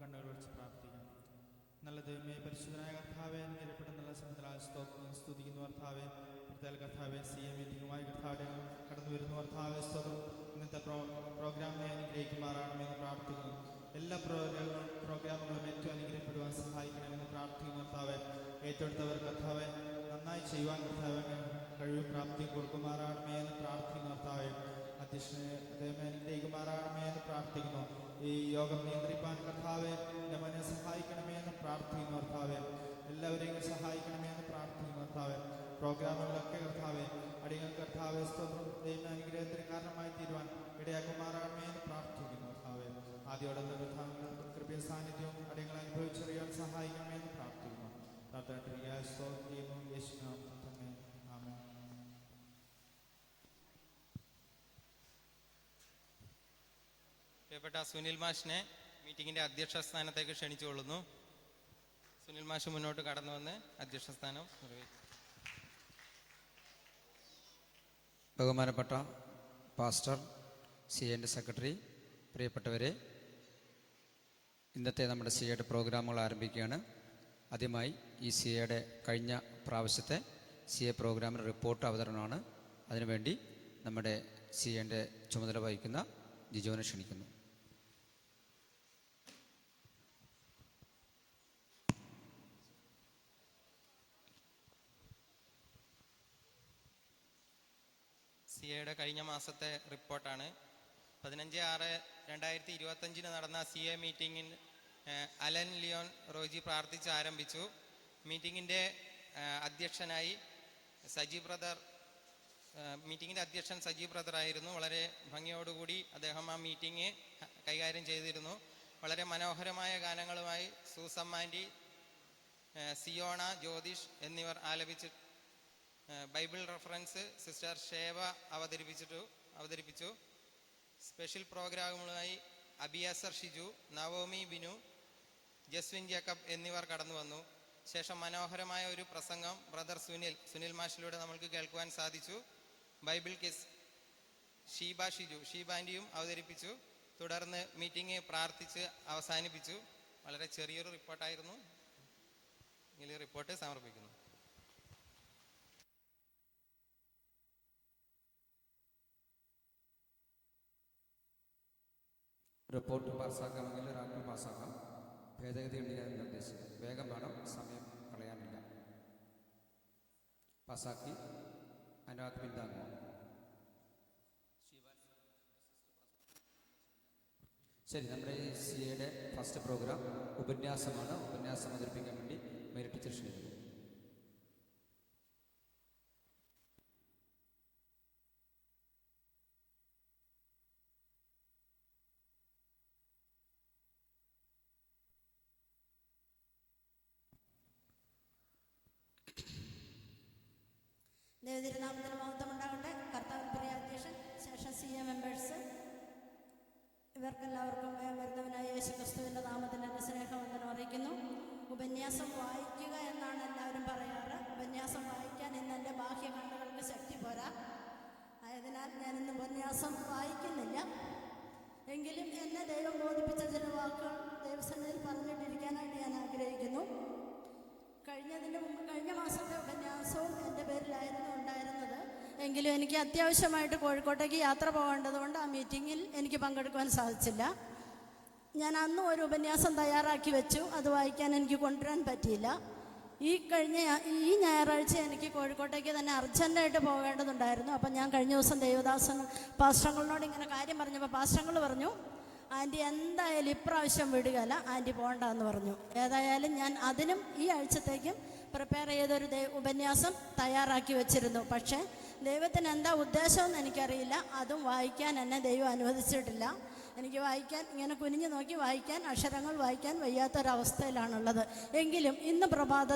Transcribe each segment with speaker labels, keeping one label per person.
Speaker 1: കണ്ണുകൾ വെച്ച് പ്രാർത്ഥിക്കാം. നല്ല ദൈവമേ, പരിശുദ്ധനായ കർത്താവെ, നിരപ്പെട്ട നല്ല സമയത്തിലാൽ സ്തുതിക്കുന്നു കർത്താവെ. പ്രത്യേക കർത്താവെ, CA മീറ്റിംഗുമായി കർത്താവെ കടന്നു വരുന്നു കർത്താവെ. സ്തോത്രം. ഇന്നത്തെ പ്രോഗ്രാമിനെ അനുഗ്രഹിക്കുമാറാകണമെന്ന് പ്രാർത്ഥിക്കുന്നു. എല്ലാ പ്രോഗ്രാമുകളും ഏറ്റവും അനുഗ്രഹിക്കപ്പെടുവാൻ സഹായിക്കണമെന്ന് പ്രാർത്ഥിക്കുന്നു കർത്താവെ. ഏറ്റെടുത്തവർ കർത്താവെ നന്നായി ചെയ്യുവാൻ കർത്താവെ കഴിവ് പ്രാപ്തി കൊടുക്കുമാറാകണമേ എന്ന് പ്രാർത്ഥിക്കുന്നു കർത്താവെ. അധ്യക്ഷനെ അദ്ദേഹം അനുഗ്രഹിക്കുമാറാകണമേ എന്ന് പ്രാർത്ഥിക്കുന്നു. ഈ യോഗം നിയന്ത്രിപ്പാൻ കർത്താവെ എൻ്റെ മനെ സഹായിക്കണമേ എന്ന് പ്രാർത്ഥിക്കുന്നു കർത്താവെ. എല്ലാവരെയും സഹായിക്കണമേ എന്ന് പ്രാർത്ഥിക്കുന്നു കർത്താവെ. പ്രോഗ്രാമുകളൊക്കെ കർത്താവെ അടിയങ്ങൾ കർത്താവെ സ്തോത്രം ദൈവ അനുഗ്രഹത്തിന് കാരണമായി തീരുവാൻ ഇടയാക്കുമാറാകണമേ എന്ന് പ്രാർത്ഥിക്കുന്നു കർത്താവെ. ആദ്യോടെ കൃപയ സാന്നിധ്യവും അടിയങ്ങൾ അനുഭവിച്ചറിയാൻ സഹായിക്കണമേ എന്ന് പ്രാർത്ഥിക്കുന്നു. പ്രാർത്ഥന സ്തോത്രം ചെയ്യുന്നു യേശുനാമത്തിൽ തന്നെ. ആമേൻ.
Speaker 2: പ്രിയപ്പെട്ട സുനിൽ മാഷിനെ മീറ്റിംഗിന്റെ അധ്യക്ഷ സ്ഥാനത്തേക്ക് ക്ഷണിച്ചുകൊള്ളുന്നു. സുനിൽ മാഷ് മുന്നോട്ട് കടന്നു വന്ന് അധ്യക്ഷ സ്ഥാനം നിർവഹിക്കും.
Speaker 3: ബഹുമാനപ്പെട്ട പാസ്റ്റർ, CAന്റെ സെക്രട്ടറി, പ്രിയപ്പെട്ടവരെ, ഇന്നത്തെ നമ്മുടെ CAയുടെ പ്രോഗ്രാമുകൾ ആരംഭിക്കുകയാണ്. ആദ്യമായി ഈ CAയുടെ കഴിഞ്ഞ പ്രാവശ്യത്തെ CA പ്രോഗ്രാമിൻ്റെ റിപ്പോർട്ട് അവതരണമാണ്. അതിനുവേണ്ടി നമ്മുടെ CAൻ്റെ ചുമതല വഹിക്കുന്ന ജിജോനെ ക്ഷണിക്കുന്നു.
Speaker 2: CAയുടെ കഴിഞ്ഞ മാസത്തെ റിപ്പോർട്ടാണ്. 15/6/2025 നടന്ന CA മീറ്റിംഗിൽ അലൻ ലിയോൺ റോജി പ്രാർത്ഥിച്ച് ആരംഭിച്ചു. മീറ്റിംഗിൻ്റെ അധ്യക്ഷനായി മീറ്റിംഗിൻ്റെ അധ്യക്ഷൻ സജി ബ്രദർ ആയിരുന്നു. വളരെ ഭംഗിയോടുകൂടി അദ്ദേഹം ആ മീറ്റിംഗ് കൈകാര്യം ചെയ്തിരുന്നു. വളരെ മനോഹരമായ ഗാനങ്ങളുമായി സൂസമ്മാൻറ്റി, സിയോണ, ജ്യോതിഷ് എന്നിവർ ആലപിച്ച് ബൈബിൾ റെഫറൻസ് സിസ്റ്റർ ഷേവ അവതരിപ്പിച്ചു. സ്പെഷ്യൽ പ്രോഗ്രാമുകളുമായി അബിയാസർ ഷിജു, നവോമി ബിനു, ജസ്വിൻ ജേക്കബ് എന്നിവർ കടന്നു വന്നു. ശേഷം മനോഹരമായ ഒരു പ്രസംഗം ബ്രദർ സുനിൽ മാഷിലൂടെ നമ്മൾക്ക് കേൾക്കുവാൻ സാധിച്ചു. ബൈബിൾ കിസ് ഷീബാൻറ്റിയും അവതരിപ്പിച്ചു. തുടർന്ന് മീറ്റിംഗ് പ്രാർത്ഥിച്ച് അവസാനിപ്പിച്ചു. വളരെ ചെറിയൊരു റിപ്പോർട്ടായിരുന്നു. ഈ റിപ്പോർട്ട് സമർപ്പിക്കുന്നു.
Speaker 3: റിപ്പോർട്ട് പാസ്സാക്കാമെങ്കിൽ ഒരാൾക്ക് പാസ്സാക്കാം. ഭേദഗതി ഉണ്ടെങ്കിൽ നിർദ്ദേശിക്കുക. വേഗം വേണം, സമയം കളയാനില്ല. പാസ്സാക്കി അതിനകത്ത് പിന്താങ്ങുക. ശരി, നമ്മുടെ ഈ CAയുടെ ഫസ്റ്റ് പ്രോഗ്രാം ഉപന്യാസമാണ്. ഉപന്യാസം അവതരിപ്പിക്കാൻ വേണ്ടി മേരി ടീച്ചർ ക്ഷണിക്കുന്നു.
Speaker 4: ദൈവതിരുനാമത്തിന് മഹത്വം ഉണ്ടാകട്ടെ. കർത്താവിൻ പ്രിയ അധ്യക്ഷൻ, ശേഷം CA മെമ്പേഴ്സ്, ഇവർക്കെല്ലാവർക്കും വരുന്നവനായ യേശു ക്രിസ്തുവിൻ്റെ നാമത്തിൽ എൻ്റെ സ്നേഹവന്ദനം അറിയിക്കുന്നു. ഉപന്യാസം വായിക്കുക എന്നാണ് എല്ലാവരും പറയാറ്. ഉപന്യാസം വായിക്കാൻ ഇന്ന് എൻ്റെ ബാഹ്യ കണ്ണുകൾക്ക് ശക്തി പോരാ. ആയതിനാൽ ഞാനിന്ന് ഉപന്യാസം വായിക്കുന്നില്ല. എങ്കിലും എന്നെ ദൈവം ബോധിപ്പിച്ച ചില വാക്കുകൾ ദൈവസന്നിധിയിൽ പറഞ്ഞിട്ടിരിക്കാനായിട്ട് ഞാൻ ആഗ്രഹിക്കുന്നു. കഴിഞ്ഞ മാസത്തെ ഉപന്യാസവും എൻ്റെ പേരിലായിരുന്നു ഉണ്ടായിരുന്നത്. എങ്കിലും എനിക്ക് അത്യാവശ്യമായിട്ട് കോഴിക്കോട്ടേക്ക് യാത്ര പോകേണ്ടതുകൊണ്ട് ആ മീറ്റിങ്ങിൽ എനിക്ക് പങ്കെടുക്കുവാൻ സാധിച്ചില്ല. ഞാൻ അന്നും ഒരു ഉപന്യാസം തയ്യാറാക്കി വെച്ചു. അത് വായിക്കാൻ എനിക്ക് കൊണ്ടുവരാൻ പറ്റിയില്ല. ഈ ഞായറാഴ്ച എനിക്ക് കോഴിക്കോട്ടേക്ക് തന്നെ അർജൻറ്റായിട്ട് പോകേണ്ടതുണ്ടായിരുന്നു. അപ്പം ഞാൻ കഴിഞ്ഞ ദിവസം പാസ്റ്ററുകളോട് ഇങ്ങനെ കാര്യം പറഞ്ഞപ്പോൾ പാസ്റ്ററുകൾ പറഞ്ഞു, ആൻറ്റി എന്തായാലും ഇപ്രാവശ്യം വിടുകയല്ല, ആൻറ്റി പോകണ്ടെന്ന് പറഞ്ഞു. ഏതായാലും ഞാൻ അതിനും ഈ ആഴ്ചത്തേക്കും പ്രിപ്പയർ ചെയ്തൊരു ഉപന്യാസം തയ്യാറാക്കി വെച്ചിരുന്നു. പക്ഷേ ദൈവത്തിന് എന്താ ഉദ്ദേശമെന്ന് എനിക്കറിയില്ല. അതും വായിക്കാൻ എന്നെ ദൈവം അനുവദിച്ചിട്ടില്ല. എനിക്ക് വായിക്കാൻ ഇങ്ങനെ കുനിഞ്ഞു നോക്കി വായിക്കാൻ, അക്ഷരങ്ങൾ വായിക്കാൻ വയ്യാത്തൊരവസ്ഥയിലാണുള്ളത്. എങ്കിലും ഇന്ന് പ്രഭാത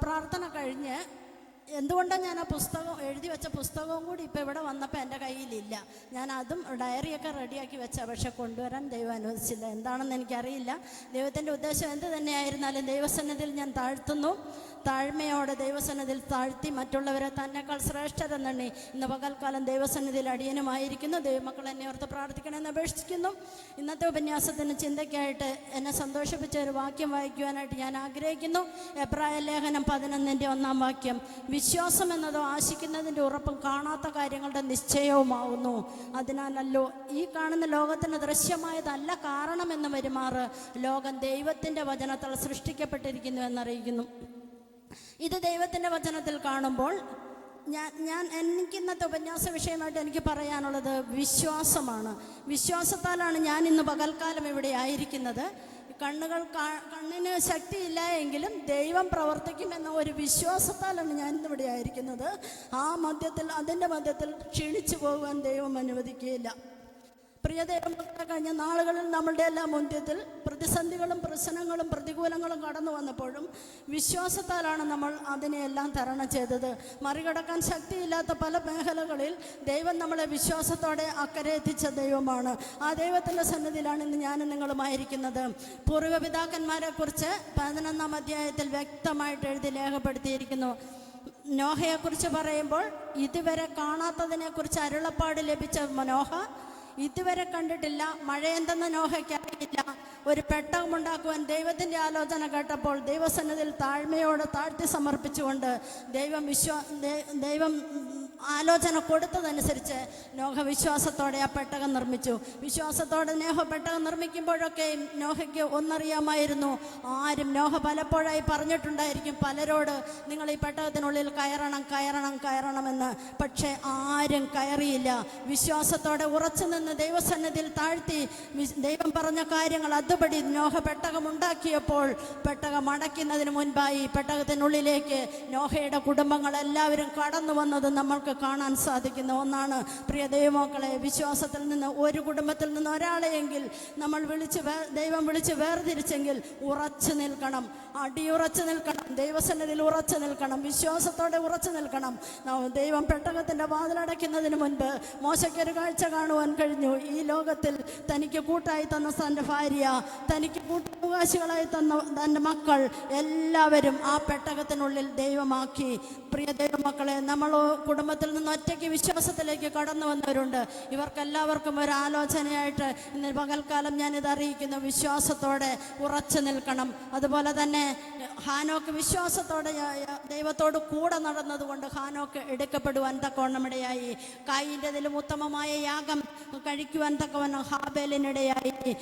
Speaker 4: പ്രാർത്ഥന കഴിഞ്ഞ് എന്തുകൊണ്ടാണ് ഞാൻ ആ പുസ്തകം എഴുതി വെച്ച പുസ്തകവും കൂടി ഇപ്പോൾ ഇവിടെ വന്നപ്പോൾ എൻ്റെ കയ്യിലില്ല. ഞാൻ അതും ഡയറിയൊക്കെ റെഡിയാക്കി വെച്ചാൽ, പക്ഷെ കൊണ്ടുവരാൻ ദൈവം അനുവദിച്ചില്ല. എന്താണെന്ന് എനിക്കറിയില്ല. ദൈവത്തിൻ്റെ ഉദ്ദേശം എന്ത് തന്നെയായിരുന്നാലും ദൈവസന്നിധിയിൽ ഞാൻ താഴ്ത്തുന്നു. താഴ്മയോടെ ദൈവസന്നിധിയിൽ താഴ്ത്തി മറ്റുള്ളവരെ തന്നെക്കാൾ ശ്രേഷ്ഠരെന്നണ്ണി ഇന്ന് പകൽക്കാലം ദൈവസന്നിധിയിൽ അടിയനുമായിരിക്കുന്നു. ദൈവമക്കൾ എന്നെ ഓർത്ത് പ്രാർത്ഥിക്കണമെന്ന് അപേക്ഷിക്കുന്നു. ഇന്നത്തെ ഉപന്യാസത്തിന് ചിന്തയ്ക്കായിട്ട് എന്നെ സന്തോഷിപ്പിച്ച ഒരു വാക്യം വായിക്കുവാനായിട്ട് ഞാൻ ആഗ്രഹിക്കുന്നു. എബ്രായ ലേഖനം 11:1 വാക്യം. വിശ്വാസം എന്നതോ ആശിക്കുന്നതിൻ്റെ ഉറപ്പും കാണാത്ത കാര്യങ്ങളുടെ നിശ്ചയവുമാവുന്നു. അതിനാലല്ലോ ഈ കാണുന്ന ലോകത്തിന് ദൃശ്യമായതല്ല കാരണമെന്ന് പെരുമാറ് ലോകം ദൈവത്തിൻ്റെ വചനത്താൽ സൃഷ്ടിക്കപ്പെട്ടിരിക്കുന്നു എന്നറിയിക്കുന്നു. ഇത് ദൈവത്തിൻ്റെ വചനത്തിൽ കാണുമ്പോൾ എനിക്കിന്നത്തെ ഉപന്യാസ വിഷയമായിട്ട് എനിക്ക് പറയാനുള്ളത് വിശ്വാസമാണ്. വിശ്വാസത്താലാണ് ഞാൻ ഇന്ന് പകൽക്കാലം ഇവിടെ ആയിരിക്കുന്നത്. കണ്ണിന് ശക്തിയില്ല എങ്കിലും ദൈവം പ്രവർത്തിക്കുമെന്ന ഒരു വിശ്വാസത്താലാണ് ഞാൻ ഇന്നിവിടെ ആയിരിക്കുന്നത്. അതിൻ്റെ മധ്യത്തിൽ ക്ഷീണിച്ചു പോകുവാൻ ദൈവം അനുവദിക്കുകയില്ല. പ്രിയ ദൈവമക്കളെ, കഴിഞ്ഞ നാളുകളിൽ നമ്മളുടെ എല്ലാം മുൻപിൽ പ്രതിസന്ധികളും പ്രശ്നങ്ങളും പ്രതികൂലങ്ങളും കടന്നു വന്നപ്പോഴും വിശ്വാസത്താലാണ് നമ്മൾ അതിനെയെല്ലാം തരണം ചെയ്തത്. മറികടക്കാൻ ശക്തിയില്ലാത്ത പല മേഖലകളിൽ ദൈവം നമ്മളെ വിശ്വാസത്തോടെ അക്കരെ എത്തിച്ച ദൈവമാണ്. ആ ദൈവത്തിൻ്റെ സന്നിധിയിലാണ് ഇന്ന് ഞാനും നിങ്ങളുമായിരിക്കുന്നത്. പൂർവ്വപിതാക്കന്മാരെ കുറിച്ച് 11-ാം അധ്യായത്തിൽ വ്യക്തമായിട്ട് എഴുതി രേഖപ്പെടുത്തിയിരിക്കുന്നു. നോഹയെക്കുറിച്ച് പറയുമ്പോൾ ഇതുവരെ കാണാത്തതിനെക്കുറിച്ച് അരുളപ്പാട് ലഭിച്ച നോഹ ഇതുവരെ കണ്ടിട്ടില്ല. മഴയെന്തെന്ന് നോഹയ്ക്ക് അറിയില്ല. ഒരു പെട്ടകമുണ്ടാക്കുവാൻ ദൈവത്തിൻ്റെ ആലോചന കേട്ടപ്പോൾ ദൈവസന്നിധിയിൽ താഴ്മയോട് താഴ്ത്തി സമർപ്പിച്ചുകൊണ്ട് ദൈവം ആലോചന കൊടുത്തതനുസരിച്ച് നോഹ വിശ്വാസത്തോടെ ആ പെട്ടകം നിർമ്മിച്ചു. വിശ്വാസത്തോടെ നോഹ പെട്ടകം നിർമ്മിക്കുമ്പോഴൊക്കെയും നോഹയ്ക്ക് ഒന്നറിയാമായിരുന്നു. നോഹ പലപ്പോഴായി പറഞ്ഞിട്ടുണ്ടായിരിക്കും പലരോട്, നിങ്ങൾ ഈ പെട്ടകത്തിനുള്ളിൽ കയറണമെന്ന്. പക്ഷേ ആരും കയറിയില്ല. വിശ്വാസത്തോടെ ഉറച്ചു നിന്ന് ദൈവസന്നിധിയിൽ താഴ്ത്തി ദൈവം പറഞ്ഞ കാര്യങ്ങൾ അതുപടി നോഹ പെട്ടകം ഉണ്ടാക്കിയപ്പോൾ പെട്ടകം അടയ്ക്കുന്നതിന് മുൻപായി പെട്ടകത്തിനുള്ളിലേക്ക് നോഹയുടെ കുടുംബങ്ങളെല്ലാവരും കടന്നു വന്നത് നമ്മൾക്ക് കാണാൻ സാധിക്കുന്ന ഒന്നാണ്. പ്രിയ ദൈവമക്കളെ, വിശ്വാസത്തിൽ നിന്ന് ഒരു കുടുംബത്തിൽ നിന്ന് ഒരാളെയെങ്കിൽ ദൈവം വിളിച്ച് വേർതിരിച്ചെങ്കിൽ ഉറച്ചു നിൽക്കണം, അടിയുറച്ചു നിൽക്കണം, ദൈവസന്നിധിയിൽ ഉറച്ചു നിൽക്കണം, വിശ്വാസത്തോടെ ഉറച്ചു നിൽക്കണം. ദൈവം പെട്ടകത്തിൻ്റെ വാതിലടയ്ക്കുന്നതിന് മുൻപ് മോശയ്ക്കൊരു കാഴ്ച കാണുവാൻ കഴിഞ്ഞു. ഈ ലോകത്തിൽ തനിക്ക് കൂട്ടായി തന്ന തൻ്റെ ഭാര്യ, തനിക്ക് കൂട്ടവകാശികളായി തന്ന തൻ്റെ മക്കൾ എല്ലാവരും ആ പെട്ടകത്തിനുള്ളിൽ ദൈവമാക്കി. പ്രിയ ദൈവമക്കളെ, നമ്മൾ കുടുംബത്തിൽ നിന്ന് ഒറ്റയ്ക്ക് വിശ്വാസത്തിലേക്ക് കടന്നു വന്നവരുണ്ട്. ഇവർക്കെല്ലാവർക്കും ഒരു ആലോചനയായിട്ട് ഇന്ന് പകൽക്കാലം ഞാനിത് അറിയിക്കുന്നു. വിശ്വാസത്തോടെ ഉറച്ചു നിൽക്കണം. അതുപോലെ തന്നെ ഹാനോക്ക് വിശ്വാസത്തോടെ ദൈവത്തോട് കൂടെ നടന്നതുകൊണ്ട് ഹാനോക്ക് എടുക്കപ്പെടുവാൻ തക്കവണ്ണമിടയായി. കായീൻ്റെതിലും ഉത്തമമായ യാഗം കഴിക്കുവാൻ തക്കവണ്ണം ഹാബേലിനിടയായി.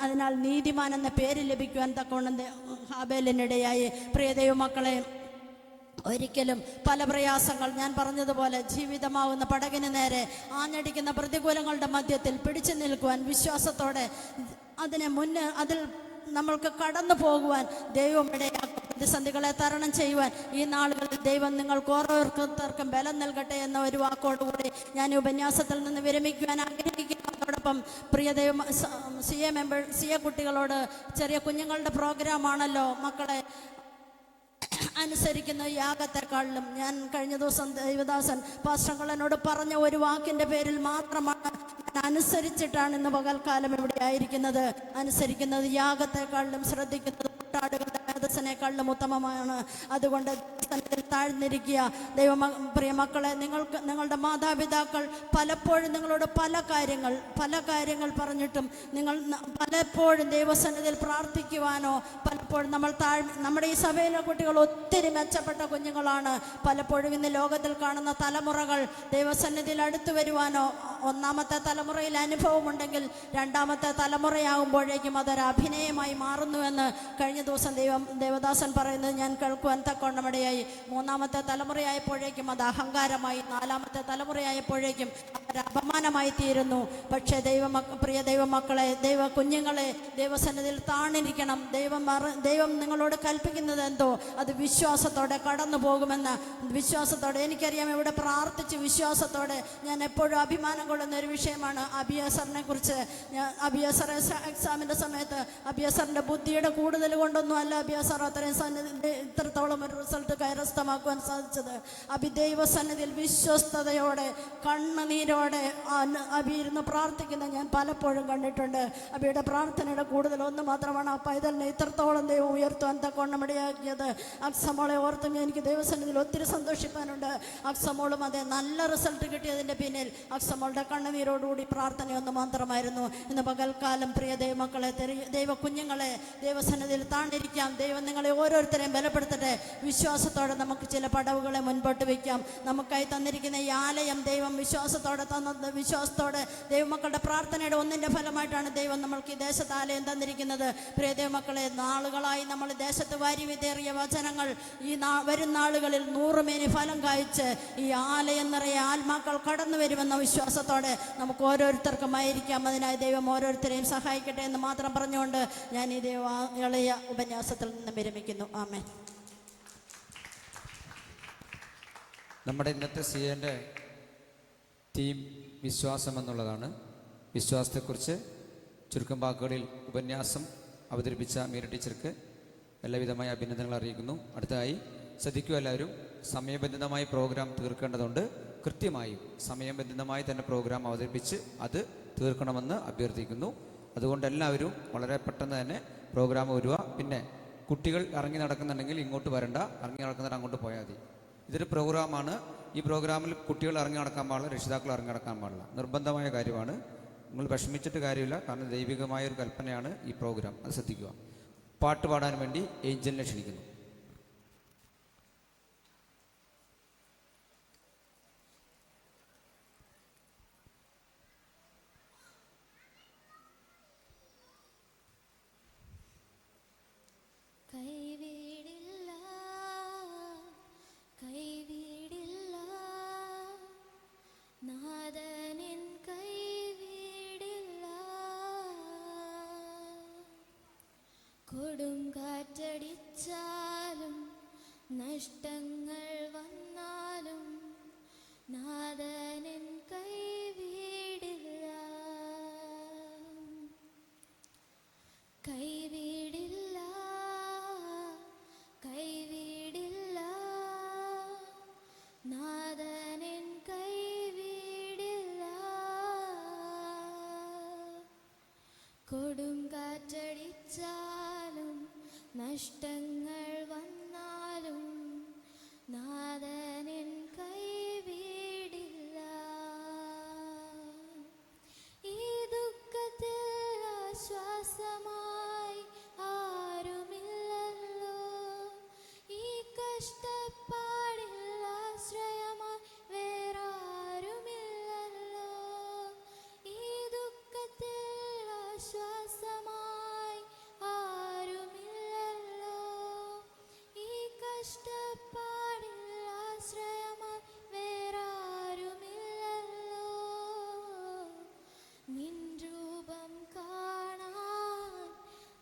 Speaker 4: അതിനാൽ നീതിമാൻ എന്ന പേര് ലഭിക്കുവാൻ തക്കവണ്ണം ഹാബേലിനിടയായി. പ്രിയ ദൈവമക്കളെ, ഒരിക്കലും പല പ്രയാസങ്ങൾ, ഞാൻ പറഞ്ഞതുപോലെ ജീവിതമാവുന്ന പടകിന് നേരെ ആഞ്ഞടിക്കുന്ന പ്രതികൂലങ്ങളുടെ മധ്യത്തിൽ പിടിച്ചു നിൽക്കുവാൻ വിശ്വാസത്തോടെ അതിൽ നമ്മൾക്ക് കടന്നു പോകുവാൻ ദൈവം ഇടയാക്കും. പ്രതിസന്ധികളെ തരണം ചെയ്യുവാൻ ഈ നാളുകളിൽ ദൈവം നിങ്ങൾക്ക് ഓരോരുത്തർക്കും ബലം നൽകട്ടെ എന്ന ഒരു വാക്കോടുകൂടി ഞാൻ ഉപന്യാസത്തിൽ നിന്ന് വിരമിക്കുവാൻ ആഗ്രഹിക്കുന്നു. അതോടൊപ്പം പ്രിയ സിയ കുട്ടികളോട്, ചെറിയ കുഞ്ഞുങ്ങളുടെ പ്രോഗ്രാമാണല്ലോ, മക്കളെ അനുസരിക്കുന്ന യാഗത്തെക്കാളിലും ഞാൻ കഴിഞ്ഞ ദിവസം ദൈവദാസൻ പാസ്റ്റർ എന്നോട് പറഞ്ഞ ഒരു വാക്കിൻ്റെ പേരിൽ മാത്രമാണ് ഞാൻ അനുസരിച്ചിട്ടാണ് ഇന്ന് പകൽക്കാലം ഇവിടെ ആയിരിക്കുന്നത്. അനുസരിക്കുന്നത് യാഗത്തെക്കാളിലും ശ്രദ്ധിക്കുന്നത് കൂട്ടാടുകളുടെ മേധസ്സിനേക്കാളിലും ഉത്തമമാണ്. അതുകൊണ്ട് താഴ്ന്നിരിക്കുക. പ്രിയ മക്കളെ, നിങ്ങളുടെ മാതാപിതാക്കൾ പലപ്പോഴും നിങ്ങളോട് പല കാര്യങ്ങൾ പറഞ്ഞിട്ടും നിങ്ങൾ പലപ്പോഴും ദൈവസന്നിധിയിൽ പ്രാർത്ഥിക്കുവാനോ, പലപ്പോഴും നമ്മുടെ ഈ സഭയിലെ കുട്ടികൾ ഒത്തിരി മെച്ചപ്പെട്ട കുഞ്ഞുങ്ങളാണ്. പലപ്പോഴും ഇന്ന് ലോകത്തിൽ കാണുന്ന തലമുറകൾ ദൈവസന്നിധിയിൽ അടുത്തു വരുവാനോ, ഒന്നാമത്തെ തലമുറയിൽ അനുഭവമുണ്ടെങ്കിൽ രണ്ടാമത്തെ തലമുറയാകുമ്പോഴേക്കും അതൊരു അഭിനയമായി മാറുന്നുവെന്ന് കഴിഞ്ഞ ദിവസം ദേവദാസൻ പറയുന്നത് ഞാൻ കേൾക്കുവാൻ തക്കവണ്ണമിടയായി. മൂന്നാമത്തെ തലമുറയായപ്പോഴേക്കും അത് അഹങ്കാരമായി, നാലാമത്തെ തലമുറയായപ്പോഴേക്കും അതൊരു അപമാനമായി തീരുന്നു. പക്ഷേ പ്രിയ ദൈവമക്കളെ, കുഞ്ഞുങ്ങളെ ദൈവസന്നിധിയിൽ താണിരിക്കണം. ദൈവം നിങ്ങളോട് കൽപ്പിക്കുന്നത് എന്തോ അത് വിശ്വാസത്തോടെ കടന്നു പോകുമെന്ന് വിശ്വാസത്തോടെ. എനിക്കറിയാം, ഇവിടെ പ്രാർത്ഥിച്ച് വിശ്വാസത്തോടെ ഞാൻ എപ്പോഴും അഭിമാനം കൊള്ളുന്ന ഒരു വിഷയമാണ് അബിയാസറിനെ കുറിച്ച്. അബിയാസർ എക്സാമിൻ്റെ സമയത്ത് അബിയാസറിൻ്റെ ബുദ്ധിയുടെ കൂടുതൽ കൊണ്ടൊന്നും അല്ല സാർ അത്രയും സന്നിധി ഇത്രത്തോളം ഒരു റിസൾട്ട് കൈവശമാക്കുവാൻ സാധിച്ചത് അബി ദൈവസന്നിധിയിൽ വിശ്വസ്തയോടെ കണ്ണുനീരോടെ അബിയിരുന്ന് പ്രാർത്ഥിക്കുന്ന ഞാൻ പലപ്പോഴും കണ്ടിട്ടുണ്ട്. അബിയുടെ പ്രാർത്ഥനയുടെ കൂടുതൽ ഒന്ന് മാത്രമാണ് ആ പൈതലിനെ ഇത്രത്തോളം ദൈവം ഉയർത്തുവാൻ തക്കവണ്ണമിടയാക്കിയത്. അക്സമോളെ ഓർത്തും എനിക്ക് ദൈവസന്നിധിയിൽ ഒത്തിരി സന്തോഷിക്കാനുണ്ട്. അക്സമോളും അതെ നല്ല റിസൾട്ട് കിട്ടിയതിൻ്റെ പിന്നിൽ അക്സമോളുടെ കണ്ണുനീരോടുകൂടി പ്രാർത്ഥനയൊന്ന് മാത്രമായിരുന്നു. ഇന്ന് പകൽക്കാലം പ്രിയ ദൈവമക്കളെ, ദൈവ കുഞ്ഞുങ്ങളെ, ദൈവസന്നിധിയിൽ താണ്ടിരിക്കാം. ദൈവം നിങ്ങളെ ഓരോരുത്തരെയും ബലപ്പെടുത്തട്ടെ. വിശ്വാസത്തോടെ നമുക്ക് ചില പടവുകളെ മുൻപോട്ട് വയ്ക്കാം. നമുക്കായി തന്നിരിക്കുന്ന ഈ ആലയം ദൈവം വിശ്വാസത്തോടെ തന്നത്. വിശ്വാസത്തോടെ ദൈവമക്കളുടെ പ്രാർത്ഥനയുടെ ഒന്നിൻ്റെ ഫലമായിട്ടാണ് ദൈവം നമ്മൾക്ക് ഈ ദേശത്ത് ആലയം തന്നിരിക്കുന്നത്. പ്രിയ ദൈവമക്കളെ, നാളുകളായി നമ്മൾ ദേശത്ത് വാരി വിതേറിയ വചനങ്ങൾ ഈ വരും നാളുകളിൽ 100 മേനി ഫലം കായ്ച്ച് ഈ ആലയം നിറയെ ആത്മാക്കൾ കടന്നു വരുമെന്ന വിശ്വാസത്തോടെ നമുക്ക് ഓരോരുത്തർക്കും ആയിരിക്കാം. അതിനായി ദൈവം ഓരോരുത്തരെയും സഹായിക്കട്ടെ എന്ന് മാത്രം പറഞ്ഞുകൊണ്ട് ഞാൻ ഈ എളിയ ഉപന്യാസത്തിൽ നിന്ന് വിരമിക്കുന്നു. ആമേൻ.
Speaker 3: നമ്മുടെ ഇന്നത്തെ സിയുടെ തീം വിശ്വാസം എന്നുള്ളതാണ്. വിശ്വാസത്തെക്കുറിച്ച് ചുരുക്കം വാക്കുകളിൽ ഉപന്യാസം അവതരിപ്പിച്ച മീര ടീച്ചർക്ക് എല്ലാവിധമായ അഭിനന്ദനങ്ങൾ അറിയിക്കുന്നു. അടുത്തതായി ശ്രദ്ധിക്കുക എല്ലാവരും, സമയബന്ധിതമായി പ്രോഗ്രാം തീർക്കേണ്ടതുണ്ട്. കൃത്യമായും സമയബന്ധിതമായി തന്നെ പ്രോഗ്രാം അവതരിപ്പിച്ച് അത് തീർക്കണമെന്ന് അഭ്യർത്ഥിക്കുന്നു. അതുകൊണ്ട് എല്ലാവരും വളരെ പെട്ടെന്ന് തന്നെ പ്രോഗ്രാം വരിക. പിന്നെ കുട്ടികൾ ഇറങ്ങി നടക്കുന്നുണ്ടെങ്കിൽ ഇങ്ങോട്ട് വരണ്ട, ഇറങ്ങി നടക്കുന്നവർ അങ്ങോട്ട് പോയാൽ മതി. ഇതൊരു പ്രോഗ്രാമാണ്. ഈ പ്രോഗ്രാമിൽ കുട്ടികൾ ഇറങ്ങി നടക്കാൻ പാടില്ല, രക്ഷിതാക്കൾ ഇറങ്ങി നടക്കാൻ പാടില്ല. നിർബന്ധമായ കാര്യമാണ്. നിങ്ങൾ വിഷമിച്ചിട്ട് കാര്യമില്ല, കാരണം ദൈവികമായ ഒരു കൽപ്പനയാണ് ഈ പ്രോഗ്രാം. അത് ശ്രദ്ധിക്കുക. പാട്ട് പാടാൻ വേണ്ടി ഏഞ്ചലിനെ ക്ഷണിക്കുന്നു.
Speaker 5: കൊടുങ്കാറ്റടിച്ചാലും നഷ്ടങ്ങൾ വന്നാലും നാഥനൻ കൈവിടില്ല, കൈവിടില്ല, കൈവിടില്ല, നാഥനൻ കൈവിടില്ല. കൊടുങ്കാറ്റടിച്ചാലും നഷ്ടങ്ങൾ വന്നാലും നാഥനൻ കൈവിടില്ല. ഈ ദുഃഖത്തിൽ ആശ്വാസമായി ആരുമില്ലല്ലോ, ഈ കഷ്ടപ്പാടിൽ ആശ്രയമായി വേറാരുമില്ലല്ലോ. ഈ ദുഃഖത്തിൽ ആശ്വാസമായി ആരുമില്ലല്ലോ, ഈ കഷ്ടപ്പാടിൽ ആശ്രയമായി വേറാരുമില്ലല്ലോ. നിൻ രൂപം കാണാൻ,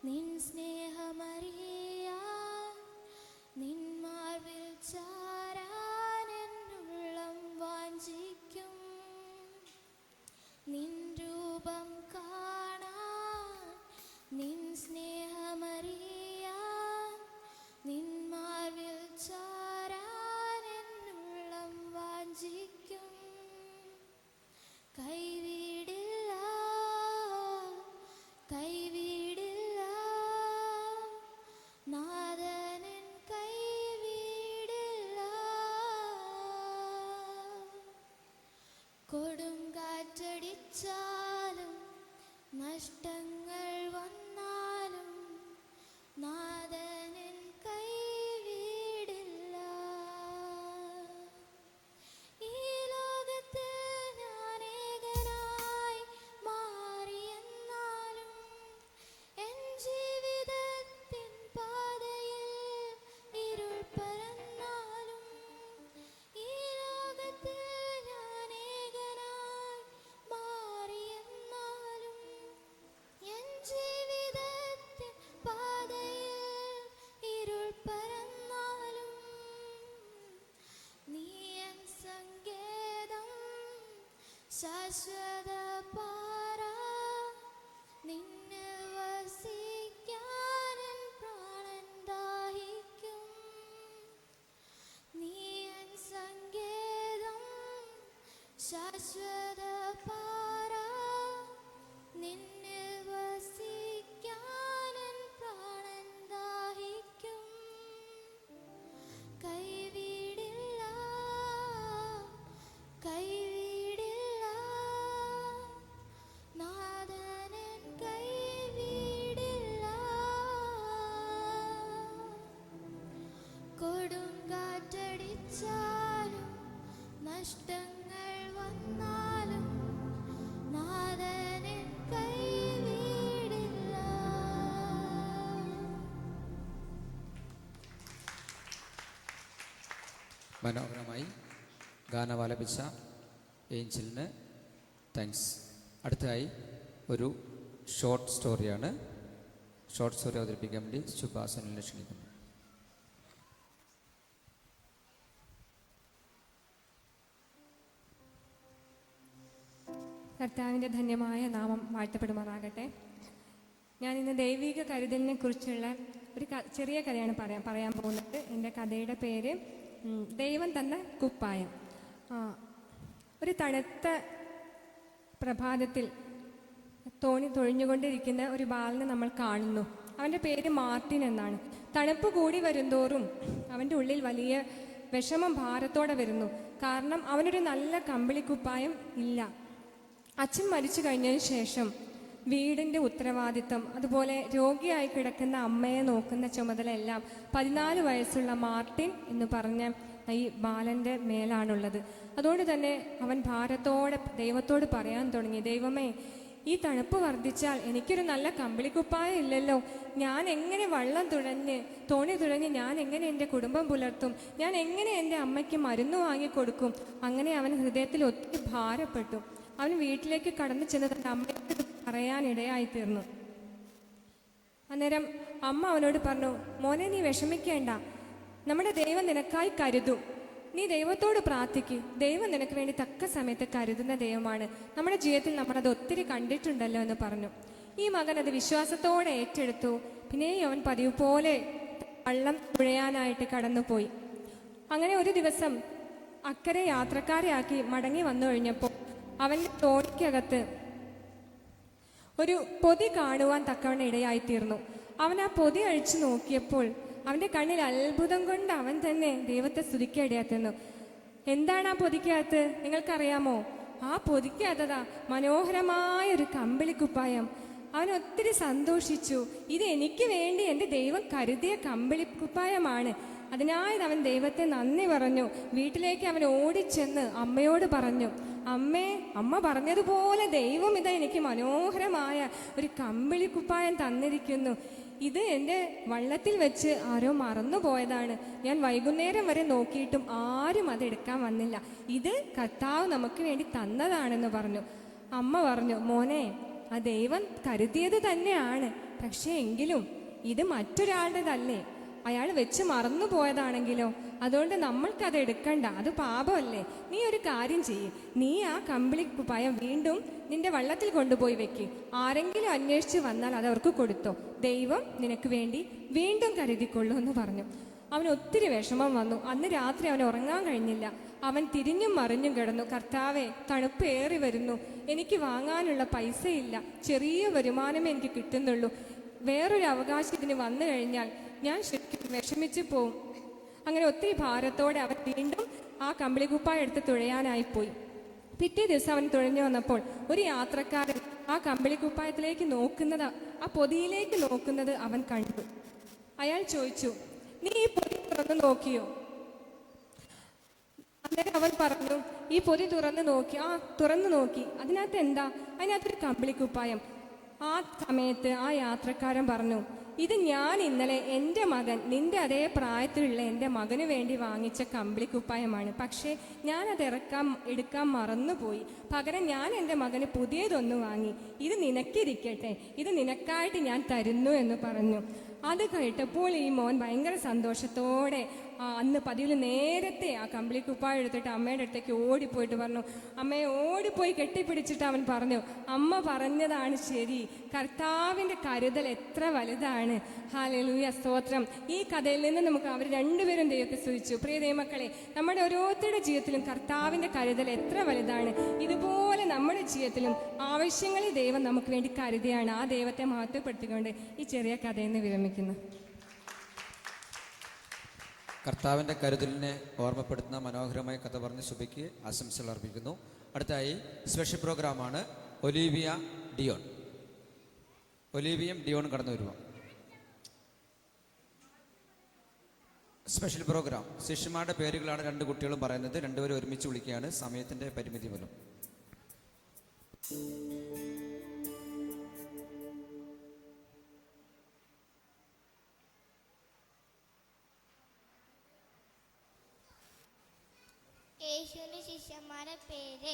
Speaker 5: നിൻ സ്നേഹമറിയാൻ, നിൻ മാർവിൽ ചാരാൻ എന്നുള്ളം വാഞ്ചിക്കും. നിൻ രൂപം കാണാൻ, നിൻ സ്നേഹമറിയാൻ, നിൻ മാർവിൽ ചാരാൻ എന്നുള്ളം വാഞ്ചിക്കും. കൈവിടില്ല, കൈവിടില്ല, നാഥനൻ കൈവിടില്ല. കൊടുങ്കാറ്റടിച്ചാലും നഷ്ടങ്ങൾ വന്നാലും നാഥനൻ കൈവിടില്ല. ഈ ലോകത്തിൽ ഞാൻ ഏകനായി മാറിയെന്നാലും എൻ ജീവിതത്തിൻ പാതയിൽ ഇരുൾ പരന്നാലും, ഈ ലോകത്തിൽ ഞാൻ ഏകനായി മാറിയെന്നാലും എൻ ജീവിതത്തിൻ പാതയിൽ ഇരുൾ പരന്നാലും, നീ എൻ സങ്കേതം ശാശ്വത പാറ, നിന്നിൽ വസിക്കാൻ എൻ പ്രാണൻ ദാഹിക്കും. ശാശ്വത പാറ നിന്നിൽ വസിക്കാനൻ പ്രാണൻ ദാഹിക്കും. കൈവിടില്ല കൈവിടില്ല നാഥനൻ കൈവിടില്ല. കൊടുങ്കാറ്റടിച്ചാലും നഷ്ടങ്ങൾ വന്നാലും നാഥനൻ കൈവിടില്ല.
Speaker 3: മനോഹരമായി ഗാനം ആലപിച്ച ഏഞ്ചലിന് താങ്ക്സ്. അടുത്തതായി ഒരു ഷോർട്ട് സ്റ്റോറിയാണ്. ഷോർട്ട് സ്റ്റോറി അവതരിപ്പിക്കാൻ വേണ്ടി സുഭാസനിനെ ക്ഷണിക്കുന്നു.
Speaker 6: കർത്താവിൻ്റെ ധന്യമായ നാമം വാഴ്ത്തപ്പെടുമാറാകട്ടെ. ഞാനിന്ന് ദൈവിക കരുതലിനെ കുറിച്ചുള്ള ഒരു ചെറിയ കഥയാണ് പറയാൻ പോകുന്നത്. എൻ്റെ കഥയുടെ പേര് ദൈവം തന്ന കുപ്പായം. ഒരു തണുത്ത പ്രഭാതത്തിൽ തോണി തൊഴിഞ്ഞുകൊണ്ടിരിക്കുന്ന ഒരു ബാലനെ നമ്മൾ കാണുന്നു. അവൻ്റെ പേര് മാർട്ടിൻ എന്നാണ്. തണുപ്പ് കൂടി വരുന്തോറും അവൻ്റെ ഉള്ളിൽ വലിയ വിഷമം ഭാരത്തോടെ വരുന്നു. കാരണം അവനൊരു നല്ല കമ്പിളിക്കുപ്പായം ഇല്ല. അച്ഛൻ മരിച്ചു കഴിഞ്ഞതിന് ശേഷം വീടിൻ്റെ ഉത്തരവാദിത്തം, അതുപോലെ രോഗിയായി കിടക്കുന്ന അമ്മയെ നോക്കുന്ന ചുമതല എല്ലാം 14 വയസ്സുള്ള മാർട്ടിൻ എന്ന് പറഞ്ഞ ഈ ബാലൻ്റെ മേലാണുള്ളത്. അതുകൊണ്ട് തന്നെ അവൻ ഭാരത്തോടെ ദൈവത്തോട് പറയാൻ തുടങ്ങി, ദൈവമേ, ഈ തണുപ്പ് വർദ്ധിച്ചാൽ എനിക്കൊരു നല്ല കമ്പിളിക്കുപ്പായം ഇല്ലല്ലോ. ഞാൻ എങ്ങനെ വള്ളം തോണി തുഴഞ്ഞ് ഞാൻ എങ്ങനെ എൻ്റെ കുടുംബം പുലർത്തും? ഞാൻ എങ്ങനെ എൻ്റെ അമ്മയ്ക്ക് മരുന്ന് വാങ്ങിക്കൊടുക്കും? അങ്ങനെ അവൻ ഹൃദയത്തിൽ ഒത്തിരി ഭാരപ്പെട്ടു. അവൻ വീട്ടിലേക്ക് കടന്നു ചെന്ന് തൻ്റെ അമ്മയോട് പറയാനിടയായിത്തീർന്നു. അന്നേരം അമ്മ അവനോട് പറഞ്ഞു, മോനെ, നീ വിഷമിക്കേണ്ട, നമ്മുടെ ദൈവം നിനക്കായി കരുതും. നീ ദൈവത്തോട് പ്രാർത്ഥിക്ക്. ദൈവം നിനക്ക് വേണ്ടി തക്ക സമയത്ത് കരുതുന്ന ദൈവമാണ്. നമ്മുടെ ജീവിതത്തിൽ നമ്മളത് ഒത്തിരി കണ്ടിട്ടുണ്ടല്ലോ എന്ന് പറഞ്ഞു. ഈ മകൻ അത് വിശ്വാസത്തോടെ ഏറ്റെടുത്തു. പിന്നെയും അവൻ പതിവ് പോലെ വള്ളം തുഴയാനായിട്ട് കടന്നുപോയി. അങ്ങനെ ഒരു ദിവസം അക്കരെ യാത്രക്കാരെ ആക്കി മടങ്ങി വന്നു കഴിഞ്ഞപ്പോൾ അവൻ്റെ തോണിക്കകത്ത് ഒരു പൊതി കാണുവാൻ തക്കവണ്ണം ഇടയായിത്തീർന്നു. അവൻ ആ പൊതി അഴിച്ചു നോക്കിയപ്പോൾ അവൻ്റെ കണ്ണിൽ അത്ഭുതം കൊണ്ട് അവൻ തന്നെ ദൈവത്തെ സ്തുതിക്കാൻ ഇടയായിത്തീർന്നു. എന്താണ് ആ പൊതിക്കകത്ത് നിങ്ങൾക്കറിയാമോ? ആ പൊതിക്കകത്തതാ മനോഹരമായൊരു കമ്പിളിക്കുപ്പായം. അവൻ ഒത്തിരി സന്തോഷിച്ചു. ഇത് എനിക്ക് വേണ്ടി എൻ്റെ ദൈവം കരുതിയ കമ്പിളിക്കുപ്പായമാണ്. അതിനായി അവൻ ദൈവത്തെ നന്ദി പറഞ്ഞു. വീട്ടിലേക്ക് അവൻ ഓടിച്ചെന്ന് അമ്മയോട് പറഞ്ഞു, അമ്മ പറഞ്ഞതുപോലെ ദൈവം ഇതാ എനിക്ക് മനോഹരമായ ഒരു കമ്പിളിക്കുപ്പായം തന്നിരിക്കുന്നു. ഇത് എൻ്റെ വള്ളത്തിൽ വെച്ച് ആരോ മറന്നു പോയതാണ്. ഞാൻ വൈകുന്നേരം വരെ നോക്കിയിട്ടും ആരും അത് എടുക്കാൻ വന്നില്ല. ഇത് കർത്താവ് നമുക്ക് വേണ്ടി തന്നതാണെന്ന് പറഞ്ഞു. അമ്മ പറഞ്ഞു, മോനെ, ആ ദൈവം കരുതിയത് തന്നെയാണ്. പക്ഷേ എങ്കിലും ഇത് മറ്റൊരാളുടേതല്ലേ? അയാൾ വെച്ച് മറന്നു പോയതാണെങ്കിലോ? അതുകൊണ്ട് നമ്മൾക്കത് എടുക്കണ്ട, അത് പാപമല്ലേ? നീ ഒരു കാര്യം ചെയ്യ്, നീ ആ കമ്പിളിക്കുപ്പായം വീണ്ടും നിന്റെ വള്ളത്തിൽ കൊണ്ടുപോയി വെക്ക്. ആരെങ്കിലും അന്വേഷിച്ച് വന്നാൽ അത് അവർക്ക് കൊടുത്തോ. ദൈവം നിനക്ക് വേണ്ടി വീണ്ടും കരുതിക്കൊള്ളൂ എന്ന് പറഞ്ഞു. അവന് ഒത്തിരി വിഷമം വന്നു. അന്ന് രാത്രി അവൻ ഉറങ്ങാൻ കഴിഞ്ഞില്ല. അവൻ തിരിഞ്ഞും മറിഞ്ഞും കിടന്നു. കർത്താവേ, തണുപ്പ് ഏറി വരുന്നു, എനിക്ക് വാങ്ങാനുള്ള പൈസയില്ല, ചെറിയ വരുമാനമേ എനിക്ക് കിട്ടുന്നുള്ളൂ. വേറൊരു അവകാശം ഇതിന് വന്നു കഴിഞ്ഞാൽ ഞാൻ ശരിക്കും വിഷമിച്ചു പോവും. അങ്ങനെ ഒത്തിരി ഭാരത്തോടെ അവൻ വീണ്ടും ആ കമ്പിളിക്കുപ്പായം എടുത്ത് തുഴയാനായിപ്പോയി. പിറ്റേ ദിവസം അവൻ തുഴഞ്ഞു വന്നപ്പോൾ ഒരു യാത്രക്കാരൻ ആ കമ്പിളിക്കുപ്പായത്തിലേക്ക് നോക്കുന്നത്, ആ പൊതിയിലേക്ക് നോക്കുന്നത് അവൻ കണ്ടു. അയാൾ ചോദിച്ചു, നീ ഈ പൊതി തുറന്നു നോക്കിയോ? അന്നേരം അവൻ പറഞ്ഞു, ഈ പൊതി തുറന്നു നോക്കി. അതിനകത്ത് എന്താ? അതിനകത്തൊരു കമ്പിളിക്കുപ്പായം. ആ സമയത്ത് ആ യാത്രക്കാരൻ പറഞ്ഞു, ഇത് ഞാൻ ഇന്നലെ എൻ്റെ മകൻ, നിന്റെ അതേ പ്രായത്തിലുള്ള എൻ്റെ മകന് വേണ്ടി വാങ്ങിച്ച കമ്പിളിക്കുപ്പായമാണ്. പക്ഷേ ഞാനത് എടുക്കാൻ മറന്നുപോയി. പകരം ഞാൻ എൻ്റെ മകന് പുതിയതൊന്ന് വാങ്ങി. ഇത് നിനക്കിരിക്കട്ടെ, ഇത് നിനക്കായിട്ട് ഞാൻ തരുന്നു എന്ന് പറഞ്ഞു. അത് കേട്ടപ്പോൾ ഈ മോൻ ഭയങ്കര സന്തോഷത്തോടെ അന്ന് പതിവിൽ നേരത്തെ ആ കമ്പിളി കുപ്പായം എടുത്തിട്ട് അമ്മയുടെ അടുത്തേക്ക് ഓടിപ്പോയിട്ട് പറഞ്ഞു, അമ്മയെ ഓടിപ്പോയി കെട്ടിപ്പിടിച്ചിട്ട് അവൻ പറഞ്ഞു, അമ്മ പറഞ്ഞതാണ് ശരി, കർത്താവിൻ്റെ കരുതൽ എത്ര വലുതാണ്. ഹല്ലേലൂയ, സ്തോത്രം. ഈ കഥയിൽ നിന്ന് നമുക്ക് അവർ രണ്ടുപേരും ദൈവത്തെ സ്തുതിച്ചു. പ്രിയ ദൈവമക്കളെ, നമ്മുടെ ഓരോരുത്തരുടെ ജീവിതത്തിലും കർത്താവിൻ്റെ കരുതൽ എത്ര വലുതാണ്. ഇതുപോലെ നമ്മുടെ ജീവിതത്തിലും ആവശ്യങ്ങളിൽ ദൈവം നമുക്ക് വേണ്ടി കരുതിയാണ്. ആ ദൈവത്തെ മഹത്വപ്പെടുത്തിക്കൊണ്ട് ഈ ചെറിയ കഥയിൽ നിന്ന് വിരമിക്കുന്നു.
Speaker 3: കർത്താവിൻ്റെ കരുതലിനെ ഓർമ്മപ്പെടുത്തുന്ന മനോഹരമായ കഥ പറഞ്ഞ് സുബയ്ക്ക് ആശംസകൾ അർപ്പിക്കുന്നു. അടുത്തായി സ്പെഷ്യൽ പ്രോഗ്രാമാണ്. ഒലീവിയം ഡിയോൺ കടന്നു വരുക. Special programme. ശിഷ്യന്മാരുടെ പേരുകളാണ് രണ്ട് കുട്ടികളും പറയുന്നത്. രണ്ടുപേരും ഒരുമിച്ച് വിളിക്കുകയാണ്, സമയത്തിൻ്റെ പരിമിതി മൂലം.
Speaker 5: യേശുവിന്റെ ശിഷ്യന്മാരുടെ പേര്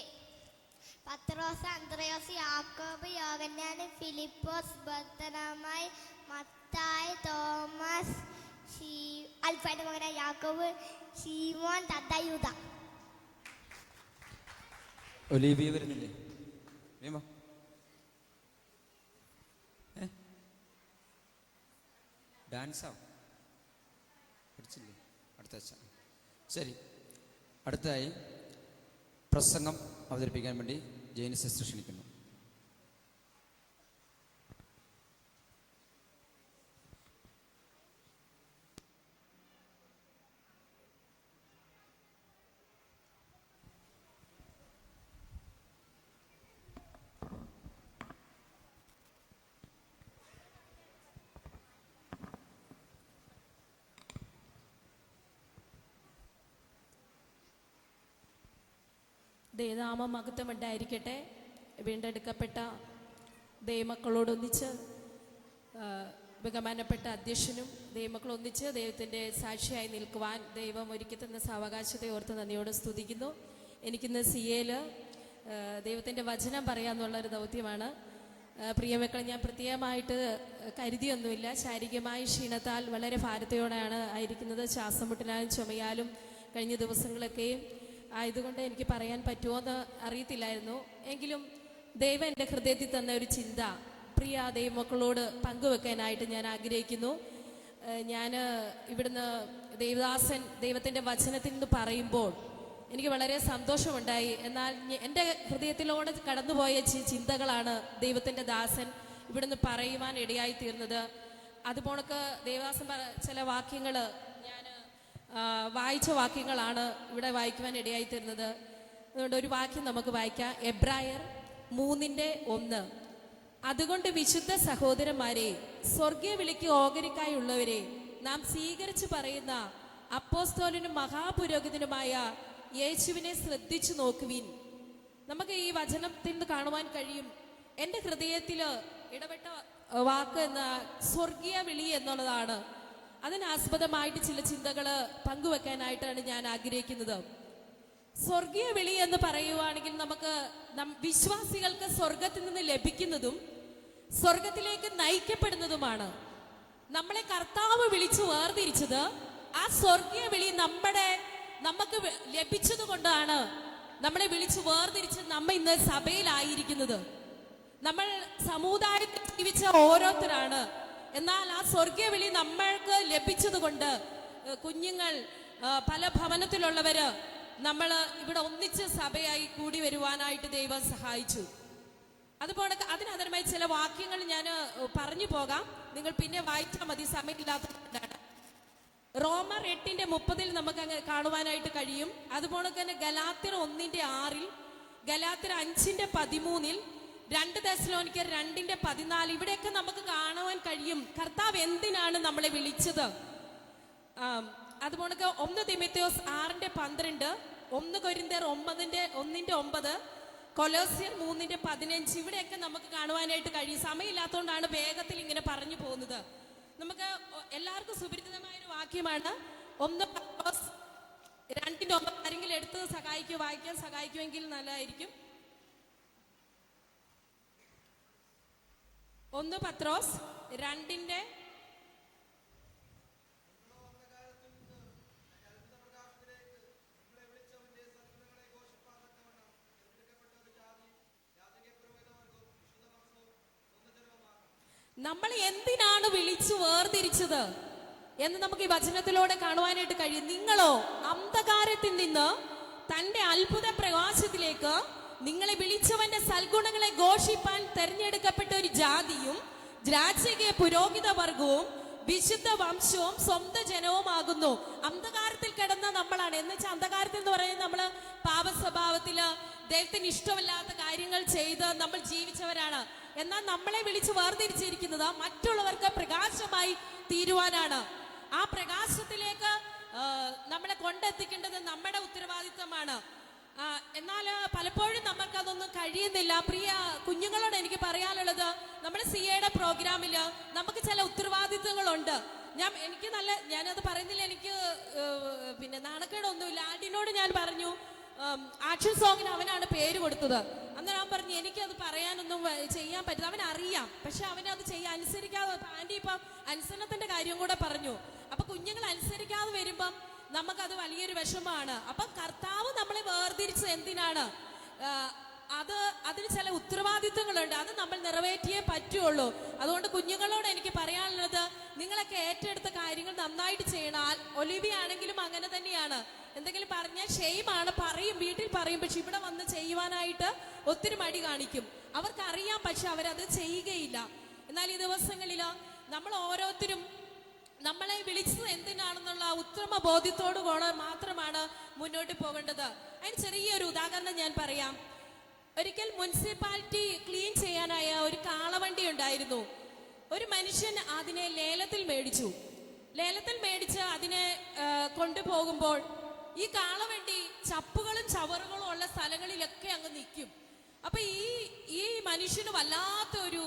Speaker 5: പത്രോസ്, അന്ത്രയോസ്, യാക്കോബ്, യോഹന്നാൻ, ഫിലിപ്പോസ്, ബർത്തലോമായി, മത്തായി, തോമസ്, അൽഫയുടെ മകനായ യാക്കോബ്, ശീമോൻ, തദ്ദയൂദ.
Speaker 3: ഒലീവിയ വരുന്നില്ലേ? ഡാൻസാ പഠിച്ചില്ലേ? അടുത്ത ശരി. അടുത്തതായി പ്രസംഗം അവതരിപ്പിക്കാൻ വേണ്ടി ജെയിൻ സിസ്റ്റർ ക്ഷണിക്കുന്നു.
Speaker 7: ദൈവനാമം മഹത്വമുണ്ടായിരിക്കട്ടെ. വീണ്ടെടുക്കപ്പെട്ട ദൈവമക്കളോടൊന്നിച്ച് ബഹുമാനപ്പെട്ട അധ്യക്ഷനും ദൈവമക്കളൊന്നിച്ച് ദൈവത്തിൻ്റെ സാക്ഷിയായി നിൽക്കുവാൻ ദൈവം ഒരുക്കി തന്ന സാവകാശത്തെ ഓർത്ത് നന്ദിയോട് സ്തുതിക്കുന്നു. എനിക്കിന്ന് CAയിൽ ദൈവത്തിൻ്റെ വചനം പറയാമെന്നുള്ളൊരു ദൗത്യമാണ്. പ്രിയമക്കളെ, ഞാൻ പ്രത്യേകമായിട്ട് കരുതിയൊന്നുമില്ല. ശാരീരികമായ ക്ഷീണത്താൽ വളരെ ഭാരത്തോടെയാണ് ആയിരിക്കുന്നത്. ശ്വാസം മുട്ടലാലും ചുമയാലും കഴിഞ്ഞ ദിവസങ്ങളൊക്കെയും ആയതുകൊണ്ട് എനിക്ക് പറയാൻ പറ്റുമോ എന്ന് അറിയത്തില്ലായിരുന്നു. എങ്കിലും ദൈവം എൻ്റെ ഹൃദയത്തിൽ തന്ന ഒരു ചിന്ത പ്രിയ ദൈവമക്കളോട് പങ്കുവെക്കാനായിട്ട് ഞാൻ ആഗ്രഹിക്കുന്നു. ഞാൻ ഇവിടുന്ന് ദേവദാസൻ ദൈവത്തിൻ്റെ വചനത്തിൽ നിന്ന് പറയുമ്പോൾ എനിക്ക് വളരെ സന്തോഷമുണ്ടായി. എന്നാൽ എൻ്റെ ഹൃദയത്തിലൂടെ കടന്നുപോയ ചിന്തകളാണ് ദൈവത്തിൻ്റെ ദാസൻ ഇവിടുന്ന് പറയുവാൻ ഇടയായി തീർന്നത്. അതുപോണക്ക് ദേവദാസൻ ചില വാക്യങ്ങൾ ഞാൻ വായിച്ച വാക്യങ്ങളാണ് ഇവിടെ വായിക്കുവാൻ ഇടയായി തീർന്നത്. അതുകൊണ്ട് ഒരു വാക്യം നമുക്ക് വായിക്കാം. എബ്രായർ 3:1. അതുകൊണ്ട് വിശുദ്ധ സഹോദരന്മാരെ, സ്വർഗീയ വിളിക്ക് ഓഹരിക്കായുള്ളവരെ, നാം സ്വീകരിച്ചു പറയുന്ന അപ്പോസ്തലനും മഹാപുരോഹിതനുമായ യേശുവിനെ ശ്രദ്ധിച്ചു നോക്കുവിൻ. നമുക്ക് ഈ വചനത്തിൽ നിന്ന് കാണുവാൻ കഴിയും. എൻ്റെ ഹൃദയത്തിൽ ഇടപെട്ട വാക്ക് എന്ന സ്വർഗീയ വിളി എന്നുള്ളതാണ്. അതിനാസ്പദമായിട്ട് ചില ചിന്തകൾ പങ്കുവെക്കാനായിട്ടാണ് ഞാൻ ആഗ്രഹിക്കുന്നത്. സ്വർഗീയ വിളി എന്ന് പറയുവാണെങ്കിൽ നമുക്ക് വിശ്വാസികൾക്ക് സ്വർഗത്തിൽ നിന്ന് ലഭിക്കുന്നതും സ്വർഗത്തിലേക്ക് നയിക്കപ്പെടുന്നതുമാണ്. നമ്മളെ കർത്താവ് വിളിച്ചു വേർതിരിച്ചത് ആ സ്വർഗീയ വിളി നമുക്ക് ലഭിച്ചത് കൊണ്ടാണ് നമ്മളെ വിളിച്ചു വേർതിരിച്ച് നമ്മ ഇന്ന് സഭയിലായിരിക്കുന്നത്. നമ്മൾ സമുദായത്തിൽ ജീവിച്ച ഓരോരുത്തരാണ്. എന്നാൽ ആ സ്വർഗീയ വിളി നമ്മൾക്ക് ലഭിച്ചത് കൊണ്ട് കുഞ്ഞുങ്ങൾ, പല ഭവനത്തിലുള്ളവര് നമ്മൾ ഇവിടെ ഒന്നിച്ച് സഭയായി കൂടി വരുവാനായിട്ട് ദൈവം സഹായിച്ചു. അതുപോലെ അതിനാധാരമായി ചില വാക്യങ്ങൾ ഞാൻ പറഞ്ഞു പോകാം. നിങ്ങൾ പിന്നെ വായിച്ചാൽ മതി, സമയമില്ലാത്തതുകൊണ്ടാണ്. റോമർ 8:30 നമുക്ക് അങ്ങനെ കാണുവാനായിട്ട് കഴിയും. അതുപോലെ തന്നെ ഗലാത്യർ 1:6, ഗലാത്യർ 5:13, 2 തെസ്സലോനിക്കർ 2:14 ഇവിടെയൊക്കെ നമുക്ക് കാണുവാൻ കഴിയും കർത്താവ് എന്തിനാണ് നമ്മളെ വിളിച്ചത്. അതുപോലെ 1 തിമോഥെയോസ് 6:12, 1 കൊരിന്ത്യർ 1:9, കൊലോസ്യർ 3:15 ഇവിടെയൊക്കെ നമുക്ക് കാണുവാനായിട്ട് കഴിയും. സമയമില്ലാത്തതുകൊണ്ടാണ് വേഗത്തിൽ ഇങ്ങനെ പറഞ്ഞു പോകുന്നത്. നമുക്ക് എല്ലാവർക്കും സുപരിചിതമായ ഒരു വാക്യമാണ് 1 പത്രോസ് 2:9. ആരെങ്കിലും എടുത്ത് വായിക്കാൻ സഹായിക്കുമെങ്കിൽ നല്ലതായിരിക്കും. 1 പത്രോസ് 2:9. നമ്മൾ എന്തിനാണ് വിളിച്ചു വേർതിരിച്ചത് എന്ന് നമുക്ക് ഈ വചനത്തിലൂടെ കാണുവാനായിട്ട് കഴിയും. നിങ്ങളോ അന്ധകാരത്തിൽ നിന്ന് തന്റെ അത്ഭുത പ്രകാശത്തിലേക്ക് നിങ്ങളെ വിളിച്ചവന്റെ സൽഗുണങ്ങളെ ഘോഷിപ്പാൻ തെരഞ്ഞെടുക്കപ്പെട്ട ഒരു ജാതിയും രാജകീയ പുരോഹിത വർഗവും വിശുദ്ധ വംശവും സ്വന്തം ജനവുമാകുന്നു. അന്ധകാരത്തിൽ കിടന്ന നമ്മളാണ്. എന്ന് വെച്ചാൽ അന്ധകാരത്തിൽ എന്ന് പറയുന്നത് നമ്മള് പാപസ്വഭാവത്തില് ദൈവത്തിന് ഇഷ്ടമില്ലാത്ത കാര്യങ്ങൾ ചെയ്ത് നമ്മൾ ജീവിച്ചവരാണ്. എന്നാൽ നമ്മളെ വിളിച്ച് വേർതിരിച്ചിരിക്കുന്നത് മറ്റുള്ളവർക്ക് പ്രകാശമായി തീരുവാനാണ്. ആ പ്രകാശത്തിലേക്ക് നമ്മളെ കൊണ്ടെത്തിക്കേണ്ടത് നമ്മുടെ ഉത്തരവാദിത്തമാണ്. എന്നാൽ പലപ്പോഴും നമുക്ക് അതൊന്നും കഴിയുന്നില്ല. പ്രിയ കുഞ്ഞുങ്ങളോട് എനിക്ക് പറയാനുള്ളത്, നമ്മുടെ സിയയുടെ പ്രോഗ്രാമിൽ നമുക്ക് ചില ഉത്തരവാദിത്തങ്ങളുണ്ട്. ഞാനത് പറയുന്നില്ല, എനിക്ക് പിന്നെ നാണക്കേടൊന്നുമില്ല. ആന്റിനോട് ഞാൻ പറഞ്ഞു, ആക്ഷൻ സോങ്ങിന് അവനാണ് പേര് കൊടുത്തത്. അന്നേരം അവൻ പറഞ്ഞു എനിക്കത് പറയാനൊന്നും ചെയ്യാൻ പറ്റില്ല. അവനറിയാം, പക്ഷെ അവനത് അനുസരിക്കാതെ. ആന്റി ഇപ്പം അനുസരണത്തിന്റെ കാര്യം കൂടെ പറഞ്ഞു. അപ്പൊ കുഞ്ഞുങ്ങൾ അനുസരിക്കാതെ വരുമ്പം നമുക്കത് വലിയൊരു വിഷമമാണ്. അപ്പൊ കർത്താവ് നമ്മളെ വേർതിരിച്ച് എന്തിനാണ്? അതിന് ചില ഉത്തരവാദിത്തങ്ങളുണ്ട്. അത് നമ്മൾ നിറവേറ്റിയേ പറ്റുള്ളൂ. അതുകൊണ്ട് കുഞ്ഞുങ്ങളോട് എനിക്ക് പറയാനുള്ളത്, നിങ്ങളൊക്കെ ഏറ്റെടുത്ത കാര്യങ്ങൾ നന്നായിട്ട് ചെയ്യണം. ഒലിവിയ ആണെങ്കിലും അങ്ങനെ തന്നെയാണ്. എന്തെങ്കിലും പറഞ്ഞാൽ ഷെയിമാണ്, പറയും, വീട്ടിൽ പറയും. പക്ഷെ ഇവിടെ വന്ന് ചെയ്യുവാനായിട്ട് ഒത്തിരി മടി കാണിക്കും. അവർക്കറിയാം, പക്ഷെ അവരത് ചെയ്യുകയില്ല. എന്നാൽ ഈ ദിവസങ്ങളിൽ നമ്മൾ ഓരോരുത്തരും നമ്മളെ വിളിച്ചത് എന്തിനാണെന്നുള്ള ഉത്തമ ബോധ്യത്തോടു കൂടെ മാത്രമാണ് മുന്നോട്ട് പോകേണ്ടത്. അതിന് ചെറിയൊരു ഉദാഹരണം ഞാൻ പറയാം. ഒരിക്കൽ മുനിസിപ്പാലിറ്റി ക്ലീൻ ചെയ്യാനായ ഒരു കാളവണ്ടി ഉണ്ടായിരുന്നു. ഒരു മനുഷ്യൻ അതിനെ ലേലത്തിൽ മേടിച്ച് അതിനെ കൊണ്ടുപോകുമ്പോൾ ഈ കാളവണ്ടി ചപ്പുകളും ചവറുകളും ഉള്ള സ്ഥലങ്ങളിലൊക്കെ അങ്ങ് നിൽക്കും. അപ്പൊ ഈ മനുഷ്യന് വല്ലാത്തൊരു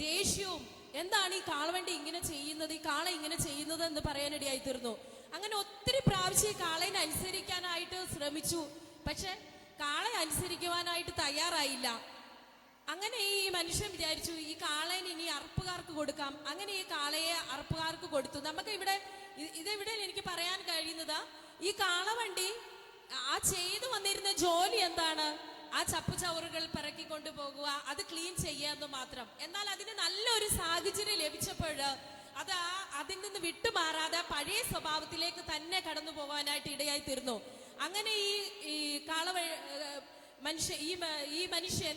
Speaker 7: ദേഷ്യവും, എന്താണ് ഈ കാളവണ്ടി ഇങ്ങനെ ചെയ്യുന്നത്, ഈ കാള ഇങ്ങനെ ചെയ്യുന്നത് എന്ന് പറയാനിടയായി തീർന്നു. അങ്ങനെ ഒത്തിരി പ്രാവശ്യം ഈ കാളയെ അനുസരിക്കാനായിട്ട് ശ്രമിച്ചു. പക്ഷെ കാളെ അനുസരിക്കുവാനായിട്ട് തയ്യാറായില്ല. അങ്ങനെ ഈ മനുഷ്യൻ വിചാരിച്ചു, ഈ കാളേനെ ഇനി അറുപ്പുകാർക്ക് കൊടുക്കാം. അങ്ങനെ ഈ കാളയെ അറുപ്പുകാർക്ക് കൊടുത്തു. നമുക്ക് ഇതെവിടെ എനിക്ക് പറയാൻ കഴിയുന്നത്, ഈ കാളവണ്ടി ആ ചെയ്തു വന്നിരുന്ന ജോലി എന്താണ്? ആ ചപ്പുചവറുകൾ പിറക്കി കൊണ്ടുപോകുക, അത് ക്ലീൻ ചെയ്യാന്ന് മാത്രം. എന്നാൽ അതിന് നല്ലൊരു സാഹചര്യം ലഭിച്ചപ്പോൾ അതിൽ നിന്ന് വിട്ടുമാറാതെ പഴയ സ്വഭാവത്തിലേക്ക് തന്നെ കടന്നു പോകാനായിട്ട് ഇടയായി തീർന്നു. അങ്ങനെ ഈ മനുഷ്യൻ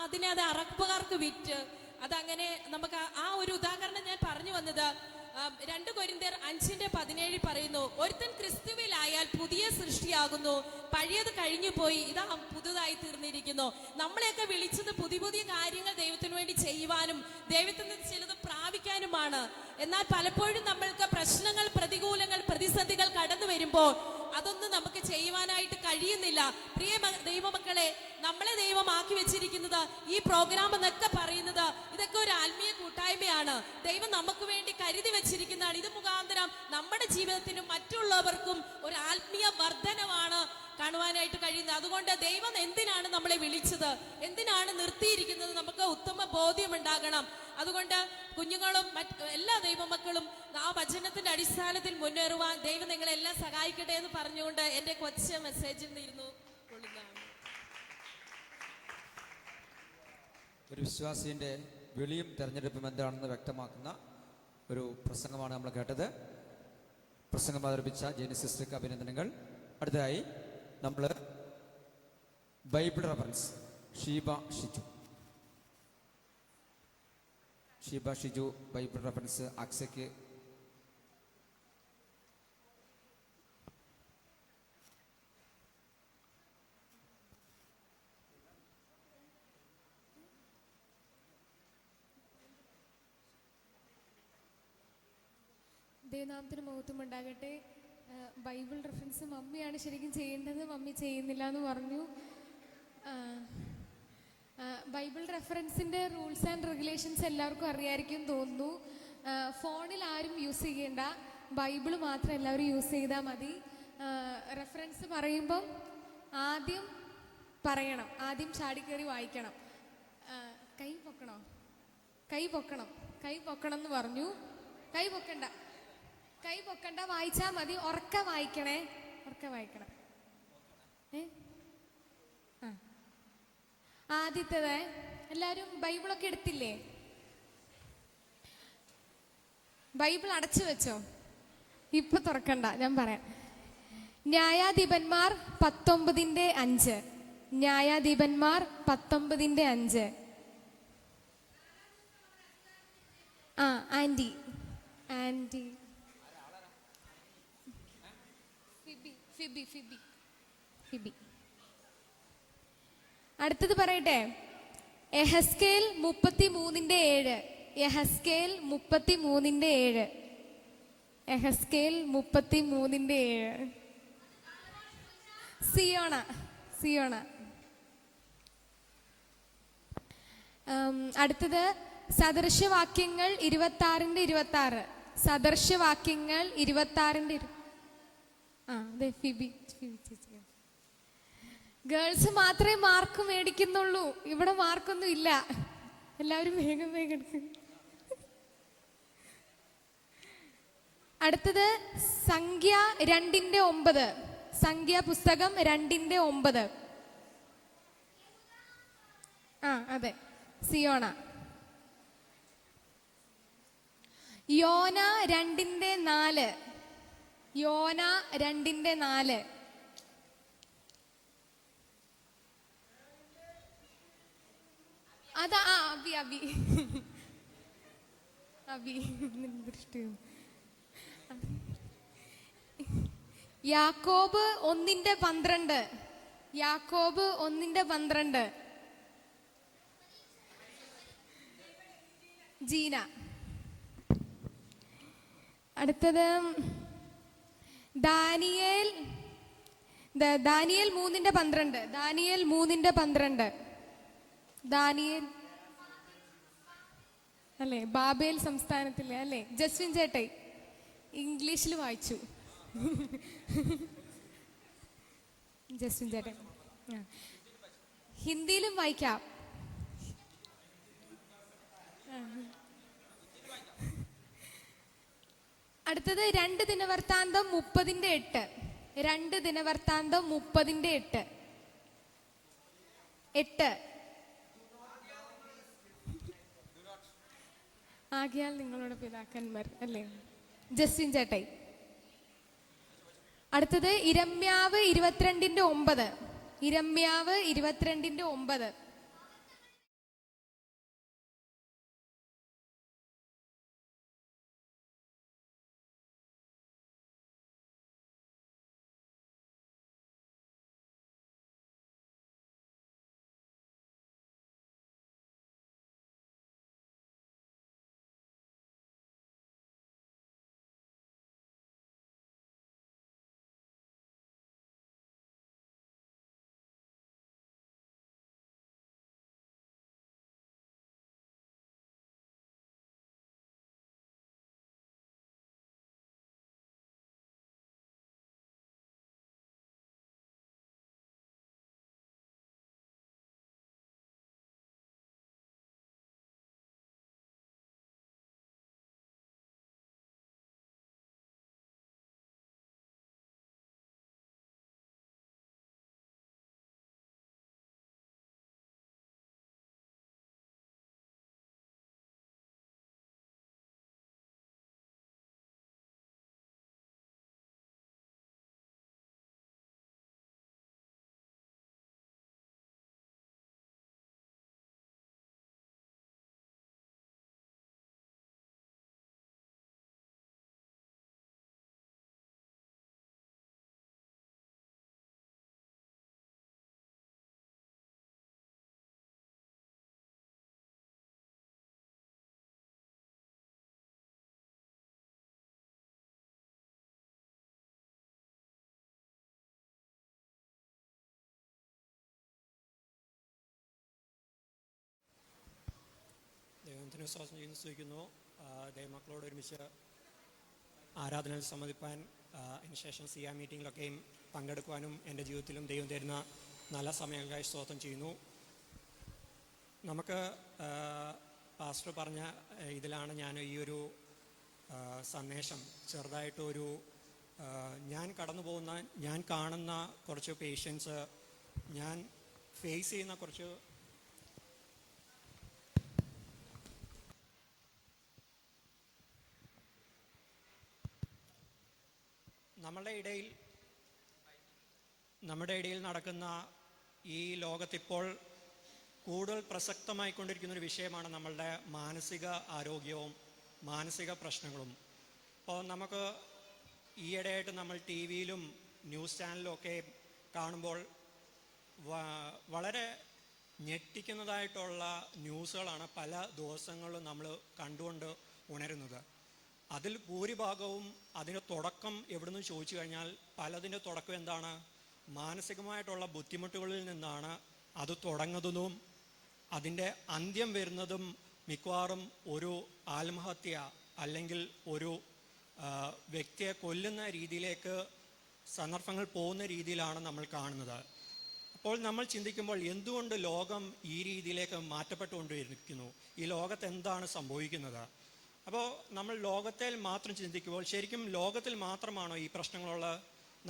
Speaker 7: അതിനെ അത് അറപ്പുകാർക്ക് വിറ്റ് അതങ്ങനെ നമുക്ക് ആ ഒരു ഉദാഹരണം ഞാൻ പറഞ്ഞു വന്നത് 2 കൊരിന്ത്യർ 5:17 പറയുന്നു, ഒരുത്തൻ ക്രിസ്തുവിലായാൽ പുതിയ സൃഷ്ടിയാകുന്നു, പഴയത് കഴിഞ്ഞു പോയി, ഇതാ പുതുതായി തീർന്നിരിക്കുന്നു. നമ്മളെയൊക്കെ വിളിച്ചത് പുതിയ കാര്യങ്ങൾ ദൈവത്തിന് വേണ്ടി ചെയ്യുവാനും ദൈവത്തിൽ നിന്ന് ചിലത് പ്രാപിക്കാനുമാണ്. എന്നാൽ പലപ്പോഴും നമ്മൾക്ക് പ്രശ്നങ്ങൾ, പ്രതികൂലങ്ങൾ, പ്രതിസന്ധികൾ കടന്നു വരുമ്പോൾ അതൊന്നും നമുക്ക് ചെയ്യുവാനായിട്ട് കഴിയുന്നില്ല. പ്രിയ ദൈവമക്കളെ, നമ്മളെ ദൈവമാക്കി വെച്ചിരിക്കുന്നത് ഈ പ്രോഗ്രാം എന്നൊക്കെ പറയുന്നത് ഇതൊക്കെ ഒരു ആത്മീയ കൂട്ടായ്മയാണ്. ദൈവം നമുക്ക് വേണ്ടി കരുതി വെച്ചിരിക്കുന്നതാണ്. ഇത് മുഖാന്തരം നമ്മുടെ ജീവിതത്തിനും മറ്റുള്ളവർക്കും ഒരു ആത്മീയ വർധനമാണ് കാണുവാനായിട്ട് കഴിയുന്നത്. അതുകൊണ്ട് ദൈവം എന്തിനാണ് നമ്മളെ വിളിച്ചത്, എന്തിനാണ് നിർത്തിയിരിക്കുന്നത്, നമുക്ക് ഉത്തമ ബോധ്യമുണ്ടാകണം. അതുകൊണ്ട് കുഞ്ഞുങ്ങളും എല്ലാ ദൈവമക്കളും ആ വചനത്തിന്റെ അടിസ്ഥാനത്തിൽ മുന്നേറുവാൻ ദൈവം നിങ്ങളെല്ലാം സഹായിക്കട്ടെ എന്ന് പറഞ്ഞുകൊണ്ട് എന്റെ കൊച്ചു മെസ്സേജിൽ നിന്നിരുന്നു കൊള്ളുന്നതാണ്.
Speaker 3: ഒരു വിശ്വാസിന്റെ വിളിയും തെരഞ്ഞെടുപ്പും എന്താണെന്ന് വ്യക്തമാക്കുന്ന ഒരു പ്രസംഗമാണ് നമ്മൾ കേട്ടത്. പ്രസംഗം അവതരിപ്പിച്ച ജെനിസിസ്റ്റർക്ക് അഭിനന്ദനങ്ങൾ. അടുത്തതായി നമ്മൾ Bible reference Sheeba Shiju Bible reference അക്സയ്ക്ക്
Speaker 8: ദൈവനാമത്തിന് മഹത്വം ഉണ്ടാകട്ടെ. ബൈബിൾ റെഫറൻസ് മമ്മിയാണ് ശരിക്കും ചെയ്യേണ്ടത്, മമ്മി ചെയ്യുന്നില്ല എന്ന് പറഞ്ഞു. ബൈബിൾ റെഫറൻസിൻ്റെ റൂൾസ് ആൻഡ് റെഗുലേഷൻസ് എല്ലാവർക്കും അറിയാമായിരിക്കും തോന്നുന്നു. ഫോണിൽ ആരും യൂസ് ചെയ്യേണ്ട, ബൈബിൾ മാത്രം എല്ലാവരും യൂസ് ചെയ്താൽ മതി. റെഫറൻസ് പറയുമ്പം ആദ്യം പറയണം, ആദ്യം ചാടിക്കയറി വായിക്കണം. കൈ പൊക്കണം എന്ന് പറഞ്ഞു. കൈ പൊക്കണ്ട, വായിച്ചാൽ മതി. ഉറക്കെ വായിക്കണം. ആദ്യത്തേത്, എല്ലാവരും ബൈബിളൊക്കെ എടുത്തില്ലേ? ബൈബിൾ അടച്ചു വെച്ചോ, ഇപ്പൊ തുറക്കണ്ട, ഞാൻ പറയാം. ന്യായാധിപന്മാർ 19:5. ന്യായാധിപന്മാർ 19:5. ആ ആൻറ്റി ഫിബി. അടുത്തത് പറയട്ടെ. യെഹെസ്കേൽ 33:7. യെഹെസ്കേൽ 33:7. യെഹെസ്കേൽ 33:7. സിയോണ. അടുത്തത് സദൃശവാക്യങ്ങൾ 26:26. സദൃശവാക്യങ്ങൾ 26. അതെ ഫിബി ചേച്ചി. ഗേൾസ് മാത്രമേ മാർക്ക് മേടിക്കുന്നുള്ളൂ, ഇവിടെ മാർക്കൊന്നും ഇല്ല. എല്ലാവരും വേഗം എടുക്കും. അടുത്തത് സംഖ്യ 2:9. സംഖ്യ പുസ്തകം 2:9. അതെ സിയോണ. യോന 2:4. യോന 2:4. അതാ അബി യാക്കോബ് 1:12. യാക്കോബ് 1:12. ജീന. അടുത്തത് ദാനിയേൽ 3:12. ദാനിയേൽ 3:12. ദാനിയേൽ അല്ലേ, ബാബേൽ സംസ്ഥാനത്തിലെ അല്ലേ. ജസ്വിൻ ചേട്ടൻ ഇംഗ്ലീഷിൽ വായിച്ചു. ജസ്വിൻ ചേട്ടൻ ഹിന്ദിയിലും വായിക്കാം. അടുത്തത് 2 ദിനവൃത്താന്തം 30:8. 2 ദിനവൃത്താന്തം 30:8. 8. ആകിയാൽ നിങ്ങളുടെ പിതാക്കന്മാർ അല്ലേ, ജസ്വിൻ ചേട്ടായി. അടുത്തത് ഇരമ്യാവ് 22:9. ഇരമ്യാവ് 22:9.
Speaker 9: ദൈവത്തിന് വിശ്വാസം ചെയ്യുന്നു സ്തുതിക്കുന്നു. ദൈവമക്കളോട് ഒരുമിച്ച് ആരാധനയിൽ സംബന്ധിപ്പാൻ അതിനുശേഷം സിയ മീറ്റിങ്ങിലൊക്കെയും പങ്കെടുക്കുവാനും എൻ്റെ ജീവിതത്തിലും ദൈവം തരുന്ന നല്ല സമയങ്ങൾക്കായി സ്തോത്രം ചെയ്യുന്നു. നമുക്ക് പാസ്റ്റർ പറഞ്ഞ ഇതിലാണ് ഞാൻ ഈ ഒരു സന്ദേശം ചെറുതായിട്ടൊരു ഞാൻ കടന്നു പോകുന്ന, ഞാൻ കാണുന്ന കുറച്ച് പേഷ്യൻസ്, ഞാൻ ഫേസ് ചെയ്യുന്ന കുറച്ച് നമ്മുടെ ഇടയിൽ നടക്കുന്ന ഈ ലോകത്തിപ്പോൾ കൂടുതൽ പ്രസക്തമായിക്കൊണ്ടിരിക്കുന്ന ഒരു വിഷയമാണ് നമ്മളുടെ മാനസിക ആരോഗ്യവും മാനസിക പ്രശ്നങ്ങളും. അപ്പോൾ നമുക്ക് ഈയിടെയായിട്ട് നമ്മൾ ടി വിയിലും ന്യൂസ് ചാനലിലും ഒക്കെ കാണുമ്പോൾ വളരെ ഞെട്ടിക്കുന്നതായിട്ടുള്ള ന്യൂസുകളാണ് പല ദിവസങ്ങളിലും നമ്മൾ കണ്ടുകൊണ്ട് ഉണരുന്നത്. അതിൽ ഭൂരിഭാഗവും അതിൻ്റെ തുടക്കം എവിടുന്ന് ചോദിച്ചു കഴിഞ്ഞാൽ പലതിൻ്റെ തുടക്കം എന്താണ്? മാനസികമായിട്ടുള്ള ബുദ്ധിമുട്ടുകളിൽ നിന്നാണ് അത് തുടങ്ങുന്നതും അതിൻ്റെ അന്ത്യം വരുന്നതും മിക്കവാറും ഒരു ആത്മഹത്യ അല്ലെങ്കിൽ ഒരു വ്യക്തിയെ കൊല്ലുന്ന രീതിയിലേക്ക് സന്ദർഭങ്ങൾ പോകുന്ന രീതിയിലാണ് നമ്മൾ കാണുന്നത്. അപ്പോൾ നമ്മൾ ചിന്തിക്കുമ്പോൾ എന്തുകൊണ്ട് ലോകം ഈ രീതിയിലേക്ക് മാറ്റപ്പെട്ടുകൊണ്ടിരിക്കുന്നു? ഈ ലോകത്ത് എന്താണ് സംഭവിക്കുന്നത്? അപ്പോൾ നമ്മൾ ലോകത്തിൽ മാത്രം ചിന്തിക്കുമ്പോൾ ശരിക്കും ലോകത്തിൽ മാത്രമാണോ ഈ പ്രശ്നങ്ങളുള്ളത്?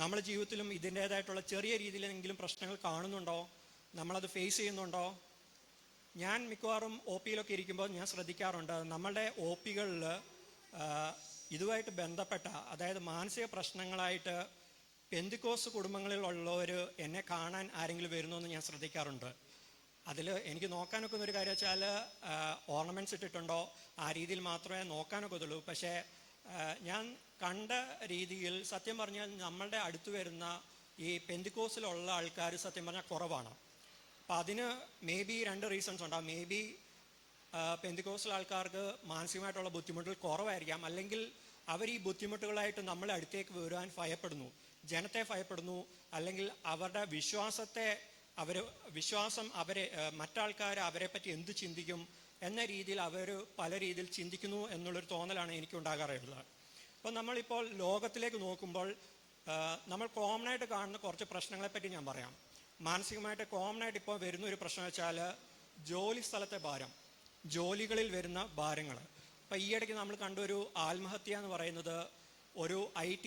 Speaker 9: നമ്മുടെ ജീവിതത്തിലും ഇതിൻ്റേതായിട്ടുള്ള ചെറിയ രീതിയിലെങ്കിലും പ്രശ്നങ്ങൾ കാണുന്നുണ്ടോ? നമ്മളത് ഫേസ് ചെയ്യുന്നുണ്ടോ? ഞാൻ മിക്കവാറും ഒ പിയിലൊക്കെ ഇരിക്കുമ്പോൾ ഞാൻ ശ്രദ്ധിക്കാറുണ്ട്, നമ്മളുടെ ഒ പികളിൽ ഇതുമായിട്ട് ബന്ധപ്പെട്ട, അതായത് മാനസിക പ്രശ്നങ്ങളായിട്ട് പെന്തിക്കോസ് കുടുംബങ്ങളിലുള്ളവർ എന്നെ കാണാൻ ആരെങ്കിലും വരുന്നു എന്ന് ഞാൻ ശ്രദ്ധിക്കാറുണ്ട്. അതിൽ എനിക്ക് നോക്കാനൊക്കെ ഒരു കാര്യം വെച്ചാൽ ഓർണമെൻറ്റ്സ് ഇട്ടിട്ടുണ്ടോ ആ രീതിയിൽ മാത്രമേ നോക്കാനൊക്കെ ഉള്ളൂ. പക്ഷേ ഞാൻ കണ്ട രീതിയിൽ സത്യം പറഞ്ഞാൽ നമ്മളുടെ അടുത്ത് വരുന്ന ഈ പെന്തിക്കോസിലുള്ള ആൾക്കാർ സത്യം പറഞ്ഞാൽ കുറവാണ്. അപ്പം അതിന് മേ ബി 2 റീസൺസ് ഉണ്ടാകും. മേ ബി പെന്തിക്കോസിൽ ആൾക്കാർക്ക് മാനസികമായിട്ടുള്ള ബുദ്ധിമുട്ടുകൾ കുറവായിരിക്കാം, അല്ലെങ്കിൽ അവർ ഈ ബുദ്ധിമുട്ടുകളായിട്ട് നമ്മളെ അടുത്തേക്ക് വരാൻ ഭയപ്പെടുന്നു, ജനത്തെ ഭയപ്പെടുന്നു, അല്ലെങ്കിൽ അവരുടെ വിശ്വാസം മറ്റാൾക്കാർ അവരെ പറ്റി എന്ത് ചിന്തിക്കും എന്ന രീതിയിൽ അവർ പല രീതിയിൽ ചിന്തിക്കുന്നു എന്നുള്ളൊരു തോന്നലാണ് എനിക്കുണ്ടാകാറുള്ളത്. അപ്പോൾ നമ്മളിപ്പോൾ ലോകത്തിലേക്ക് നോക്കുമ്പോൾ നമ്മൾ കോമൺ ആയിട്ട് കാണുന്ന കുറച്ച് പ്രശ്നങ്ങളെപ്പറ്റി ഞാൻ പറയാം. മാനസികമായിട്ട് കോമൺ ആയിട്ട് ഇപ്പോൾ വരുന്ന ഒരു പ്രശ്നം വെച്ചാൽ ജോലി സ്ഥലത്തെ ഭാരം, ജോലികളിൽ വരുന്ന ഭാരങ്ങൾ. അപ്പോൾ ഈയിടയ്ക്ക് നമ്മൾ കണ്ടൊരു ആത്മഹത്യ എന്ന് പറയുന്നത് ഒരു IT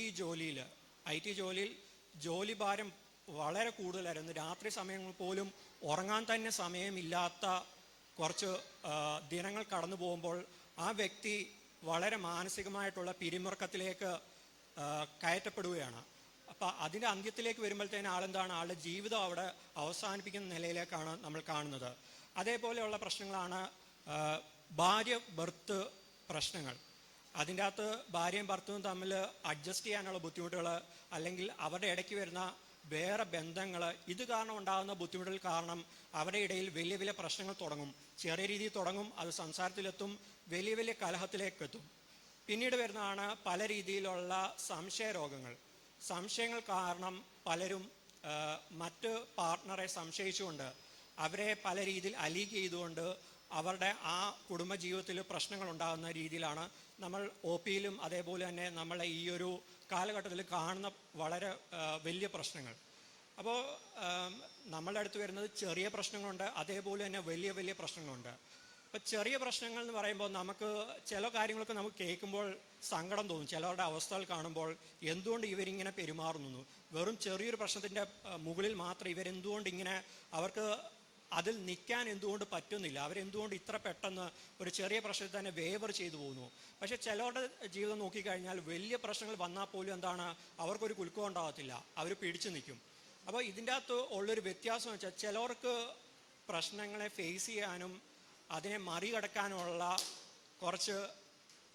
Speaker 9: ജോലിയിൽ ജോലി ഭാരം വളരെ കൂടുതലായിരുന്നു. രാത്രി സമയങ്ങൾ പോലും ഉറങ്ങാൻ തന്നെ സമയമില്ലാത്ത കുറച്ച് ദിനങ്ങൾ കടന്നു പോകുമ്പോൾ ആ വ്യക്തി വളരെ മാനസികമായിട്ടുള്ള പിരിമുറുക്കത്തിലേക്ക് കയറ്റപ്പെടുകയാണ്. അപ്പം അതിൻ്റെ അന്ത്യത്തിലേക്ക് വരുമ്പോഴത്തേന് ആളുടെ ജീവിതം അവിടെ അവസാനിപ്പിക്കുന്ന നിലയിലേക്കാണ് നമ്മൾ കാണുന്നത്. അതേപോലെയുള്ള പ്രശ്നങ്ങളാണ് ഭാര്യ ഭർത്ത് പ്രശ്നങ്ങൾ. അതിൻ്റെ അകത്ത് ഭാര്യയും ഭർത്തവും തമ്മിൽ അഡ്ജസ്റ്റ് ചെയ്യാനുള്ള ബുദ്ധിമുട്ടുകൾ, അല്ലെങ്കിൽ അവരുടെ ഇടയ്ക്ക് വരുന്ന വേറെ ബന്ധങ്ങൾ, ഇത് കാരണം ഉണ്ടാകുന്ന ബുദ്ധിമുട്ടുകൾ കാരണം അവരുടെ ഇടയിൽ വലിയ വലിയ പ്രശ്നങ്ങൾ തുടങ്ങും. ചെറിയ രീതിയിൽ തുടങ്ങും, അത് സംസാരത്തിലെത്തും, വലിയ വലിയ കലഹത്തിലേക്ക് എത്തും. പിന്നീട് വരുന്നതാണ് പല രീതിയിലുള്ള സംശയങ്ങൾ കാരണം പലരും മറ്റ് പാർട്ട്ണറെ സംശയിച്ചുകൊണ്ട് അവരെ പല രീതിയിൽ അലീഗ് ചെയ്തുകൊണ്ട് അവരുടെ ആ കുടുംബജീവിതത്തിൽ പ്രശ്നങ്ങൾ ഉണ്ടാകുന്ന രീതിയിലാണ് നമ്മൾ ഒ പിയിലും അതേപോലെ തന്നെ നമ്മളെ ഈ ഒരു കാലഘട്ടത്തിൽ കാണുന്ന വളരെ വലിയ പ്രശ്നങ്ങൾ. അപ്പോൾ നമ്മളുടെ അടുത്ത് വരുന്നത് ചെറിയ പ്രശ്നങ്ങളുണ്ട്, അതേപോലെ തന്നെ വലിയ വലിയ പ്രശ്നങ്ങളുണ്ട്. അപ്പം ചെറിയ പ്രശ്നങ്ങൾ എന്ന് പറയുമ്പോൾ നമുക്ക് ചില കാര്യങ്ങളൊക്കെ നമുക്ക് കേൾക്കുമ്പോൾ സങ്കടം തോന്നും. ചിലവരുടെ അവസ്ഥകൾ കാണുമ്പോൾ എന്തുകൊണ്ട് ഇവരിങ്ങനെ പെരുമാറുന്നു, വെറും ചെറിയൊരു പ്രശ്നത്തിൻ്റെ മുകളിൽ മാത്രം ഇവരെന്തുകൊണ്ട് ഇങ്ങനെ, അവർക്ക് അതിൽ നിൽക്കാൻ എന്തുകൊണ്ട് പറ്റുന്നില്ല, അവരെന്തുകൊണ്ട് ഇത്ര പെട്ടെന്ന് ഒരു ചെറിയ പ്രശ്നത്തിൽ തന്നെ വേവർ ചെയ്തു പോകുന്നു. പക്ഷേ ചിലവരുടെ ജീവിതം നോക്കിക്കഴിഞ്ഞാൽ വലിയ പ്രശ്നങ്ങൾ വന്നാൽ പോലും എന്താണ്, അവർക്കൊരു കുലുക്കം ഉണ്ടാകത്തില്ല, അവർ പിടിച്ചു നിൽക്കും. അപ്പോൾ ഇതിൻ്റെ അകത്ത് ഉള്ളൊരു വ്യത്യാസം വെച്ചാൽ ചിലവർക്ക് പ്രശ്നങ്ങളെ ഫേസ് ചെയ്യാനും അതിനെ മറികടക്കാനുള്ള കുറച്ച്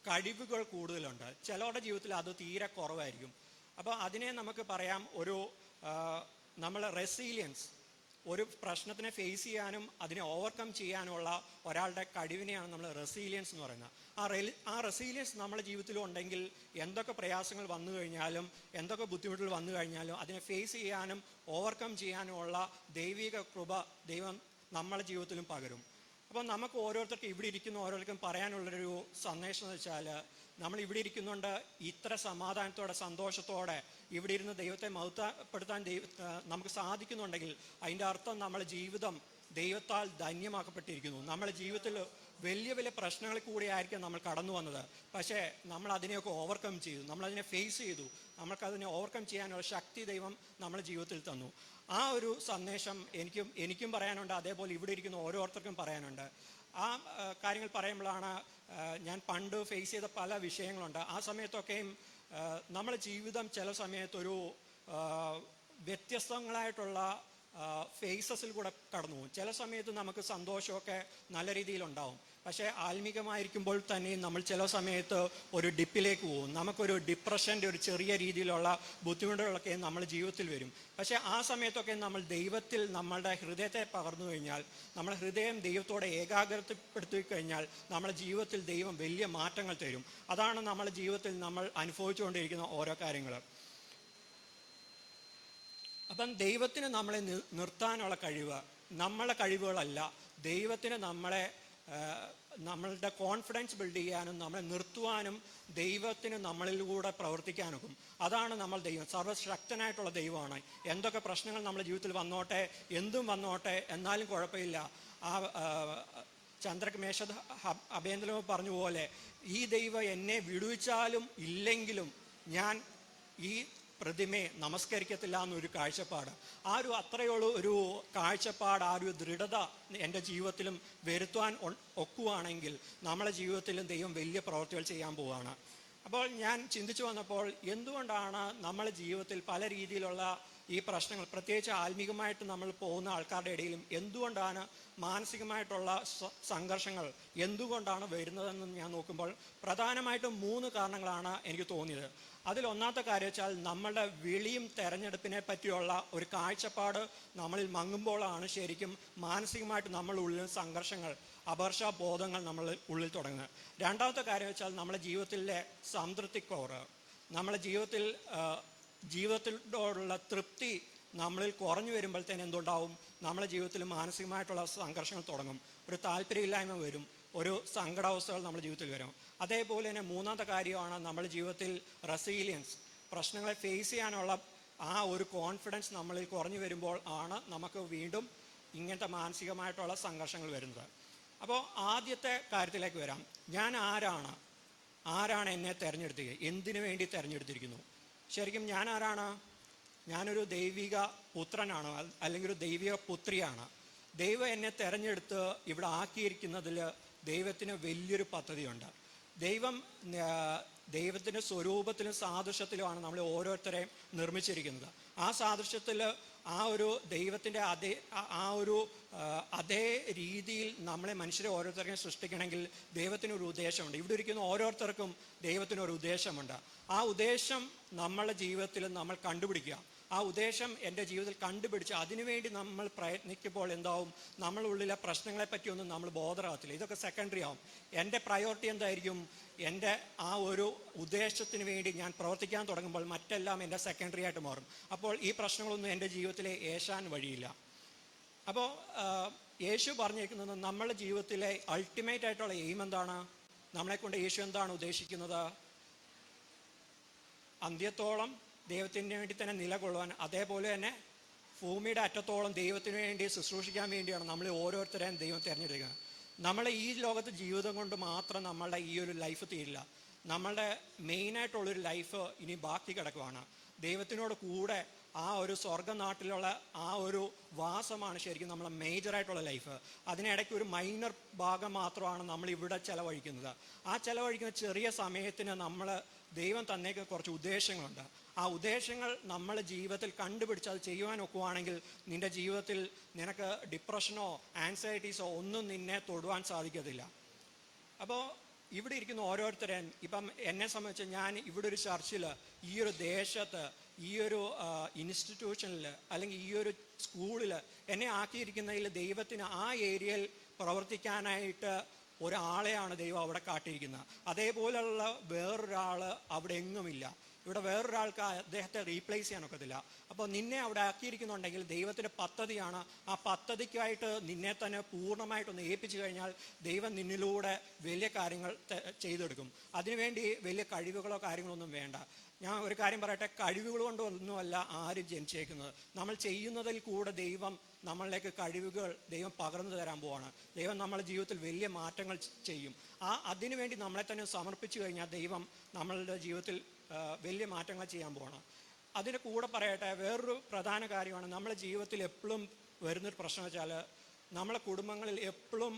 Speaker 9: കഴിവുകൾ കൂടുതലുണ്ട്, ചിലവരുടെ ജീവിതത്തിൽ അത് തീരെ കുറവായിരിക്കും. അപ്പോൾ അതിനെ നമുക്ക് പറയാം ഒരു നമ്മൾ റെസീലിയൻസ്, ഒരു പ്രശ്നത്തിനെ ഫേസ് ചെയ്യാനും അതിനെ ഓവർകം ചെയ്യാനുമുള്ള ഒരാളുടെ കഴിവിനെയാണ് നമ്മൾ റെസീലിയൻസ് എന്ന് പറയുന്നത്. ആ റെസീലിയൻസ് നമ്മുടെ ജീവിതത്തിലും ഉണ്ടെങ്കിൽ എന്തൊക്കെ പ്രയാസങ്ങൾ വന്നു കഴിഞ്ഞാലും എന്തൊക്കെ ബുദ്ധിമുട്ടുകൾ വന്നു കഴിഞ്ഞാലും അതിനെ ഫേസ് ചെയ്യാനും ഓവർകം ചെയ്യാനുമുള്ള ദൈവിക കൃപ ദൈവം നമ്മുടെ ജീവിതത്തിലും പകരും. അപ്പോൾ നമുക്ക് ഓരോരുത്തർക്കും ഇവിടെ ഇരിക്കുന്ന ഓരോരുത്തർക്കും പറയാനുള്ളൊരു സന്ദേശം എന്ന് വെച്ചാൽ, നമ്മൾ ഇവിടെ ഇരിക്കുന്നുണ്ട് ഇത്ര സമാധാനത്തോടെ സന്തോഷത്തോടെ ഇവിടെ ഇരുന്ന് ദൈവത്തെ മഹത്വപ്പെടുത്താൻ നമുക്ക് സാധിക്കുന്നുണ്ടെങ്കിൽ അതിൻ്റെ അർത്ഥം നമ്മുടെ ജീവിതം ദൈവത്താൽ ധന്യമാക്കപ്പെട്ടിരിക്കുന്നു. നമ്മുടെ ജീവിതത്തിൽ വലിയ വലിയ പ്രശ്നങ്ങളിൽ കൂടി ആയിരിക്കും നമ്മൾ കടന്നു വന്നത്, പക്ഷേ നമ്മൾ അതിനെയൊക്കെ ഓവർകം ചെയ്തു, നമ്മളതിനെ ഫേസ് ചെയ്തു, നമ്മൾക്കതിനെ ഓവർകം ചെയ്യാനുള്ള ശക്തി ദൈവം നമ്മുടെ ജീവിതത്തിൽ തന്നു. ആ ഒരു സന്ദേശം എനിക്കും പറയാനുണ്ട്, അതേപോലെ ഇവിടെ ഇരിക്കുന്ന ഓരോരുത്തർക്കും പറയാനുണ്ട്. ആ കാര്യങ്ങൾ പറയുമ്പോഴാണ് ഞാൻ പണ്ട് ഫേസ് ചെയ്ത പല വിഷയങ്ങളുണ്ട്. ആ സമയത്തൊക്കെയും നമ്മുടെ ജീവിതം ചില സമയത്തൊരു വ്യത്യസ്തങ്ങളായിട്ടുള്ള ഫേസസിൽ കൂടെ കടന്നു പോകും. ചില സമയത്ത് നമുക്ക് സന്തോഷമൊക്കെ നല്ല രീതിയിലുണ്ടാവും. പക്ഷേ ആത്മീകമായിരിക്കുമ്പോൾ തന്നെ നമ്മൾ ചില സമയത്ത് ഒരു ഡിപ്പിലേക്ക് പോകും. നമുക്കൊരു ഡിപ്രഷൻ്റെ ഒരു ചെറിയ രീതിയിലുള്ള ബുദ്ധിമുട്ടുകളൊക്കെ നമ്മുടെ ജീവിതത്തിൽ വരും. പക്ഷേ ആ സമയത്തൊക്കെ നമ്മൾ ദൈവത്തിൽ നമ്മളുടെ ഹൃദയത്തെ പകർന്നു കഴിഞ്ഞാൽ, നമ്മുടെ ഹൃദയം ദൈവത്തോടെ ഏകാഗ്രതപ്പെടുത്തി കഴിഞ്ഞാൽ നമ്മുടെ ജീവിതത്തിൽ ദൈവം വലിയ മാറ്റങ്ങൾ തരും. അതാണ് നമ്മുടെ ജീവിതത്തിൽ നമ്മൾ അനുഭവിച്ചുകൊണ്ടിരിക്കുന്ന ഓരോ കാര്യങ്ങൾ. അപ്പം ദൈവത്തിന് നമ്മളെ നിർത്താനുള്ള കഴിവ് നമ്മളെ കഴിവുകളല്ല. ദൈവത്തിന് നമ്മളുടെ കോൺഫിഡൻസ് ബിൽഡ് ചെയ്യാനും നമ്മളെ നിർത്തുവാനും ദൈവത്തിന് നമ്മളിലൂടെ പ്രവർത്തിക്കാനൊക്കും. അതാണ് നമ്മൾ ദൈവം. സർവശക്തനായിട്ടുള്ള ദൈവമാണ്. എന്തൊക്കെ പ്രശ്നങ്ങൾ നമ്മുടെ ജീവിതത്തിൽ വന്നോട്ടെ, എന്തും വന്നോട്ടെ, എന്നാലും കുഴപ്പമില്ല. ആ ചന്ദ്രക് അഭേന്ദ്രൻ പറഞ്ഞ പോലെ ഈ ദൈവം എന്നെ വിടുവിച്ചാലും ഇല്ലെങ്കിലും ഞാൻ ഈ പ്രതിമയെ നമസ്കരിക്കത്തില്ല എന്നൊരു കാഴ്ചപ്പാട്, അത്രയുള്ള ഒരു കാഴ്ചപ്പാട്, ഒരു ദൃഢത എൻ്റെ ജീവിതത്തിലും വരുത്തുവാൻ ഒക്കുവാണെങ്കിൽ നമ്മളെ ജീവിതത്തിലും ദൈവം വലിയ പ്രവൃത്തികൾ ചെയ്യാൻ പോവുകയാണ്. അപ്പോൾ ഞാൻ ചിന്തിച്ചു വന്നപ്പോൾ എന്തുകൊണ്ടാണ് നമ്മളെ ജീവിതത്തിൽ പല രീതിയിലുള്ള ഈ പ്രശ്നങ്ങൾ, പ്രത്യേകിച്ച് ആത്മീകമായിട്ട് നമ്മൾ പോകുന്ന ആൾക്കാരുടെ ഇടയിലും എന്തുകൊണ്ടാണ് മാനസികമായിട്ടുള്ള സംഘർഷങ്ങൾ എന്തുകൊണ്ടാണ് വരുന്നതെന്ന് ഞാൻ നോക്കുമ്പോൾ പ്രധാനമായിട്ടും 3 കാരണങ്ങളാണ് എനിക്ക് തോന്നിയത്. അതിലൊന്നാമത്തെ കാര്യം വെച്ചാൽ നമ്മളുടെ വിളിയും തെരഞ്ഞെടുപ്പിനെ പറ്റിയുള്ള ഒരു കാഴ്ചപ്പാട് നമ്മളിൽ മങ്ങുമ്പോഴാണ് ശരിക്കും മാനസികമായിട്ട് നമ്മളുടെ ഉള്ളിൽ സംഘർഷങ്ങൾ, അപകർഷബോധങ്ങൾ നമ്മളുടെ ഉള്ളിൽ തുടങ്ങുന്നത്. രണ്ടാമത്തെ കാര്യം വെച്ചാൽ നമ്മുടെ ജീവിതത്തിലെ സംതൃപ്തിക്കുറവ്, നമ്മുടെ ജീവിതത്തിലുള്ള തൃപ്തി നമ്മളിൽ കുറഞ്ഞു വരുമ്പോഴത്തേന് എന്തുണ്ടാവും, നമ്മുടെ ജീവിതത്തിൽ മാനസികമായിട്ടുള്ള സംഘർഷങ്ങൾ തുടങ്ങും. ഒരു താല്പര്യമില്ലായ്മ വരും, ഒരു സങ്കടാവസ്ഥകൾ നമ്മുടെ ജീവിതത്തിൽ വരും. അതേപോലെ തന്നെ മൂന്നാമത്തെ കാര്യമാണ് നമ്മുടെ ജീവിതത്തിൽ റെസീലിയൻസ്, പ്രശ്നങ്ങളെ ഫേസ് ചെയ്യാനുള്ള ആ ഒരു കോൺഫിഡൻസ് നമ്മളിൽ കുറഞ്ഞു വരുമ്പോൾ ആണ് നമുക്ക് വീണ്ടും ഇങ്ങനത്തെ മാനസികമായിട്ടുള്ള സംഘർഷങ്ങൾ വരുന്നത്. അപ്പോൾ ആദ്യത്തെ കാര്യത്തിലേക്ക് വരാം. ഞാൻ ആരാണ് എന്നെ തിരഞ്ഞെടുത്തത്, എന്തിനു വേണ്ടി തിരഞ്ഞെടുത്തിരിക്കുന്നു? ശരിക്കും ഞാൻ ആരാണ്? ഞാനൊരു ദൈവിക പുത്രനാണ്, അല്ലെങ്കിൽ ഒരു ദൈവിക പുത്രിയാണ്. ദൈവം എന്നെ തിരഞ്ഞെടുത്ത് ഇവിടെ ആക്കിയിരിക്കുന്നതിൽ ദൈവത്തിന് വലിയൊരു പദ്ധതിയുണ്ട്. ദൈവത്തിൻ്റെ സ്വരൂപത്തിലും സാദൃശ്യത്തിലുമാണ് നമ്മൾ ഓരോരുത്തരെയും നിർമ്മിച്ചിരിക്കുന്നത്. ആ സാദൃശ്യത്തിൽ ആ ഒരു ദൈവത്തിൻ്റെ അതേ രീതിയിൽ നമ്മളെ മനുഷ്യരെ ഓരോരുത്തരെയും സൃഷ്ടിക്കണമെങ്കിൽ ദൈവത്തിനൊരു ഉദ്ദേശമുണ്ട്. ഇവിടെ ഇരിക്കുന്ന ഓരോരുത്തർക്കും ദൈവത്തിനൊരു ഉദ്ദേശമുണ്ട്. ആ ഉദ്ദേശം നമ്മളുടെ ജീവിതത്തിൽ നമ്മൾ കണ്ടുപിടിക്കുക. ആ ഉദ്ദേശം എൻ്റെ ജീവിതത്തിൽ കണ്ടുപിടിച്ച് അതിനുവേണ്ടി നമ്മൾ പ്രയത്നിക്കുമ്പോൾ എന്താവും, നമ്മളുള്ളിലെ പ്രശ്നങ്ങളെ പറ്റിയൊന്നും നമ്മൾ ബോധറാകത്തില്ല. ഇതൊക്കെ സെക്കൻഡറി ആവും. എൻ്റെ പ്രയോറിറ്റി എന്തായിരിക്കും? എൻ്റെ ആ ഒരു ഉദ്ദേശത്തിന് വേണ്ടി ഞാൻ പ്രവർത്തിക്കാൻ തുടങ്ങുമ്പോൾ മറ്റെല്ലാം എൻ്റെ സെക്കൻഡറി ആയിട്ട് മാറും. അപ്പോൾ ഈ പ്രശ്നങ്ങളൊന്നും എൻ്റെ ജീവിതത്തിലെ ഏശാൻ വഴിയില്ല. അപ്പോൾ യേശു പറഞ്ഞിരിക്കുന്നത് നമ്മളുടെ ജീവിതത്തിലെ അൾട്ടിമേറ്റ് ആയിട്ടുള്ള എയിം എന്താണ്? നമ്മളെക്കൊണ്ട് യേശു എന്താണ് ഉദ്ദേശിക്കുന്നത്? അന്ത്യത്തോളം ദൈവത്തിന് വേണ്ടി തന്നെ നിലകൊള്ളുവാൻ, അതേപോലെ തന്നെ ഭൂമിയുടെ അറ്റത്തോളം ദൈവത്തിന് വേണ്ടി ശുശ്രൂഷിക്കാൻ വേണ്ടിയാണ് നമ്മൾ ഓരോരുത്തരെയും ദൈവം തിരഞ്ഞെടുക്കുക. നമ്മളെ ഈ ലോകത്ത് ജീവിതം കൊണ്ട് മാത്രം നമ്മളുടെ ഈ ഒരു ലൈഫ് തീരില്ല. നമ്മളുടെ മെയിനായിട്ടുള്ളൊരു ലൈഫ് ഇനി ബാക്കി കിടക്കുവാണ്. ദൈവത്തിനോട് കൂടെ ആ ഒരു സ്വർഗനാട്ടിലുള്ള ആ ഒരു വാസമാണ് ശരിക്കും നമ്മളെ മേജറായിട്ടുള്ള ലൈഫ്. അതിനിടയ്ക്ക് ഒരു മൈനർ ഭാഗം മാത്രമാണ് നമ്മൾ ഇവിടെ ചെലവഴിക്കുന്നത്. ആ ചെലവഴിക്കുന്ന ചെറിയ സമയത്തിന് നമ്മൾ ദൈവം തന്നേക്ക് കുറച്ച് ഉദ്ദേശങ്ങളുണ്ട്. ആ ഉദ്ദേശങ്ങൾ നമ്മളെ ജീവിതത്തിൽ കണ്ടുപിടിച്ച് അത് ചെയ്യുവാൻ ഒക്കുവാണെങ്കിൽ നിൻ്റെ ജീവിതത്തിൽ നിനക്ക് ഡിപ്രഷനോ ആൻസൈറ്റീസോ ഒന്നും നിന്നെ തൊടുവാൻ സാധിക്കത്തില്ല. അപ്പോൾ ഇവിടെ ഇരിക്കുന്ന ഓരോരുത്തരും, ഇപ്പം എന്നെ സംബന്ധിച്ച് ഞാൻ ഇവിടെ ഒരു ചർച്ചിൽ, ഈ ഒരു ദേശത്ത്, ഈ ഒരു ഇൻസ്റ്റിറ്റ്യൂഷനിൽ, അല്ലെങ്കിൽ ഈ ഒരു സ്കൂളിൽ എന്നെ ആക്കിയിരിക്കുന്നതിൽ ദൈവത്തിന് ആ ഏരിയയിൽ പ്രവർത്തിക്കാനായിട്ട് ഒരാളെയാണ് ദൈവം അവിടെ കാട്ടിയിരിക്കുന്നത്. അതേപോലെയുള്ള വേറൊരാൾ അവിടെ എങ്ങുമില്ല. ഇവിടെ വേറൊരാൾക്ക് അദ്ദേഹത്തെ റീപ്ലേസ് ചെയ്യാനൊക്കത്തില്ല. അപ്പോൾ നിന്നെ അവിടെ ആക്കിയിരിക്കുന്നുണ്ടെങ്കിൽ ദൈവത്തിൻ്റെ പദ്ധതിയാണ്. ആ പദ്ധതിക്കായിട്ട് നിന്നെ തന്നെ പൂർണ്ണമായിട്ടൊന്ന് ഏൽപ്പിച്ചു കഴിഞ്ഞാൽ ദൈവം നിന്നിലൂടെ വലിയ കാര്യങ്ങൾ ചെയ്തെടുക്കും. അതിനുവേണ്ടി വലിയ കഴിവുകളോ കാര്യങ്ങളൊന്നും വേണ്ട. ഞാൻ ഒരു കാര്യം പറയട്ടെ, കഴിവുകൾ കൊണ്ടൊന്നുമല്ല ആരും ജനിച്ചേക്കുന്നത്. നമ്മൾ ചെയ്യുന്നതിൽ കൂടെ ദൈവം നമ്മളിലേക്ക് കഴിവുകൾ ദൈവം പകർന്നു തരാൻ പോവാണ്. ദൈവം നമ്മുടെ ജീവിതത്തിൽ വലിയ മാറ്റങ്ങൾ ചെയ്യും. അതിനുവേണ്ടി നമ്മളെ തന്നെ സമർപ്പിച്ചു കഴിഞ്ഞാൽ ദൈവം നമ്മളുടെ ജീവിതത്തിൽ വലിയ മാറ്റങ്ങൾ ചെയ്യാൻ പോവാണ്. അതിന് കൂടെ പറയട്ടെ, വേറൊരു പ്രധാന കാര്യമാണ് നമ്മുടെ ജീവിതത്തിൽ എപ്പോഴും വരുന്നൊരു പ്രശ്നം വെച്ചാൽ, നമ്മളെ കുടുംബങ്ങളിൽ എപ്പോഴും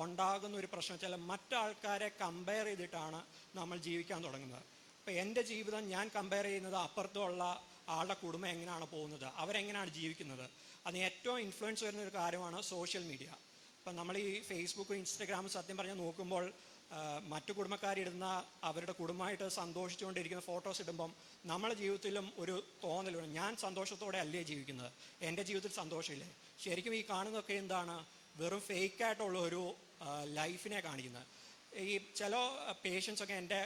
Speaker 9: ഉണ്ടാകുന്ന ഒരു പ്രശ്നം വെച്ചാൽ മറ്റാൾക്കാരെ കമ്പയർ ചെയ്തിട്ടാണ് നമ്മൾ ജീവിക്കാൻ തുടങ്ങുന്നത്. അപ്പോൾ എൻ്റെ ജീവിതം ഞാൻ കമ്പയർ ചെയ്യുന്നത് അപ്പുറത്തുള്ള ആളുടെ കുടുംബം എങ്ങനെയാണ് പോകുന്നത്, അവരെങ്ങനെയാണ് ജീവിക്കുന്നത്. അതിന് ഏറ്റവും ഇൻഫ്ലുവൻസ് വരുന്ന ഒരു കാര്യമാണ് സോഷ്യൽ മീഡിയ. ഇപ്പം നമ്മൾ ഈ ഫേസ്ബുക്കും ഇൻസ്റ്റഗ്രാമും സത്യം പറഞ്ഞാൽ നോക്കുമ്പോൾ മറ്റു കുടുംബക്കാരിടുന്ന അവരുടെ കുടുംബമായിട്ട് സന്തോഷിച്ചുകൊണ്ടിരിക്കുന്ന ഫോട്ടോസ് ഇടുമ്പം നമ്മുടെ ജീവിതത്തിലും ഒരു തോന്നലുണ്ട്, ഞാൻ സന്തോഷത്തോടെ അല്ലേ ജീവിക്കുന്നത്, എൻ്റെ ജീവിതത്തിൽ സന്തോഷമില്ലേ. ശരിക്കും ഈ കാണുന്നതൊക്കെ എന്താണ്, വെറും ഫേക്കായിട്ടുള്ള ഒരു ലൈഫിനെ കാണിക്കുന്നത്. ഈ ചില പേഷ്യൻസൊക്കെ എൻ്റെ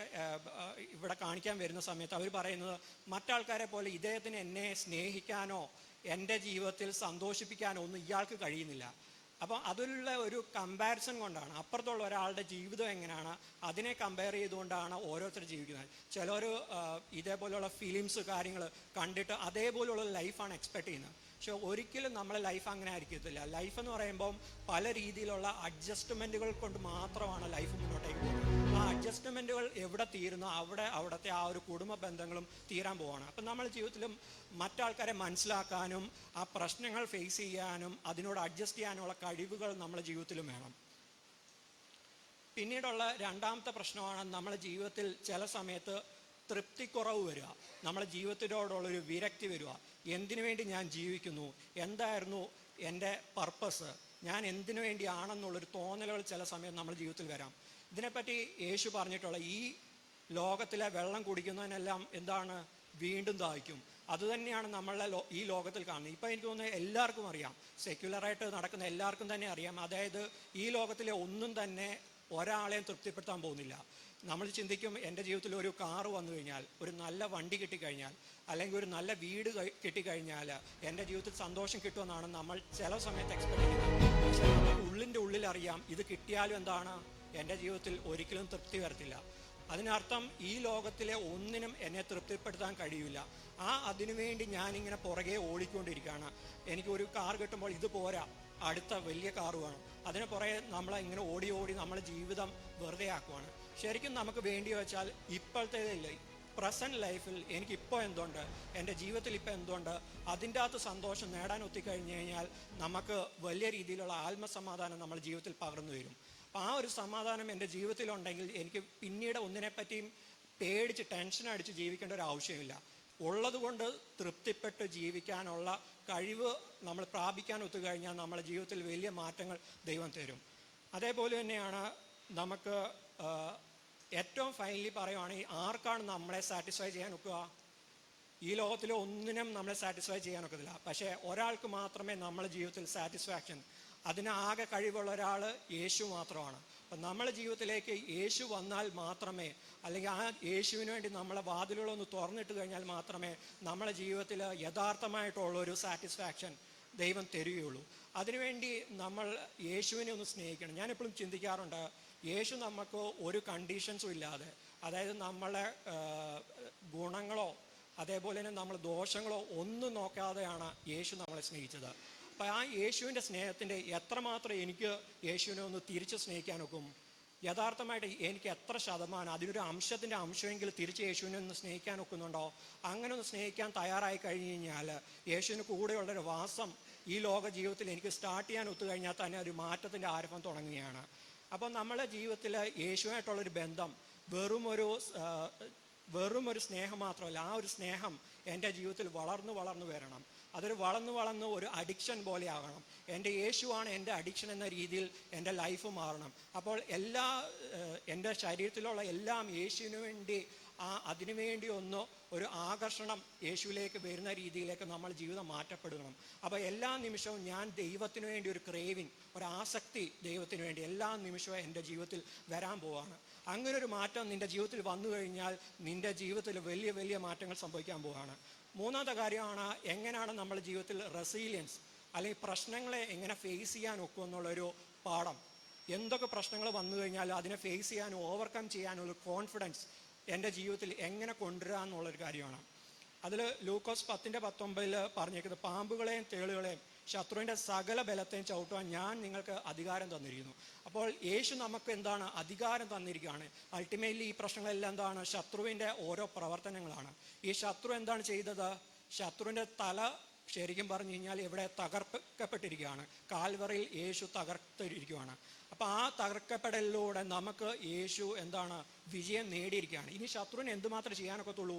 Speaker 9: ഇവിടെ കാണിക്കാൻ വരുന്ന സമയത്ത് അവർ പറയുന്നത് മറ്റാൾക്കാരെ പോലെ ഇദ്ദേഹത്തിന് എന്നെ സ്നേഹിക്കാനോ എൻ്റെ ജീവിതത്തിൽ സന്തോഷിപ്പിക്കാനോ ഒന്നും ഇയാൾക്ക് കഴിയുന്നില്ല. അപ്പോൾ അതിലുള്ള ഒരു കമ്പാരിസൺ കൊണ്ടാണ്, അപ്പുറത്തുള്ള ഒരാളുടെ ജീവിതം എങ്ങനെയാണ് അതിനെ കമ്പയർ ചെയ്തുകൊണ്ടാണ് ഓരോരുത്തർ ജീവിക്കുന്നത്. ചിലർ ഇതേപോലെയുള്ള ഫിലിംസ് കാര്യങ്ങൾ കണ്ടിട്ട് അതേപോലെയുള്ള ലൈഫാണ് എക്സ്പെക്ട് ചെയ്യുന്നത്. പക്ഷെ ഒരിക്കലും നമ്മളെ ലൈഫ് അങ്ങനെ ആയിരിക്കത്തില്ല. ലൈഫ് എന്ന് പറയുമ്പം പല രീതിയിലുള്ള അഡ്ജസ്റ്റ്മെൻറ്റുകൾ കൊണ്ട് മാത്രമാണ് ലൈഫ് മുന്നോട്ടേക്ക് പോകുന്നത്. ആ അഡ്ജസ്റ്റ്മെൻറ്റുകൾ എവിടെ തീരുന്നോ അവിടുത്തെ ആ ഒരു കുടുംബ ബന്ധങ്ങളും തീരാൻ പോവാണ്. അപ്പം നമ്മൾ ജീവിതത്തിലും മറ്റാൾക്കാരെ മനസ്സിലാക്കാനും ആ പ്രശ്നങ്ങൾ ഫേസ് ചെയ്യാനും അതിനോട് അഡ്ജസ്റ്റ് ചെയ്യാനുള്ള കഴിവുകൾ നമ്മുടെ ജീവിതത്തിലും വേണം. പിന്നീടുള്ള രണ്ടാമത്തെ പ്രശ്നമാണ് നമ്മുടെ ജീവിതത്തിൽ ചില സമയത്ത് തൃപ്തിക്കുറവ് വരിക, നമ്മുടെ ജീവിതത്തിനോടുള്ളൊരു വിരക്തി വരിക. എന്തിനു വേണ്ടി ഞാൻ ജീവിക്കുന്നു, എന്തായിരുന്നു എൻ്റെ പർപ്പസ്, ഞാൻ എന്തിനു വേണ്ടിയാണെന്നുള്ളൊരു തോന്നലുകൾ ചില സമയം നമ്മുടെ ജീവിതത്തിൽ വരാം. ഇതിനെപ്പറ്റി യേശു പറഞ്ഞിട്ടുള്ള ഈ ലോകത്തിലെ വെള്ളം കുടിക്കുന്നതിനെല്ലാം എന്താണ്, വീണ്ടും ദാഹിക്കും. അതുതന്നെയാണ് നമ്മളെ ഈ ലോകത്തിൽ കാണുന്നത്. ഇപ്പം എനിക്ക് തോന്നുന്നത് എല്ലാവർക്കും അറിയാം, സെക്യുലറായിട്ട് നടക്കുന്ന എല്ലാവർക്കും തന്നെ അറിയാം. അതായത് ഈ ലോകത്തിലെ ഒന്നും തന്നെ ഒരാളെയും തൃപ്തിപ്പെടുത്താൻ പോകുന്നില്ല. നമ്മൾ ചിന്തിക്കും, എൻ്റെ ജീവിതത്തിൽ ഒരു കാറ് വന്നു കഴിഞ്ഞാൽ, ഒരു നല്ല വണ്ടി കിട്ടിക്കഴിഞ്ഞാൽ, അല്ലെങ്കിൽ ഒരു നല്ല വീട് കിട്ടിക്കഴിഞ്ഞാൽ എൻ്റെ ജീവിതത്തിൽ സന്തോഷം കിട്ടുമെന്നാണ് നമ്മൾ ചില സമയത്ത് എക്സ്പെക്ട് ചെയ്യുന്നത്. പക്ഷേ നമുക്ക് ഉള്ളിൽ അറിയാം, ഇത് കിട്ടിയാലും എന്താണ്, എൻ്റെ ജീവിതത്തിൽ ഒരിക്കലും തൃപ്തി വരത്തില്ല. അതിനർത്ഥം ഈ ലോകത്തിലെ ഒന്നിനും എന്നെ തൃപ്തിപ്പെടുത്താൻ കഴിയില്ല. അതിനുവേണ്ടി ഞാനിങ്ങനെ പുറകെ ഓടിക്കൊണ്ടിരിക്കുകയാണ്. എനിക്കൊരു കാർ കിട്ടുമ്പോൾ ഇത് പോരാ, അടുത്ത വലിയ കാറ് വേണം. അതിന് പുറകെ നമ്മളിങ്ങനെ ഓടി നമ്മളെ ജീവിതം വെറുതെ ആക്കുവാണ്. ശരിക്കും നമുക്ക് വേണ്ടി വെച്ചാൽ ഇപ്പോഴത്തെ പ്രസൻറ്റ് ലൈഫിൽ എനിക്കിപ്പോൾ എന്തുണ്ട്, എൻ്റെ ജീവിതത്തിൽ ഇപ്പോൾ എന്തുണ്ട്, അതിൻ്റെ അകത്ത് സന്തോഷം നേടാൻ ഒത്തിക്കഴിഞ്ഞ് കഴിഞ്ഞാൽ നമുക്ക് വലിയ രീതിയിലുള്ള ആത്മസമാധാനം നമ്മുടെ ജീവിതത്തിൽ പകർന്നു വരും. അപ്പോൾ ആ ഒരു സമാധാനം എൻ്റെ ജീവിതത്തിലുണ്ടെങ്കിൽ എനിക്ക് പിന്നീട് ഒന്നിനെപ്പറ്റിയും പേടിച്ച് ടെൻഷൻ അടിച്ച് ജീവിക്കേണ്ട ഒരു ആവശ്യമില്ല. ഉള്ളതുകൊണ്ട് തൃപ്തിപ്പെട്ട് ജീവിക്കാനുള്ള കഴിവ് നമ്മൾ പ്രാപിക്കാൻ ഒത്തുകഴിഞ്ഞാൽ നമ്മുടെ ജീവിതത്തിൽ വലിയ മാറ്റങ്ങൾ ദൈവം തരും. അതേപോലെ തന്നെയാണ് നമുക്ക് ഏറ്റവും ഫൈനലി പറയുവാണെങ്കിൽ ആർക്കാണ് നമ്മളെ സാറ്റിസ്ഫൈ ചെയ്യാൻ ഒക്കുക? ഈ ലോകത്തിലെ ഒന്നിനും നമ്മളെ സാറ്റിസ്ഫൈ ചെയ്യാൻ ഒക്കത്തില്ല. പക്ഷേ ഒരാൾക്ക് മാത്രമേ നമ്മുടെ ജീവിതത്തിൽ സാറ്റിസ്ഫാക്ഷൻ, അതിന് ആകെ കഴിവുള്ള ഒരാൾ യേശു മാത്രമാണ്. അപ്പം നമ്മുടെ ജീവിതത്തിലേക്ക് യേശു വന്നാൽ മാത്രമേ, അല്ലെങ്കിൽ ആ യേശുവിന് വേണ്ടി നമ്മളെ വാതിലുകളൊന്ന് തുറന്നിട്ട് കഴിഞ്ഞാൽ മാത്രമേ നമ്മളെ ജീവിതത്തിൽ യഥാർത്ഥമായിട്ടുള്ളൊരു സാറ്റിസ്ഫാക്ഷൻ ദൈവം തരികയുള്ളൂ. അതിനുവേണ്ടി നമ്മൾ യേശുവിനെ ഒന്ന് സ്നേഹിക്കണം. ഞാനെപ്പോഴും ചിന്തിക്കാറുണ്ട്, യേശു നമുക്ക് ഒരു കണ്ടീഷൻസും ഇല്ലാതെ, അതായത് നമ്മളെ ഗുണങ്ങളോ അതേപോലെ തന്നെ നമ്മൾ ദോഷങ്ങളോ ഒന്നും നോക്കാതെയാണ് യേശു നമ്മളെ സ്നേഹിച്ചത്. അപ്പോൾ ആ യേശുവിൻ്റെ സ്നേഹത്തിൻ്റെ എത്രമാത്രം എനിക്ക് യേശുവിനെ ഒന്ന് തിരിച്ച് സ്നേഹിക്കാനൊക്കും? യഥാർത്ഥമായിട്ട് എനിക്ക് എത്ര ശതമാനം, അതിനൊരു അംശത്തിൻ്റെ അംശമെങ്കിലും തിരിച്ച് യേശുവിനെ ഒന്ന് സ്നേഹിക്കാൻ ഒക്കുന്നുണ്ടോ? അങ്ങനെ ഒന്ന് സ്നേഹിക്കാൻ തയ്യാറായി കഴിഞ്ഞ് കഴിഞ്ഞാൽ യേശുവിന് കൂടെയുള്ളൊരു വാസം ഈ ലോക ജീവിതത്തിൽ എനിക്ക് സ്റ്റാർട്ട് ചെയ്യാൻ ഒത്തുകഴിഞ്ഞാൽ തന്നെ ഒരു മാറ്റത്തിൻ്റെ ആരംഭം തുടങ്ങുകയാണ്. അപ്പോൾ നമ്മളെ ജീവിതത്തിൽ യേശുവായിട്ടുള്ളൊരു ബന്ധം വെറും ഒരു സ്നേഹം മാത്രമല്ല, ആ ഒരു സ്നേഹം എൻ്റെ ജീവിതത്തിൽ വളർന്നു വരണം. അതൊരു വളർന്ന് ഒരു അഡിക്ഷൻ പോലെ ആകണം. എൻ്റെ യേശുവാണ് എൻ്റെ അഡിക്ഷൻ എന്ന രീതിയിൽ എൻ്റെ ലൈഫ് മാറണം. അപ്പോൾ എൻ്റെ ശരീരത്തിലുള്ള എല്ലാം യേശുവിന് വേണ്ടി, അതിനുവേണ്ടി ഒരു ആകർഷണം യേശുവിലേക്ക് വരുന്ന രീതിയിലേക്ക് നമ്മൾ ജീവിതം മാറ്റപ്പെടണം. അപ്പോൾ എല്ലാ നിമിഷവും ഞാൻ ദൈവത്തിന് വേണ്ടി ഒരു ക്രേവിങ്, ഒരു ആസക്തി ദൈവത്തിന് വേണ്ടി എല്ലാ നിമിഷവും എൻ്റെ ജീവിതത്തിൽ വരാൻ പോവാണ്. അങ്ങനെ ഒരു മാറ്റം നിൻ്റെ ജീവിതത്തിൽ വന്നു കഴിഞ്ഞാൽ നിൻ്റെ ജീവിതത്തിൽ വലിയ വലിയ മാറ്റങ്ങൾ സംഭവിക്കാൻ പോവുകയാണ്. മൂന്നാമത്തെ കാര്യമാണ്, എങ്ങനെയാണ് നമ്മുടെ ജീവിതത്തിൽ റെസീലിയൻസ്, അല്ലെങ്കിൽ പ്രശ്നങ്ങളെ എങ്ങനെ ഫേസ് ചെയ്യാൻ ഒക്കും എന്നുള്ളൊരു പാഠം. എന്തൊക്കെ പ്രശ്നങ്ങൾ വന്നു കഴിഞ്ഞാൽ അതിനെ ഫേസ് ചെയ്യാനും ഓവർകം ചെയ്യാനുള്ള കോൺഫിഡൻസ് എൻ്റെ ജീവിതത്തിൽ എങ്ങനെ കൊണ്ടുവരിക എന്നുള്ളൊരു കാര്യമാണ്. അതിൽ ലൂക്കോസ് 10:19 പറഞ്ഞേക്കുന്നത്, പാമ്പുകളെയും തേളുകളെയും ശത്രുവിൻ്റെ സകല ബലത്തെയും ചവിട്ടുവാൻ ഞാൻ നിങ്ങൾക്ക് അധികാരം തന്നിരിക്കുന്നു. അപ്പോൾ യേശു നമുക്ക് എന്താണ് അധികാരം തന്നിരിക്കുകയാണ്. അൾട്ടിമേറ്റ്ലി ഈ പ്രശ്നങ്ങളെല്ലാം എന്താണ്, ശത്രുവിൻ്റെ ഓരോ പ്രവർത്തനങ്ങളാണ്. ഈ ശത്രു എന്താണ് ചെയ്തത്? ശത്രുവിൻ്റെ തല ശരിക്കും പറഞ്ഞു കഴിഞ്ഞാൽ ഇവിടെ തകർക്കപ്പെട്ടിരിക്കുകയാണ്. കാൽവറിയിൽ യേശു തകർത്തിരിക്കുകയാണ്. അപ്പോൾ അപ്പം ആ തകർക്കപ്പെടലിലൂടെ നമുക്ക് യേശു എന്താണ് വിജയം നേടിയിരിക്കുകയാണ്. ഇനി ശത്രുവിന് എന്തുമാത്രം ചെയ്യാനൊക്കത്തുള്ളൂ?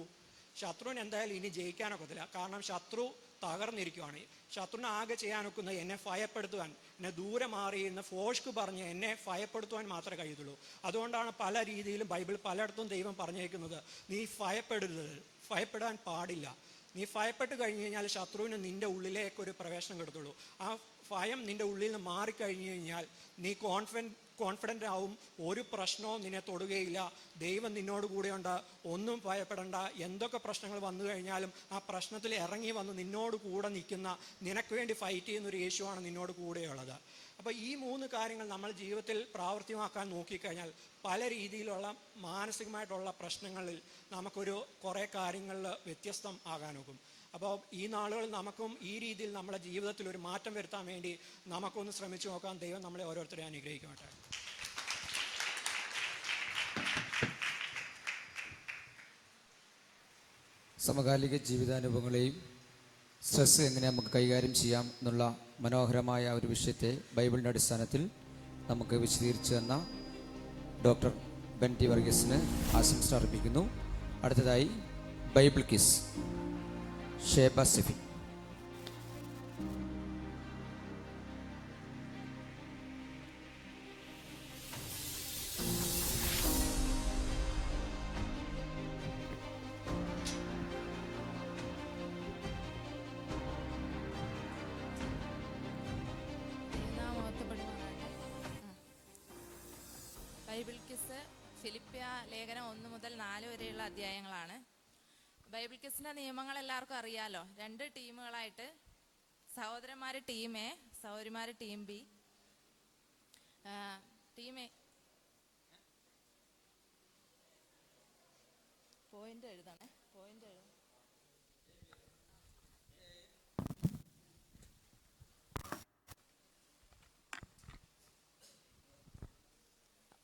Speaker 9: ശത്രുവിന് എന്തായാലും ഇനി ജയിക്കാനൊക്കത്തില്ല. കാരണം ശത്രു തകർന്നിരിക്കുകയാണ്. ശത്രുവിന് ആകെ ചെയ്യാനൊക്കുന്ന എന്നെ ഭയപ്പെടുത്തുവാൻ, എന്നെ ദൂരെ മാറിയിരുന്ന ഫോഷ്ക്ക് പറഞ്ഞ് എന്നെ ഭയപ്പെടുത്തുവാൻ മാത്രമേ കഴിയത്തുള്ളൂ. അതുകൊണ്ടാണ് പല രീതിയിലും ബൈബിൾ പലയിടത്തും ദൈവം പറഞ്ഞേക്കുന്നത്, നീ ഭയപ്പെടാൻ പാടില്ല. നീ ഭയപ്പെട്ട് കഴിഞ്ഞ് കഴിഞ്ഞാൽ ശത്രുവിന് നിൻ്റെ ഉള്ളിലേക്കൊരു പ്രവേശനം കിടത്തുള്ളൂ. ആ ഭയം നിൻ്റെ ഉള്ളിൽ നിന്ന് മാറിക്കഴിഞ്ഞു കഴിഞ്ഞാൽ നീ കോൺഫിഡൻ്റ് ആവും. ഒരു പ്രശ്നവും നിന്നെ തൊടുകയില്ല. ദൈവം നിന്നോട് കൂടെയുണ്ട്. ഒന്നും ഭയപ്പെടണ്ട. എന്തൊക്കെ പ്രശ്നങ്ങൾ വന്നു കഴിഞ്ഞാലും ആ പ്രശ്നത്തിൽ ഇറങ്ങി വന്ന് നിന്നോട് കൂടെ നിൽക്കുന്ന, നിനക്ക് വേണ്ടി ഫൈറ്റ് ചെയ്യുന്ന ഒരു യേശുവാണ് നിന്നോട് കൂടെയുള്ളത്. അപ്പോൾ ഈ 3 കാര്യങ്ങൾ നമ്മൾ ജീവിതത്തിൽ പ്രാവർത്തികമാക്കാൻ നോക്കിക്കഴിഞ്ഞാൽ പല രീതിയിലുള്ള മാനസികമായിട്ടുള്ള പ്രശ്നങ്ങളിൽ നമുക്കൊരു കുറേ കാര്യങ്ങളിൽ വ്യത്യസ്തം ആകാനൊക്കും. അപ്പോൾ ഈ നാളുകളിൽ നമുക്കും ഈ രീതിയിൽ നമ്മുടെ ജീവിതത്തിൽ ഒരു മാറ്റം വരുത്താൻ വേണ്ടി നമുക്കൊന്ന് ശ്രമിച്ചു നോക്കാം. ദൈവം നമ്മളെ ഓരോരുത്തരെയും അനുഗ്രഹിക്കട്ടെ.
Speaker 3: സമകാലിക ജീവിതാനുഭവങ്ങളെയും സ്ട്രെസ് എങ്ങനെ നമുക്ക് കൈകാര്യം ചെയ്യാം എന്നുള്ള മനോഹരമായ ഒരു വിഷയത്തെ ബൈബിളിൻ്റെ അടിസ്ഥാനത്തിൽ നമുക്ക് വിശദീകരിച്ചു തന്ന ഡോക്ടർ ബെൻറ്റി വർഗീസിന് ആശംസ അർപ്പിക്കുന്നു. അടുത്തതായി Bible quiz Sheba Sify.
Speaker 10: Bible quiz ഫിലിപ്പിയ ലേഖനം 1 മുതൽ 4 വരെയുള്ള അധ്യായങ്ങളാണ്. ബൈബിൾ കിസിന്റെ നിയമങ്ങൾ എല്ലാവർക്കും അറിയാലോ. 2 ടീമുകളായിട്ട്, സഹോദരന്മാര് ടീം എ, സഹോദരിമാര് team B. Team A point എഴുതണേ, പോയിന്റ് എഴുതണം.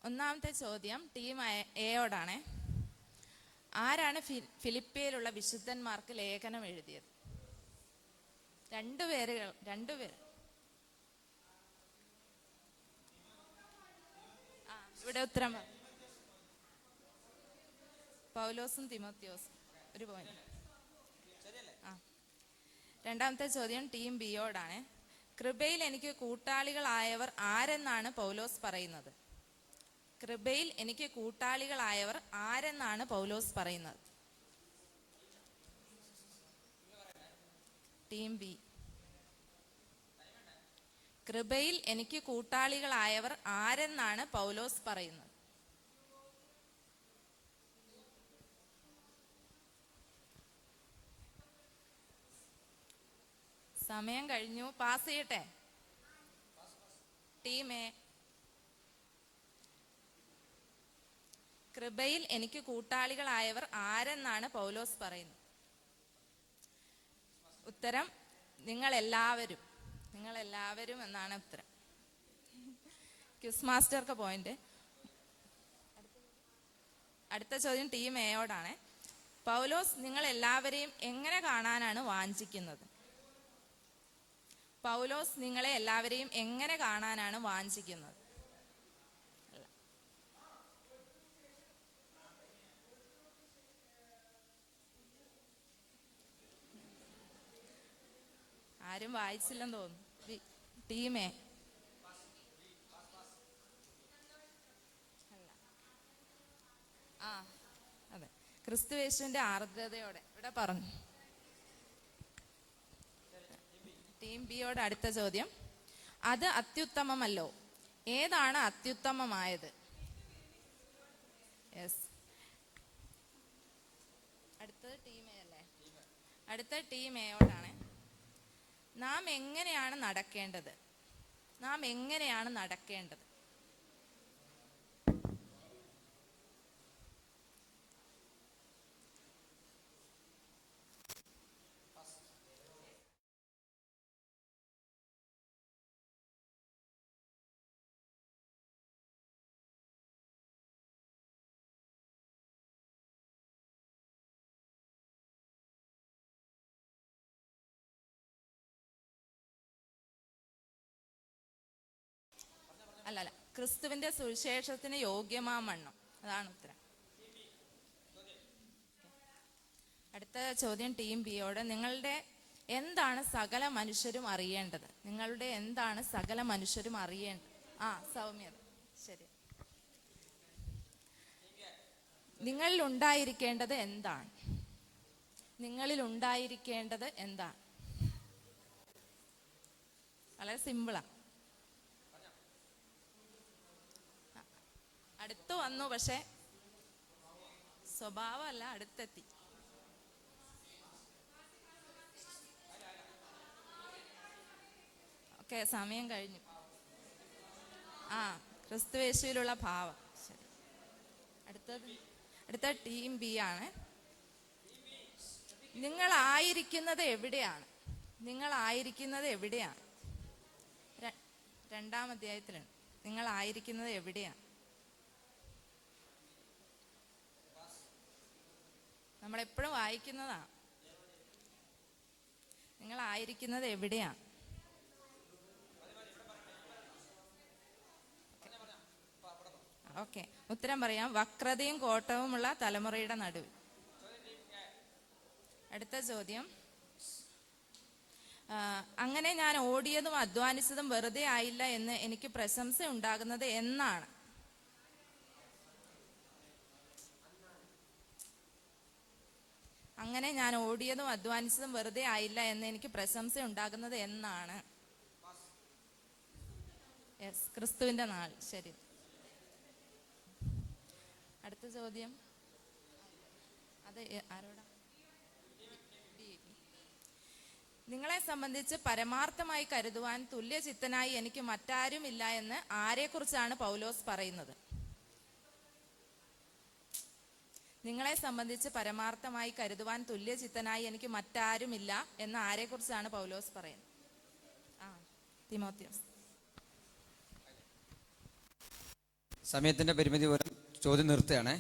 Speaker 10: ഒന്നാമത്തെ ചോദ്യം ടീം എയോടാണ്. ആരാണ് ഫിലിപ്പിയയിലുള്ള വിശുദ്ധന്മാർക്ക് ലേഖനം എഴുതിയത്? 2 പേര്. ഇവിടെ ഉത്തരം പൗലോസും തിമോത്തിയോസും. ഒരു പോയിന്റ്. രണ്ടാമത്തെ ചോദ്യം ടീം ബിയോടാണ്. കൃപയിൽ എനിക്ക് കൂട്ടാളികളായവർ ആരെന്നാണ് പൗലോസ് പറയുന്നത്? കൃപയിൽ എനിക്ക് കൂട്ടാളികളായവർ ആരെന്നാണ് പൗലോസ് പറയുന്നത്? Team B. കൃപയിൽ എനിക്ക് കൂട്ടാളികളായവർ ആരെന്നാണ് പൗലോസ് പറയുന്നത്? സമയം കഴിഞ്ഞു. പാസ് ചെയ്യട്ടെ? Team A. കൃപയിൽ എനിക്ക് കൂട്ടാളികളായവർ ആരെന്നാണ് പൗലോസ് പറയുന്നത്? ഉത്തരം നിങ്ങളെല്ലാവരും എന്നാണ് ഉത്തരം. ക്വിസ് മാസ്റ്റർക്ക് പോയിന്റ്. അടുത്ത ചോദ്യം ടീം എയോടാണ്. പൗലോസ് നിങ്ങളെല്ലാവരെയും എങ്ങനെ കാണാനാണ് വാഞ്ചിക്കുന്നത്? പൗലോസ് നിങ്ങളെ എല്ലാവരെയും എങ്ങനെ കാണാനാണ് വാഞ്ചിക്കുന്നത്? ആരും വായിച്ചില്ലെന്ന് തോന്നുന്നു. ടീമേ അതെ, ക്രിസ്തുയേശുവിന്റെ ആർദ്രതയോടെ ഇവിടെ പറഞ്ഞു. ടീം ബിയോട് അടുത്ത ചോദ്യം. അത് അത്യുത്തമമല്ലോ, ഏതാണ് അത്യുത്തമമായത്? യെസ്. അടുത്തത് ടീം എ അല്ലേ? അടുത്ത ടീം എയോടാണ്. നാം എങ്ങനെയാണ് നടക്കേണ്ടത്? അല്ലല്ല ക്രിസ്തുവിന്റെ സുവിശേഷത്തിന് യോഗ്യമാമണ്ണം. അതാണ് ഉത്തരം. അടുത്ത ചോദ്യം ടീം ബിയോട്. നിങ്ങളുടെ എന്താണ് സകല മനുഷ്യരും അറിയേണ്ടത്? നിങ്ങളുടെ എന്താണ് സകല മനുഷ്യരും അറിയേണ്ടത്? സൗമ്യത. ശരി. നിങ്ങളിൽ ഉണ്ടായിരിക്കേണ്ടത് എന്താണ്? നിങ്ങളിൽ ഉണ്ടായിരിക്കേണ്ടത് എന്താണ്? വളരെ സിമ്പിളാ. അടുത്ത് വന്നു, പക്ഷെ സ്വഭാവമല്ല, അടുത്തെത്തി. ഓക്കെ, സമയം കഴിഞ്ഞു. ക്രിസ്തുയേശുവിലുള്ള ഭാവം. ശരി. അടുത്ത ടീം ബി ആണ്. നിങ്ങളായിരിക്കുന്നത് എവിടെയാണ്? നിങ്ങളായിരിക്കുന്നത് എവിടെയാണ്? 2-ാം അധ്യായത്തിലാണ്. നിങ്ങളായിരിക്കുന്നത് എവിടെയാണ്? നമ്മളെപ്പോഴും വായിക്കുന്നതാണ്. നിങ്ങളായിരിക്കുന്നത് എവിടെയാണ്? ഓക്കെ, ഉത്തരം പറയാം. വക്രതയും കോട്ടവുമുള്ള തലമുറയുടെ നടുവിൽ. അടുത്ത ചോദ്യം. അങ്ങനെ ഞാൻ ഓടിയതും അധ്വാനിച്ചതും വെറുതെ ആയില്ല എന്ന് എനിക്ക് പ്രശംസ ഉണ്ടാകുന്നത് എന്നാണ്? അങ്ങനെ ഞാൻ ഓടിയതും അധ്വാനിച്ചതും വെറുതെ ആയില്ല എന്ന് എനിക്ക് പ്രശംസ ഉണ്ടാകുന്നത് എന്നാണ്? യെസ്, ക്രിസ്തുവിന്റെ നാൾ. ശരി. അടുത്ത ചോദ്യം. അത് ആരോടാ? നിങ്ങളെ സംബന്ധിച്ച് പരമാർത്ഥമായി കരുതുവാൻ തുല്യചിത്തനായി എനിക്ക് മറ്റാരുമില്ല എന്ന് ആരെക്കുറിച്ചാണ് പൗലോസ് പറയുന്നത്? നിങ്ങളെ സംബന്ധിച്ച് പരമാർത്ഥമായി കരുതുവാൻ തുല്യചിത്തനായി എനിക്ക് മറ്റാരുമില്ല എന്ന് ആരെക്കുറിച്ചാണ് പൗലോസ് പറയുന്നത്? തിമോത്തിയോസ്.
Speaker 3: സമയത്തിൻ്റെ പരിമിതി മൂലം ചോദ്യം നിർത്തുകയാണേ.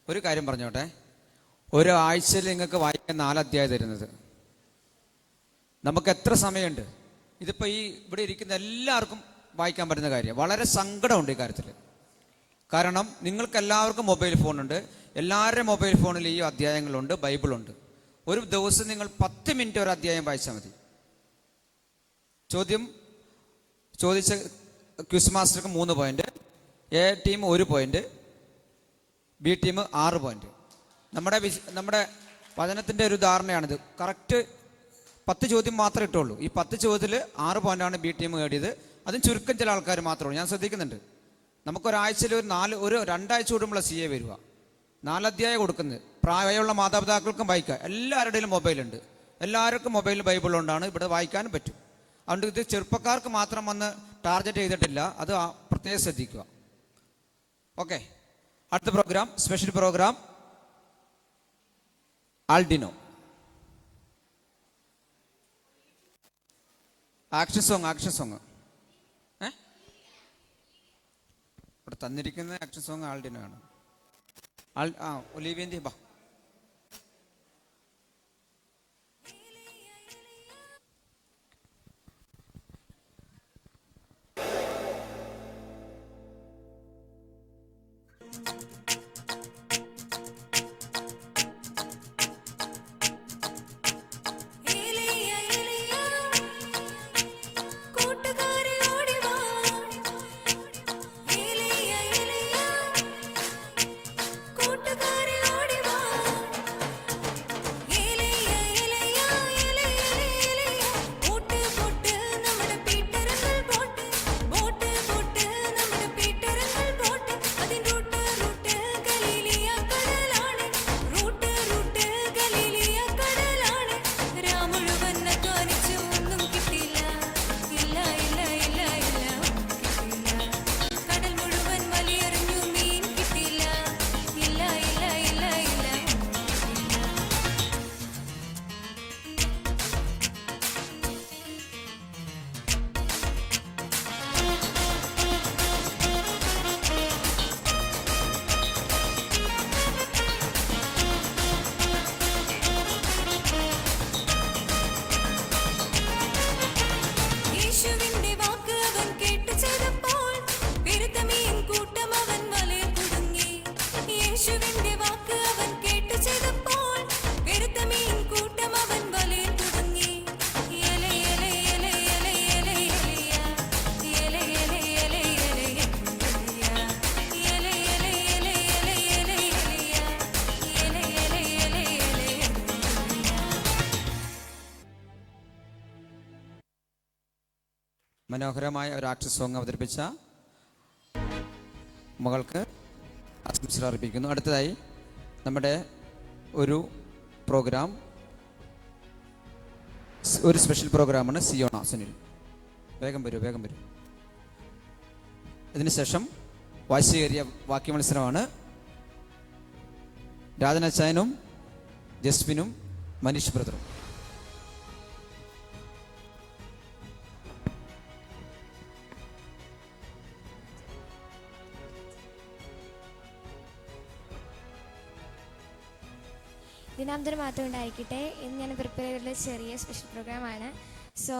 Speaker 3: ഒരു കാര്യം പറഞ്ഞോട്ടെ. ഒരാഴ്ചയിൽ നിങ്ങൾക്ക് വായിക്കാൻ 4 അധ്യായം തരുന്നത്. നമുക്ക് എത്ര സമയമുണ്ട്? ഇതിപ്പോൾ ഈ ഇവിടെ ഇരിക്കുന്ന എല്ലാവർക്കും വായിക്കാൻ പറ്റുന്ന കാര്യം. വളരെ സങ്കടമുണ്ട് ഈ കാര്യത്തിൽ. കാരണം നിങ്ങൾക്ക് എല്ലാവർക്കും മൊബൈൽ ഫോണുണ്ട്. എല്ലാവരുടെയും മൊബൈൽ ഫോണിൽ ഈ അധ്യായങ്ങളുണ്ട്, ബൈബിളുണ്ട്. ഒരു ദിവസം നിങ്ങൾ 10 മിനിറ്റ് ഒരു അധ്യായം വായിച്ചാൽ മതി. ചോദിച്ച ക്വിസ് മാസ്റ്റർക്ക് 3 point, A team 1 point, B team 6 point. നമ്മുടെ പഠനത്തിൻ്റെ ഒരു ധാരണയാണിത്. കറക്റ്റ് 10 ചോദ്യം മാത്രമേ ഇട്ടുള്ളൂ. ഈ 10 ചോദ്യത്തിൽ 6 പോയിന്റാണ് ബി ടീം നേടിയത്. അതും ചുരുക്കം ചില ആൾക്കാർ മാത്രമേ. ഞാൻ ശ്രദ്ധിക്കുന്നുണ്ട്. നമുക്കൊരാഴ്ചയിൽ ഒരു 2 ആഴ്ച കൂടുമ്പോൾ CA വരിക. 4 അധ്യായം കൊടുക്കുന്നത്. പ്രായമുള്ള മാതാപിതാക്കൾക്കും വായിക്കാം. എല്ലാവരുടെയും മൊബൈലുണ്ട്. എല്ലാവർക്കും മൊബൈലിൽ ബൈബിളുകൊണ്ടാണ് ഇവിടെ വായിക്കാനും പറ്റും. അതുകൊണ്ട് ഇത് ചെറുപ്പക്കാർക്ക് മാത്രം വന്ന് ടാർഗറ്റ് ചെയ്തിട്ടില്ല. അത് പ്രത്യേകം ശ്രദ്ധിക്കുക. ഓക്കെ, അടുത്ത പ്രോഗ്രാം, സ്പെഷ്യൽ പ്രോഗ്രാം ആൽഡിനോ. ആക്ഷൻ സോങ് ഇവിടെ തന്നിരിക്കുന്ന ആക്ഷൻ സോങ് ആൽഡിനോ ആണ്. ഒലീവിയൻ്റെ ബാ. മനോഹരമായ ഒരു ആക്ഷൻ സോങ് അവതരിപ്പിച്ച മകൾക്ക് ആശംസകൾ അർപ്പിക്കുന്നു. അടുത്തതായി നമ്മുടെ ഒരു പ്രോഗ്രാം, ഒരു സ്പെഷ്യൽ പ്രോഗ്രാമാണ് സിയോണ. സുനിൽ വേഗം വരൂ. ഇതിനുശേഷം വാശിയേറിയ വാക്യ മത്സരമാണ്. രാജനച്ചായനും ജസ്വിനും മനീഷ് ബ്രദറും.
Speaker 11: ദിനാന്തരം മാത്രം ഉണ്ടായിരിക്കട്ടെ. ഇന്ന് ഞാൻ പ്രിപ്പയർ ചെയ്തിട്ടുള്ള ചെറിയ സ്പെഷ്യൽ പ്രോഗ്രാമാണ്. സോ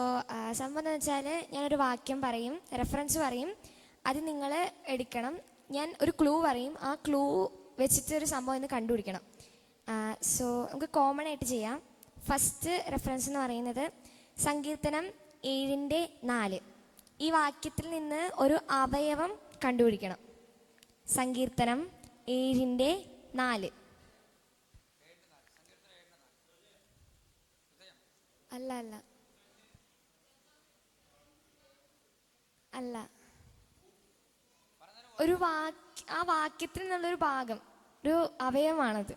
Speaker 11: സംഭവം എന്ന് വെച്ചാൽ ഞാനൊരു വാക്യം പറയും, റെഫറൻസ് പറയും, അത് നിങ്ങൾ എടുക്കണം. ഞാൻ ഒരു ക്ലൂ പറയും, ആ ക്ലൂ വെച്ചിട്ട് ഒരു സംഭവം ഇന്ന് കണ്ടുപിടിക്കണം. സോ നമുക്ക് കോമൺ ആയിട്ട് ചെയ്യാം. ഫസ്റ്റ് റെഫറൻസ് എന്ന് പറയുന്നത് സങ്കീർത്തനം 7:4. ഈ വാക്യത്തിൽ നിന്ന് ഒരു അവയവം കണ്ടുപിടിക്കണം. സങ്കീർത്തനം 7:4. അല്ല ഒരു ആ വാക്യത്തിൽ നിന്നുള്ളൊരു ഭാഗം, ഒരു അവയവമാണത്.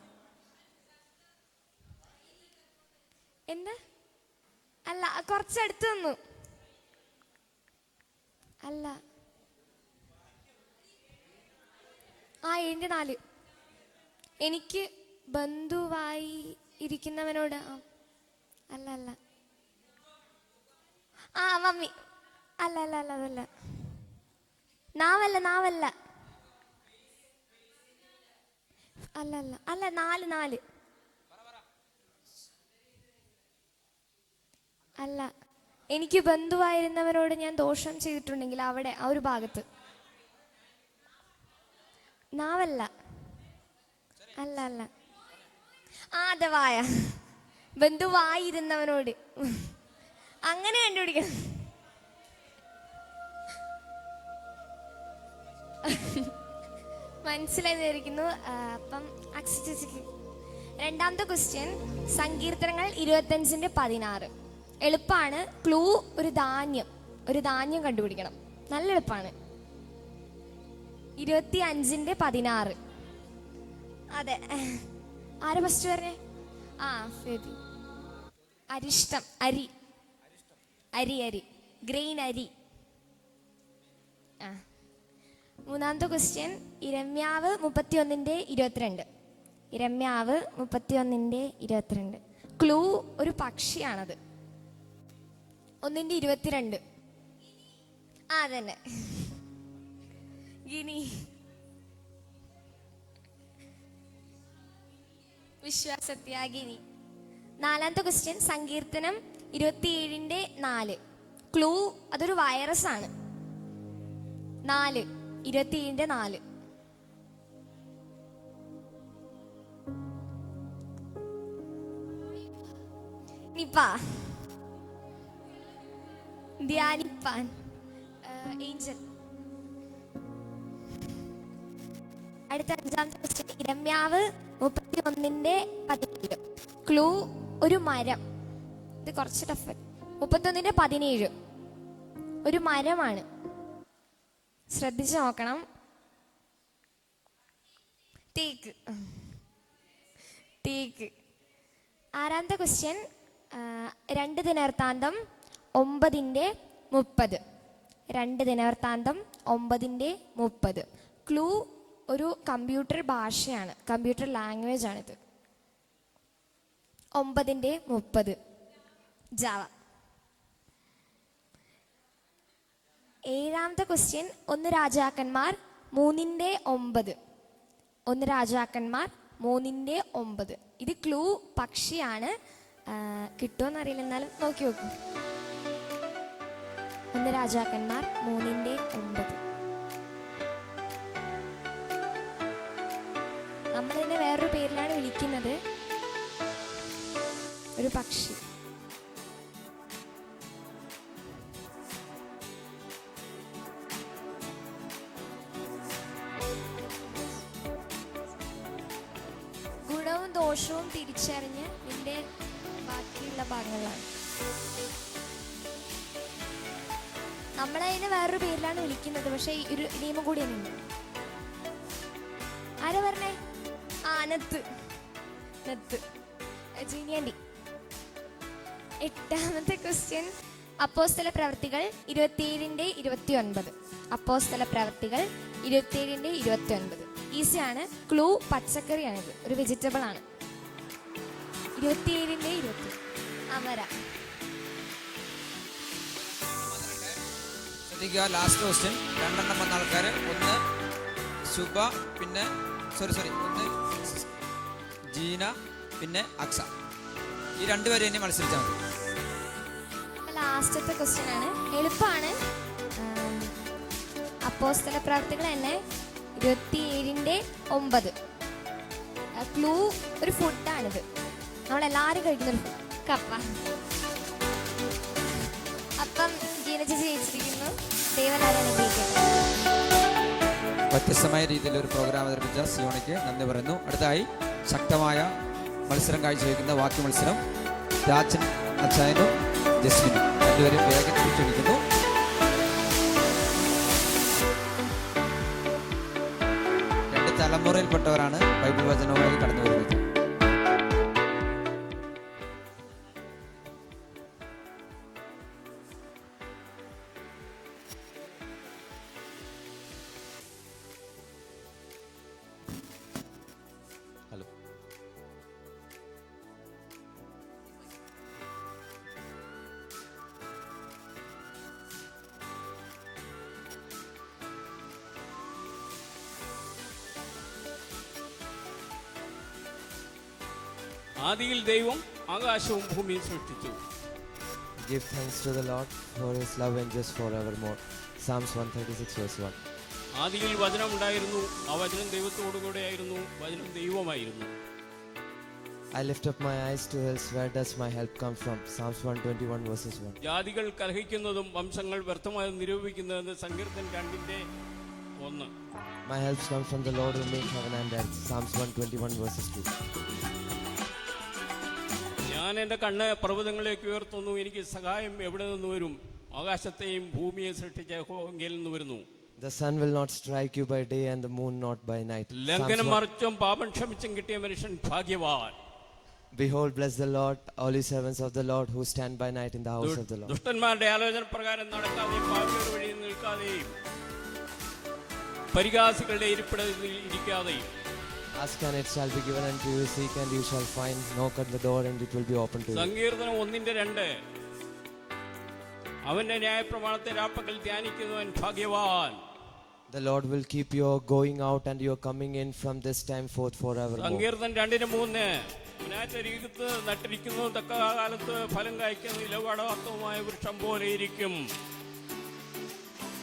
Speaker 11: എന്താ? അല്ല, കുറച്ചടുത്ത് നിന്നു. അല്ല, 7:4. എനിക്ക് ബന്ധുവായി ഇരിക്കുന്നവനോട്. അല്ല മമ്മി. അല്ല അതല്ല. നാവല്ല. അല്ല 4. അല്ല, എനിക്ക് ബന്ധുവായിരുന്നവരോട് ഞാൻ ദോഷം ചെയ്തിട്ടുണ്ടെങ്കിൽ അവിടെ ആ ഒരു ഭാഗത്ത്. നാവല്ല. അല്ല അതെ, വായ. ബന്ധുവായിരുന്നവനോട് അങ്ങനെ കണ്ടുപിടിക്കണം. മനസ്സിലായി വിചാരിക്കുന്നു. അപ്പം അക്സിക്ക് രണ്ടാമത്തെ ക്വസ്റ്റ്യൻ, സങ്കീർത്തനങ്ങൾ 25:16. എളുപ്പമാണ്. ക്ലൂ ഒരു ധാന്യം കണ്ടുപിടിക്കണം. നല്ല എളുപ്പമാണ്. 25:16. അതെ, ആരെ ഫസ്റ്റ് പറഞ്ഞേ? ഫെബി. അരിഷ്ടം, അരി. ഗ്രെയിൻ അരി. മൂന്നാമത്തെ ക്വസ്റ്റ്യൻ, ഇരമ്യാവ് 31:22. ഇരമ്യാവ് 31:22. ക്ലൂ ഒരു പക്ഷിയാണത്. 1:22. അതന്നെ, ഗിനി. വിശ്വാസത്യാഗിനി. നാലാമത്തെ ക്വസ്റ്റ്യൻ, സങ്കീർത്തനം 27:4. ക്ലൂ അതൊരു വൈറസ് ആണ്. 27:4. നിപ്പ, ധ്യാനിപ്പാൻ, ഏഞ്ചൽ. അടുത്ത അഞ്ചാമത്തെ ക്വസ്റ്റ്യൻ, ഇരമ്യാവ് 31:17. ക്ലൂ ഒരു മരം. ഇത് കുറച്ച് ടഫ്. 31:17. ഒരു മരമാണ്. ശ്രദ്ധിച്ചു നോക്കണം. തേക്ക്. ആറാമത്തെ ക്വസ്റ്റ്യൻ, 2 ദിനവൃത്താന്തം 9:30. 2 ദിനവൃത്താന്തം 9:30. ക്ലൂ ഒരു കമ്പ്യൂട്ടർ ഭാഷയാണ്, കമ്പ്യൂട്ടർ ലാംഗ്വേജ് ആണിത്. 9:30. ജാവ. ഏഴാമത്തെ ക്വസ്റ്റ്യൻ, 1 രാജാക്കന്മാർ 3:9. 1 രാജാക്കന്മാർ 3:9. ഇത് ക്ലൂ പക്ഷിയാണ്. കിട്ടുമെന്നറിയില്ല, എന്നാലും നോക്കി നോക്കൂ. 1 രാജാക്കന്മാർ 3:9. നമ്മളിതിനെ വേറൊരു പേരിലാണ് വിളിക്കുന്നത്. ഒരു പക്ഷി. ഗുണവും ദോഷവും തിരിച്ചറിഞ്ഞ് ഇതിൻ്റെ ബാക്കിയുള്ള ഭാഗങ്ങളാണ്. നമ്മളതിന് വേറൊരു പേരിലാണ് വിളിക്കുന്നത്, പക്ഷേ ഈ ഒരു നിയമം കൂടി ഉണ്ട്. ആരാ പറഞ്ഞേ? നത്ത് ജീനിയാൻഡി. 8ാമത്തെ ക്വസ്റ്റ്യൻ, അപ്പോസ്തല പ്രവർത്തികൾ 27:29. അപ്പോസ്തല പ്രവർത്തികൾ 27:29. ഈസിയാണ്. ക്ലൂ പച്ചക്കറിയാണിത്, ഒരു വെജിറ്റബിൾ ആണ്. 27:20. അമര.
Speaker 3: ശ്രദ്ധിക്കുക, ലാസ്റ്റ് ക്വസ്റ്റ്യൻ. 2 വന്ന ആൾക്കാർ, ഒന്ന് ശുഭ, പിന്നെ ഒന്ന് ജീന, പിന്നെ അക്സ. ഈ 2 പേരെ ഇനി മത്സരിച്ചാൽ മതി.
Speaker 11: ലാസ്റ്റത്തെ ക്വസ്റ്റ്യൻ ആണ്, എളുപ്പമാണ്. അപ്പോസ്തല പ്രവർത്തികൾ തന്നെ 27:9. ക്ലൂ ഒരു ഫുഡാണിത്, നമ്മളെല്ലാവരും കഴിക്കുന്നൊരു ഫുഡ്, കപ്പ. അപ്പം ജീന ചേച്ചി ജയിച്ചിരിക്കുന്നു. ദൈവനാഥൻ അനുഗ്രഹിക്കട്ടെ.
Speaker 3: വ്യത്യസ്തമായ രീതിയിൽ ഒരു പ്രോഗ്രാം അവതരിപ്പിച്ച സിയോണിക്ക് നന്ദി പറയുന്നു. അടുത്തായി ശക്തമായ മത്സരം കാഴ്ചവെക്കുന്ന വാക്യ മത്സരം രാജൻ അച്ചായനും ജസ്മിനും. 2 പേരും വേഗം ക്ഷണിക്കുന്നു. തലമുറയിൽപ്പെട്ടവരാണ് ബൈബിൾ വചനവുമായി കടന്നു വരുന്നത്.
Speaker 12: ഹലോ,
Speaker 13: ആദിയിൽ ദൈവം ആകാശവും ഭൂമിയും സൃഷ്ടിച്ചു.
Speaker 12: Give thanks to the Lord, for his love endures forevermore. Psalms 136:1.
Speaker 13: ആദിയിൽ വചനം ഉണ്ടായിരുന്നു, ആ വചനം ദൈവത്തോടുകൂടെ ആയിരുന്നു, വചനം ദൈവമായിരുന്നു.
Speaker 12: I lift up my eyes to hills, where does my help come from? Psalms 121:1.
Speaker 13: ജാതികൾ കലഹിക്കുന്നതും വംശങ്ങൾ വ്യർത്ഥമായി നിരൂപിക്കുന്നതെന്ന് സങ്കീർത്തനം 2:1.
Speaker 12: My help comes from the Lord who made heaven and earth. Psalms 121:2.
Speaker 13: ഞാൻ എൻ്റെ കണ്ണ് പർവ്വതങ്ങളിലേക്ക് ഉയർത്തുന്നു, എനിക്ക് സഹായം എവിടെ നിന്ന് വരും? ആകാശത്തെയും ഭൂമിയെ സൃഷ്ടിച്ച യഹോവയിൽ നിന്ന് വരുന്നു.
Speaker 12: The sun will not strike you by day and the moon not by night.
Speaker 13: ലംഘനം മറിച്ചും പാപം ക്ഷമിച്ചും കിട്ടിയ മനുഷ്യൻ ഭാഗ്യവാൻ.
Speaker 12: Behold, bless the Lord, all you servants of the Lord who stand by night in the house of the Lord.
Speaker 13: ദുഷ്ടന്മാരുടെ ആലോചന പ്രകാരം നടക്കാതെയും പാപികളുടെ വഴിയിൽ നിൽക്കാതെയും പരിഹാസികളുടെ ഇരിപ്പിടത്തിൽ ഇരിക്കാതെയും.
Speaker 12: Ask and it shall be given unto you, seek and you shall find, knock at the door and it will be opened to you.
Speaker 13: സങ്കീർത്തനം 1:2. അവന്റെ ന്യായപ്രമാണത്തെ രാപ്പകൽ ധ്യാനിക്കുന്നവൻ ഭാഗ്യവാൻ.
Speaker 12: The Lord will keep your going out and your coming in from this time forth forevermore.
Speaker 13: സങ്കീർത്തനം 2:3. മുനാറ്റരീകത്ത് നട്ടിരിക്കുന്നു, തക്ക കാലത്ത് ഫലം കായ്ക്കുന്ന ഇലവടാത്തവുമായ വൃക്ഷം പോലെ ഇരിക്കും.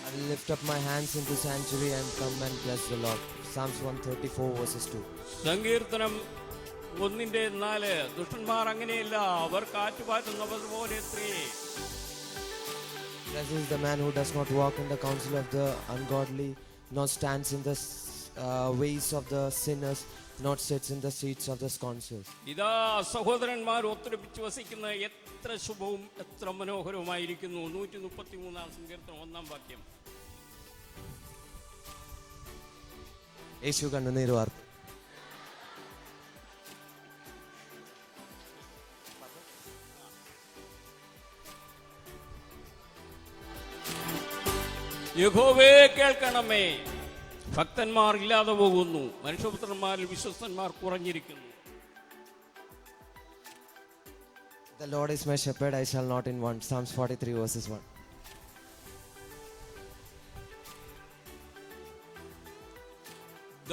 Speaker 12: I will lift up my hands into sanctuary and come and bless the Lord. Psalms 134:2.
Speaker 13: സങ്കീർത്തനം 1:4. ദുഷ്ടന്മാർ അങ്ങനെയല്ല, അവർ കാറ്റുപാറ്റുന്നവർ പോലെ എത്രേ.
Speaker 12: Blessed is the man who does not walk in the counsel of the ungodly, nor stands in the ways of the sinners, nor sits in the seats of the scornful.
Speaker 13: ഇതാ സഹോദരന്മാർ ഒത്തൊരുമിച്ച് വസിക്കുന്ന എത്ര ശുഭവും എത്ര മനോഹരവുമായിരിക്കുന്നു. 133 സങ്കീർത്തനം 1 വാക്യം.
Speaker 12: യേശു കണ്ണുനീർ വാർത്തു.
Speaker 13: യഹോവേ കേൾക്കണമേ, ഭക്തന്മാർ ഇല്ലാതെ പോകുന്നു, മനുഷ്യപുത്രന്മാരിൽ വിശ്വസ്തന്മാർ കുറഞ്ഞിരിക്കുന്നു.
Speaker 12: The Lord is my shepherd, I shall not in want. Psalms 43:1.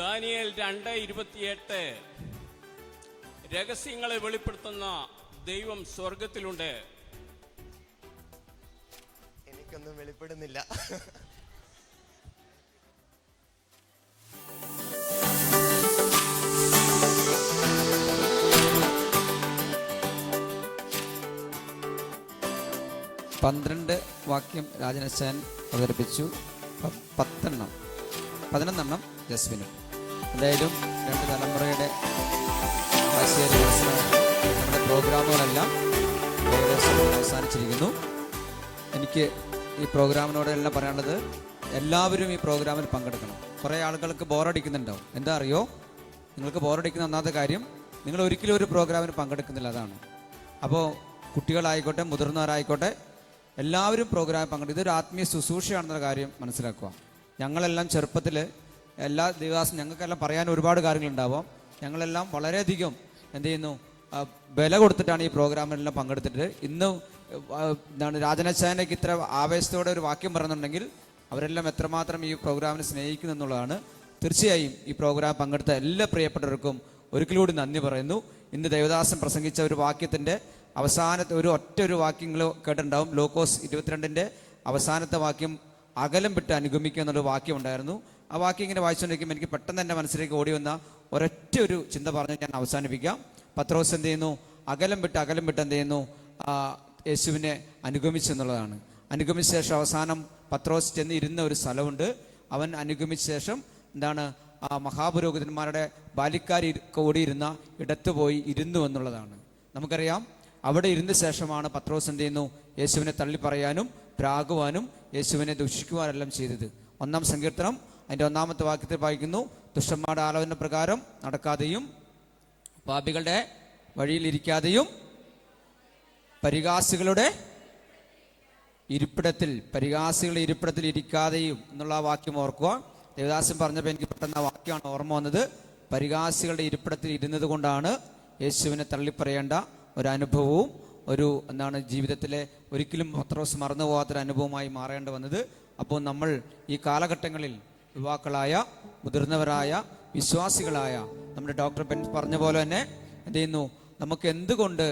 Speaker 13: Daniel 2:28. രഹസ്യങ്ങളെ വെളിപ്പെടുത്തുന്ന ദൈവം സ്വർഗത്തിലുണ്ട്.
Speaker 12: എനിക്കൊന്നും വെളിപ്പെടുന്നില്ല.
Speaker 3: പന്ത്രണ്ട് വാക്യം രാജനച്ചാൻ അവതരിപ്പിച്ചു. 11 ജസ്വിനും. എന്തായാലും 2 തലമുറയുടെ നമ്മുടെ പ്രോഗ്രാമുകളെല്ലാം ഏകദേശം അവസാനിച്ചിരിക്കുന്നു. എനിക്ക് ഈ പ്രോഗ്രാമിനോടെല്ലാം പറയാനുള്ളത്, എല്ലാവരും ഈ പ്രോഗ്രാമിൽ പങ്കെടുക്കണം. കുറേ ആളുകൾക്ക് ബോറടിക്കുന്നുണ്ടാവും. എന്താ അറിയോ, നിങ്ങൾക്ക് ബോറടിക്കുന്ന ഒന്നാമത്തെ കാര്യം, നിങ്ങൾ ഒരിക്കലും ഒരു പ്രോഗ്രാമിന് പങ്കെടുക്കുന്നില്ല, അതാണ്. അപ്പോൾ കുട്ടികളായിക്കോട്ടെ മുതിർന്നവരായിക്കോട്ടെ എല്ലാവരും പ്രോഗ്രാമിൽ പങ്കെടുക്കും. ഇതൊരു ആത്മീയ ശുശ്രൂഷയാണെന്നുള്ള കാര്യം മനസ്സിലാക്കുക. ഞങ്ങളെല്ലാം ചെറുപ്പത്തിൽ എല്ലാ ദിവസവും ഞങ്ങൾക്കെല്ലാം പറയാൻ ഒരുപാട് കാര്യങ്ങളുണ്ടാവാം. ഞങ്ങളെല്ലാം വളരെയധികം എന്ത് ചെയ്യുന്നു, വില കൊടുത്തിട്ടാണ് ഈ പ്രോഗ്രാമിലെല്ലാം പങ്കെടുത്തിട്ട്. ഇന്നും എന്താണ് രാജനച്ചായനക്ക് ഇത്ര ആവേശത്തോടെ ഒരു വാക്യം പറയുന്നുണ്ടെങ്കിൽ അവരെല്ലാം എത്രമാത്രം ഈ പ്രോഗ്രാമിനെ സ്നേഹിക്കുന്നു എന്നുള്ളതാണ്. തീർച്ചയായും ഈ പ്രോഗ്രാം പങ്കെടുത്ത എല്ലാ പ്രിയപ്പെട്ടവർക്കും ഒരിക്കൽ കൂടി നന്ദി പറയുന്നു. ഇന്ന് ദേവദാസൻ പ്രസംഗിച്ച ഒരു വാക്യത്തിൻ്റെ അവസാനത്തെ ഒരു വാക്യം നിങ്ങൾ കേട്ടിട്ടുണ്ടാവും. ലൂക്കോസ് 22 അവസാനത്തെ വാക്യം അകലം വിട്ട് അനുഗമിക്കുക എന്നൊരു വാക്യം ഉണ്ടായിരുന്നു. ആ വാക്യം ഇങ്ങനെ വായിച്ചുകൊണ്ടിരിക്കുമ്പോൾ എനിക്ക് പെട്ടെന്ന് എൻ്റെ മനസ്സിലേക്ക് ഓടി വന്ന ഒരൊറ്റ ഒരു ചിന്ത പറഞ്ഞ് ഞാൻ അവസാനിപ്പിക്കാം. പത്രോസ് എന്ത് ചെയ്യുന്നു, അകലം വിട്ട് എന്ത് ചെയ്യുന്നു, യേശുവിനെ അനുഗമിച്ചെന്നുള്ളതാണ്. അനുഗമിച്ച ശേഷം അവസാനം പത്രോസ് ചെന്ന് ഇരുന്ന ഒരു സ്ഥലമുണ്ട്. അവൻ അനുഗമിച്ച ശേഷം എന്താണ്, മഹാപുരോഹിതന്മാരുടെ ബാല്യക്കാർ കൂടിയിരുന്ന ഇടത്ത് പോയി ഇരുന്നു എന്നുള്ളതാണ്. നമുക്കറിയാം, അവിടെ ഇരുന്ന ശേഷമാണ് പത്രോസ് എന്ത് ചെയ്യുന്നു, യേശുവിനെ തള്ളിപ്പറയാനും പ്രാകുവാനും യേശുവിനെ ദുഷിക്കുവാനെല്ലാം ചെയ്തത്. 1-ാം സങ്കീർത്തനം അതിൻ്റെ 1-ാമത്തെ വാക്യത്തിൽ വായിക്കുന്നു, ദുഷ്ടന്മാരുടെ ആലോചന പ്രകാരം നടക്കാതെയും പാപികളുടെ വഴിയിലിരിക്കാതെയും പരിഹാസികളുടെ ഇരിപ്പിടത്തിൽ ഇരിക്കാതെയും എന്നുള്ള ആ വാക്യം ഓർക്കുക. ദേവദാസൻ പറഞ്ഞപ്പോൾ എനിക്ക് പെട്ടെന്ന് ആ വാക്യമാണ് ഓർമ്മ വന്നത്. പരിഹാസികളുടെ ഇരിപ്പിടത്തിൽ ഇരുന്നത് കൊണ്ടാണ് യേശുവിനെ തള്ളിപ്പറയേണ്ട ഒരനുഭവവും ജീവിതത്തിലെ ഒരിക്കലും പത്രോസ് മറന്നു പോകാത്തൊരു അനുഭവമായി മാറേണ്ടി വന്നത്. അപ്പോൾ നമ്മൾ ഈ കാലഘട്ടങ്ങളിൽ യുവാക്കളായ മുതിർന്നവരായ വിശ്വാസികളായ നമ്മുടെ ഡോക്ടർ ബെൻ പറഞ്ഞ പോലെ തന്നെ എന്ത് ചെയ്യുന്നു, നമുക്ക് എന്തുകൊണ്ട്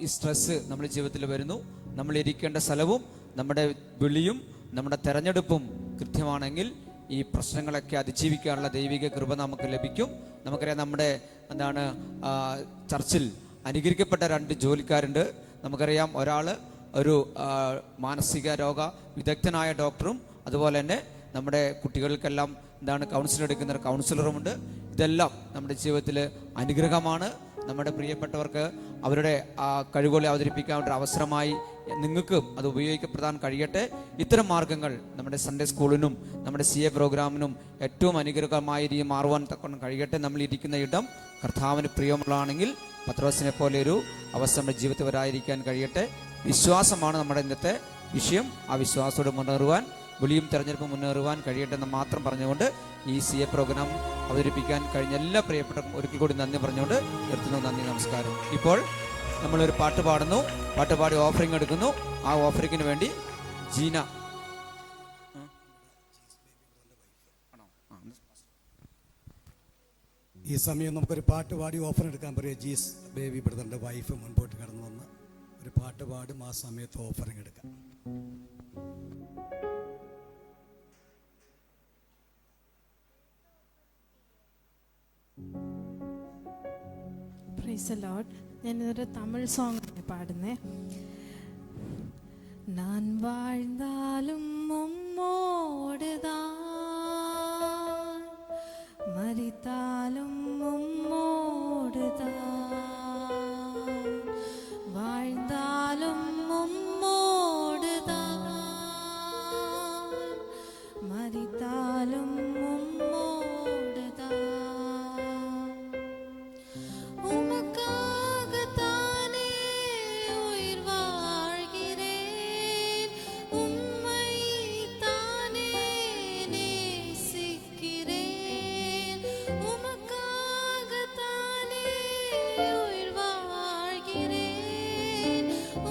Speaker 3: ഈ സ്ട്രെസ് നമ്മുടെ ജീവിതത്തിൽ വരുന്നു? നമ്മൾ ഇരിക്കേണ്ട സ്ഥലവും നമ്മുടെ വിളിയും നമ്മുടെ തെരഞ്ഞെടുപ്പും കൃത്യമാണെങ്കിൽ ഈ പ്രശ്നങ്ങളൊക്കെ അതിജീവിക്കാനുള്ള ദൈവിക കൃപ നമുക്ക് ലഭിക്കും. നമുക്കറിയാം, നമ്മുടെ ചർച്ചിൽ അനുകരിക്കപ്പെട്ട 2 ജോലിക്കാരുണ്ട്. നമുക്കറിയാം, ഒരാൾ ഒരു മാനസിക രോഗ വിദഗ്ധനായ ഡോക്ടറും അതുപോലെ തന്നെ നമ്മുടെ കുട്ടികൾക്കെല്ലാം കൗൺസിൽ എടുക്കുന്ന ഒരു കൗൺസിലറുമുണ്ട്. ഇതെല്ലാം നമ്മുടെ ജീവിതത്തിൽ അനുഗ്രഹമാണ്. നമ്മുടെ പ്രിയപ്പെട്ടവർക്ക് അവരുടെ കഴിവുകളെ അവതരിപ്പിക്കാൻ ഒരു അവസരമായി നിങ്ങൾക്കും അത് ഉപയോഗിക്കപ്പെടാൻ കഴിയട്ടെ. ഇത്തരം മാർഗങ്ങൾ നമ്മുടെ സൺഡേ സ്കൂളിനും നമ്മുടെ CA പ്രോഗ്രാമിനും ഏറ്റവും അനുഗ്രഹമായി രീതി മാറുവാൻ തക്കൊണ്ട് കഴിയട്ടെ. നമ്മൾ ഇരിക്കുന്ന ഇടം കർത്താവിന് പ്രിയമുള്ളതാണെങ്കിൽ പത്രോസിനെ പോലെ ഒരു അവസ്ഥ നമ്മുടെ ജീവിതത്തിൽ വരാതിരിക്കാൻ കഴിയട്ടെ. വിശ്വാസമാണ് നമ്മുടെ ഇന്നത്തെ വിഷയം. ആ വിശ്വാസത്തോടെ മുന്നേറുവാൻ, വിളിയും തെരഞ്ഞെടുപ്പും മുന്നേറുവാൻ കഴിയട്ടെ എന്ന് മാത്രം പറഞ്ഞുകൊണ്ട് ഈ CA പ്രോഗ്രാം അവതരിപ്പിക്കാൻ കഴിഞ്ഞ എല്ലാ പ്രിയപ്പെട്ടവർക്കും ഒരിക്കൽ കൂടി നന്ദി പറഞ്ഞുകൊണ്ട് നിർത്തുന്നു. നന്ദി, നമസ്കാരം. ഇപ്പോൾ നമ്മളൊരു പാട്ട് പാടുന്നു. പാട്ട് പാടി ഓഫറിംഗ് എടുക്കുന്നു. ആ ഓഫറിങ്ങിന് വേണ്ടി ജീന
Speaker 14: ഈ സമയം നമുക്കൊരു പാട്ട് പാടി ഓഫർ എടുക്കാൻ പറയുക. ജീസ് ബേബി ബ്രദറിൻ്റെ വൈഫ് മുൻപോട്ട് കടന്നു വന്ന് ഒരു പാട്ട് പാടും. ആ സമയത്ത് ഓഫറിങ് എടുക്കാം.
Speaker 15: Praise the Lord. ഞാനിതൊരു തമിഴ് സോങ് പാടുന്നേ. நான் வாழ்ந்தாலும் உம்மோடுதான், மரித்தாலும் உம்மோடுதான், வாழ்ந்தாலும் உம்மோடுதான், மரித்தாலும் உம்மோடுதான். உமக்காகத்தானே உயிர் வாழ்கிறேன், உம்மை தானே நேசிக்கிறேன். உமக்காகத்தானே உயிர் வாழ்கிறேன்,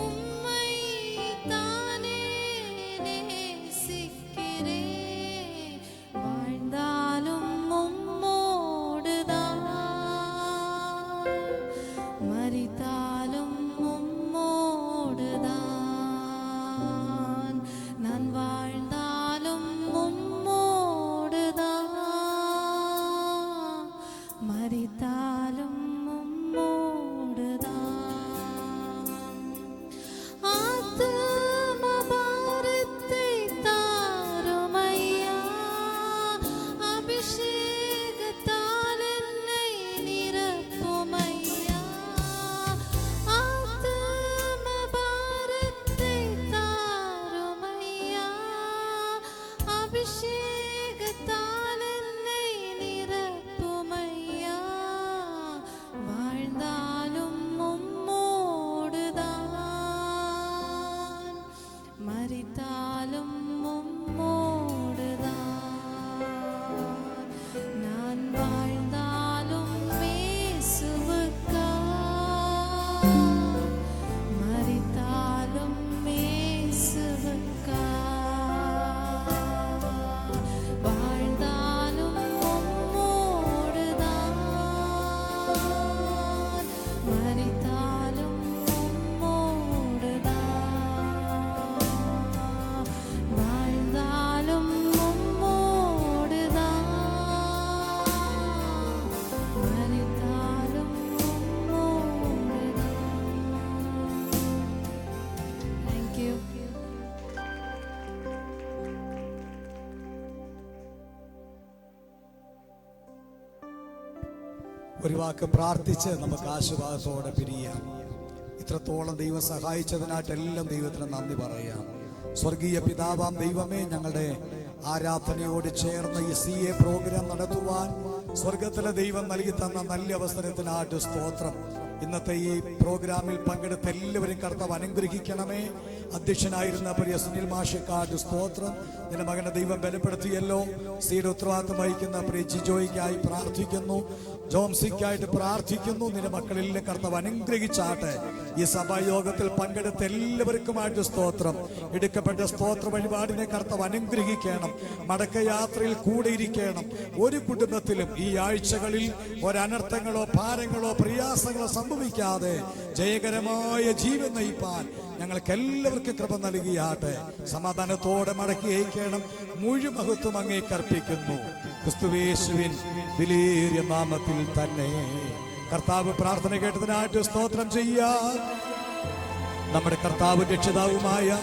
Speaker 15: உம்மை தானே நேசிக்கிறேன். வாழ்ந்தாலும் உம்மோடுதான், மரித்தாலும் உம்மோடுதான். நான் வாழ்ந்தாலும் உம்மோடுதான், மரித்தாலும் உம்மோடுதான். ஆத்தும பாரத்தை தாருமையா, அபிஷேகத்தால் என்னை நிரப்புமையா. ஆத்தும பாரத்தை தாருமையா,
Speaker 14: ഒരു വാക്ക് പ്രാർത്ഥിച്ച് നമുക്ക് ആശീർവാദത്തോടെ പിരിയാം. ഇത്രത്തോളം ദൈവം സഹായിച്ചതിനായിട്ട് എല്ലാം ദൈവത്തിന് നന്ദി പറയാം. സ്വർഗീയ പിതാവാം ദൈവമേ, ഞങ്ങളുടെ ആരാധനയോട് ചേർന്ന് ഈ CA പ്രോഗ്രാം നടത്തുവാൻ സ്വർഗത്തിലെ ദൈവം നൽകി തന്ന നല്ല അവസരത്തിനായിട്ട് സ്തോത്രം. ഇന്നത്തെ ഈ പ്രോഗ്രാമിൽ പങ്കെടുത്ത എല്ലാവരും കർത്താവ് അനുഗ്രഹിക്കണമേ. അധ്യക്ഷനായിരുന്ന പ്രിയ സുനിൽ മാഷക്കാട് സ്തോത്രം. നിന്റെ മകനെ ദൈവം ബലപ്പെടുത്തിയല്ലോ. സിയുടെ ഉത്തരവാദിത്വം വഹിക്കുന്ന പ്രിയ ജിജോയ്ക്കായി പ്രാർത്ഥിക്കുന്നു, ജോംസിക്കായിട്ട് പ്രാർത്ഥിക്കുന്നു. നിന്റെ മക്കളെല്ലാം കർത്താവ് അനുഗ്രഹിച്ചാട്ടെ. ഈ സഭായോഗത്തിൽ പങ്കെടുത്ത എല്ലാവർക്കുമായിട്ട് സ്തോത്രം. എടുക്കപ്പെട്ട സ്തോത്ര വഴിപാടിനെ കർത്താവ് അനുഗ്രഹിക്കണം. മടക്കയാത്രയിൽ കൂടെ ഇരിക്കണം. ഒരു കുടുംബത്തിലും ഈ ആഴ്ചകളിൽ ഒരനർത്ഥങ്ങളോ ഭാരങ്ങളോ പ്രയാസങ്ങളോ സംഭവിക്കാതെ ജയകരമായ ജീവൻ നയിപ്പാൻ ഞങ്ങൾക്ക് എല്ലാവർക്കും കൃപ നൽകിയാട്ടെ. സമാധാനത്തോടെ മടക്കി അയക്കണം. മുഴുവൻ മഹത്വം അങ്ങേക്ക് അർപ്പിക്കുന്നു. ക്രിസ്തുയേശുവിൻ വിലയേറിയ നാമത്തിൽ തന്നെ. കർത്താവ് പ്രാർത്ഥന കേട്ടതിനായിട്ട് സ്തോത്രം ചെയ്യാം. നമ്മുടെ കർത്താവ് രക്ഷിതാവുമായ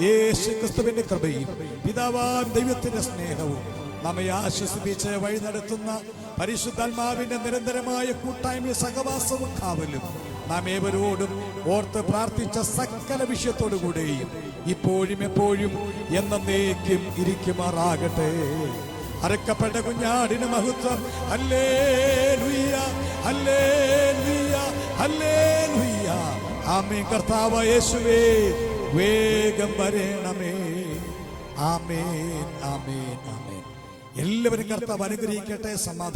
Speaker 14: യേശു ക്രിസ്തുവിന്റെ കൃപയും പിതാവാം ദൈവത്തിന്റെ സ്നേഹവും നമ്മെ ആശ്വസിപ്പിച്ച് വഴി നടത്തുന്ന പരിശുദ്ധാത്മാവിന്റെ നിരന്തരമായ കൂട്ടായ്മ സഹവാസവും കാവലും നാം ഏവരോടും ഓർത്ത് പ്രാർത്ഥിച്ച സകല വിഷയത്തോടുകൂടെയും ഇപ്പോഴും എപ്പോഴും എന്നേക്കും ഇരിക്കുമാറാകട്ടെ. അറക്കപ്പെട്ട കുഞ്ഞാടിന് മഹത്വം. ഹല്ലേലൂയ, ഹല്ലേലൂയ, ഹല്ലേലൂയ. ആമേൻ. കർത്താവ് യേശുവേ, വേഗം വരണമേ. ആമേൻ, ആമേൻ, ആമേൻ. എല്ലാവരും കർത്താവ് അനുഗ്രഹിക്കട്ടെ. സമാധാനം.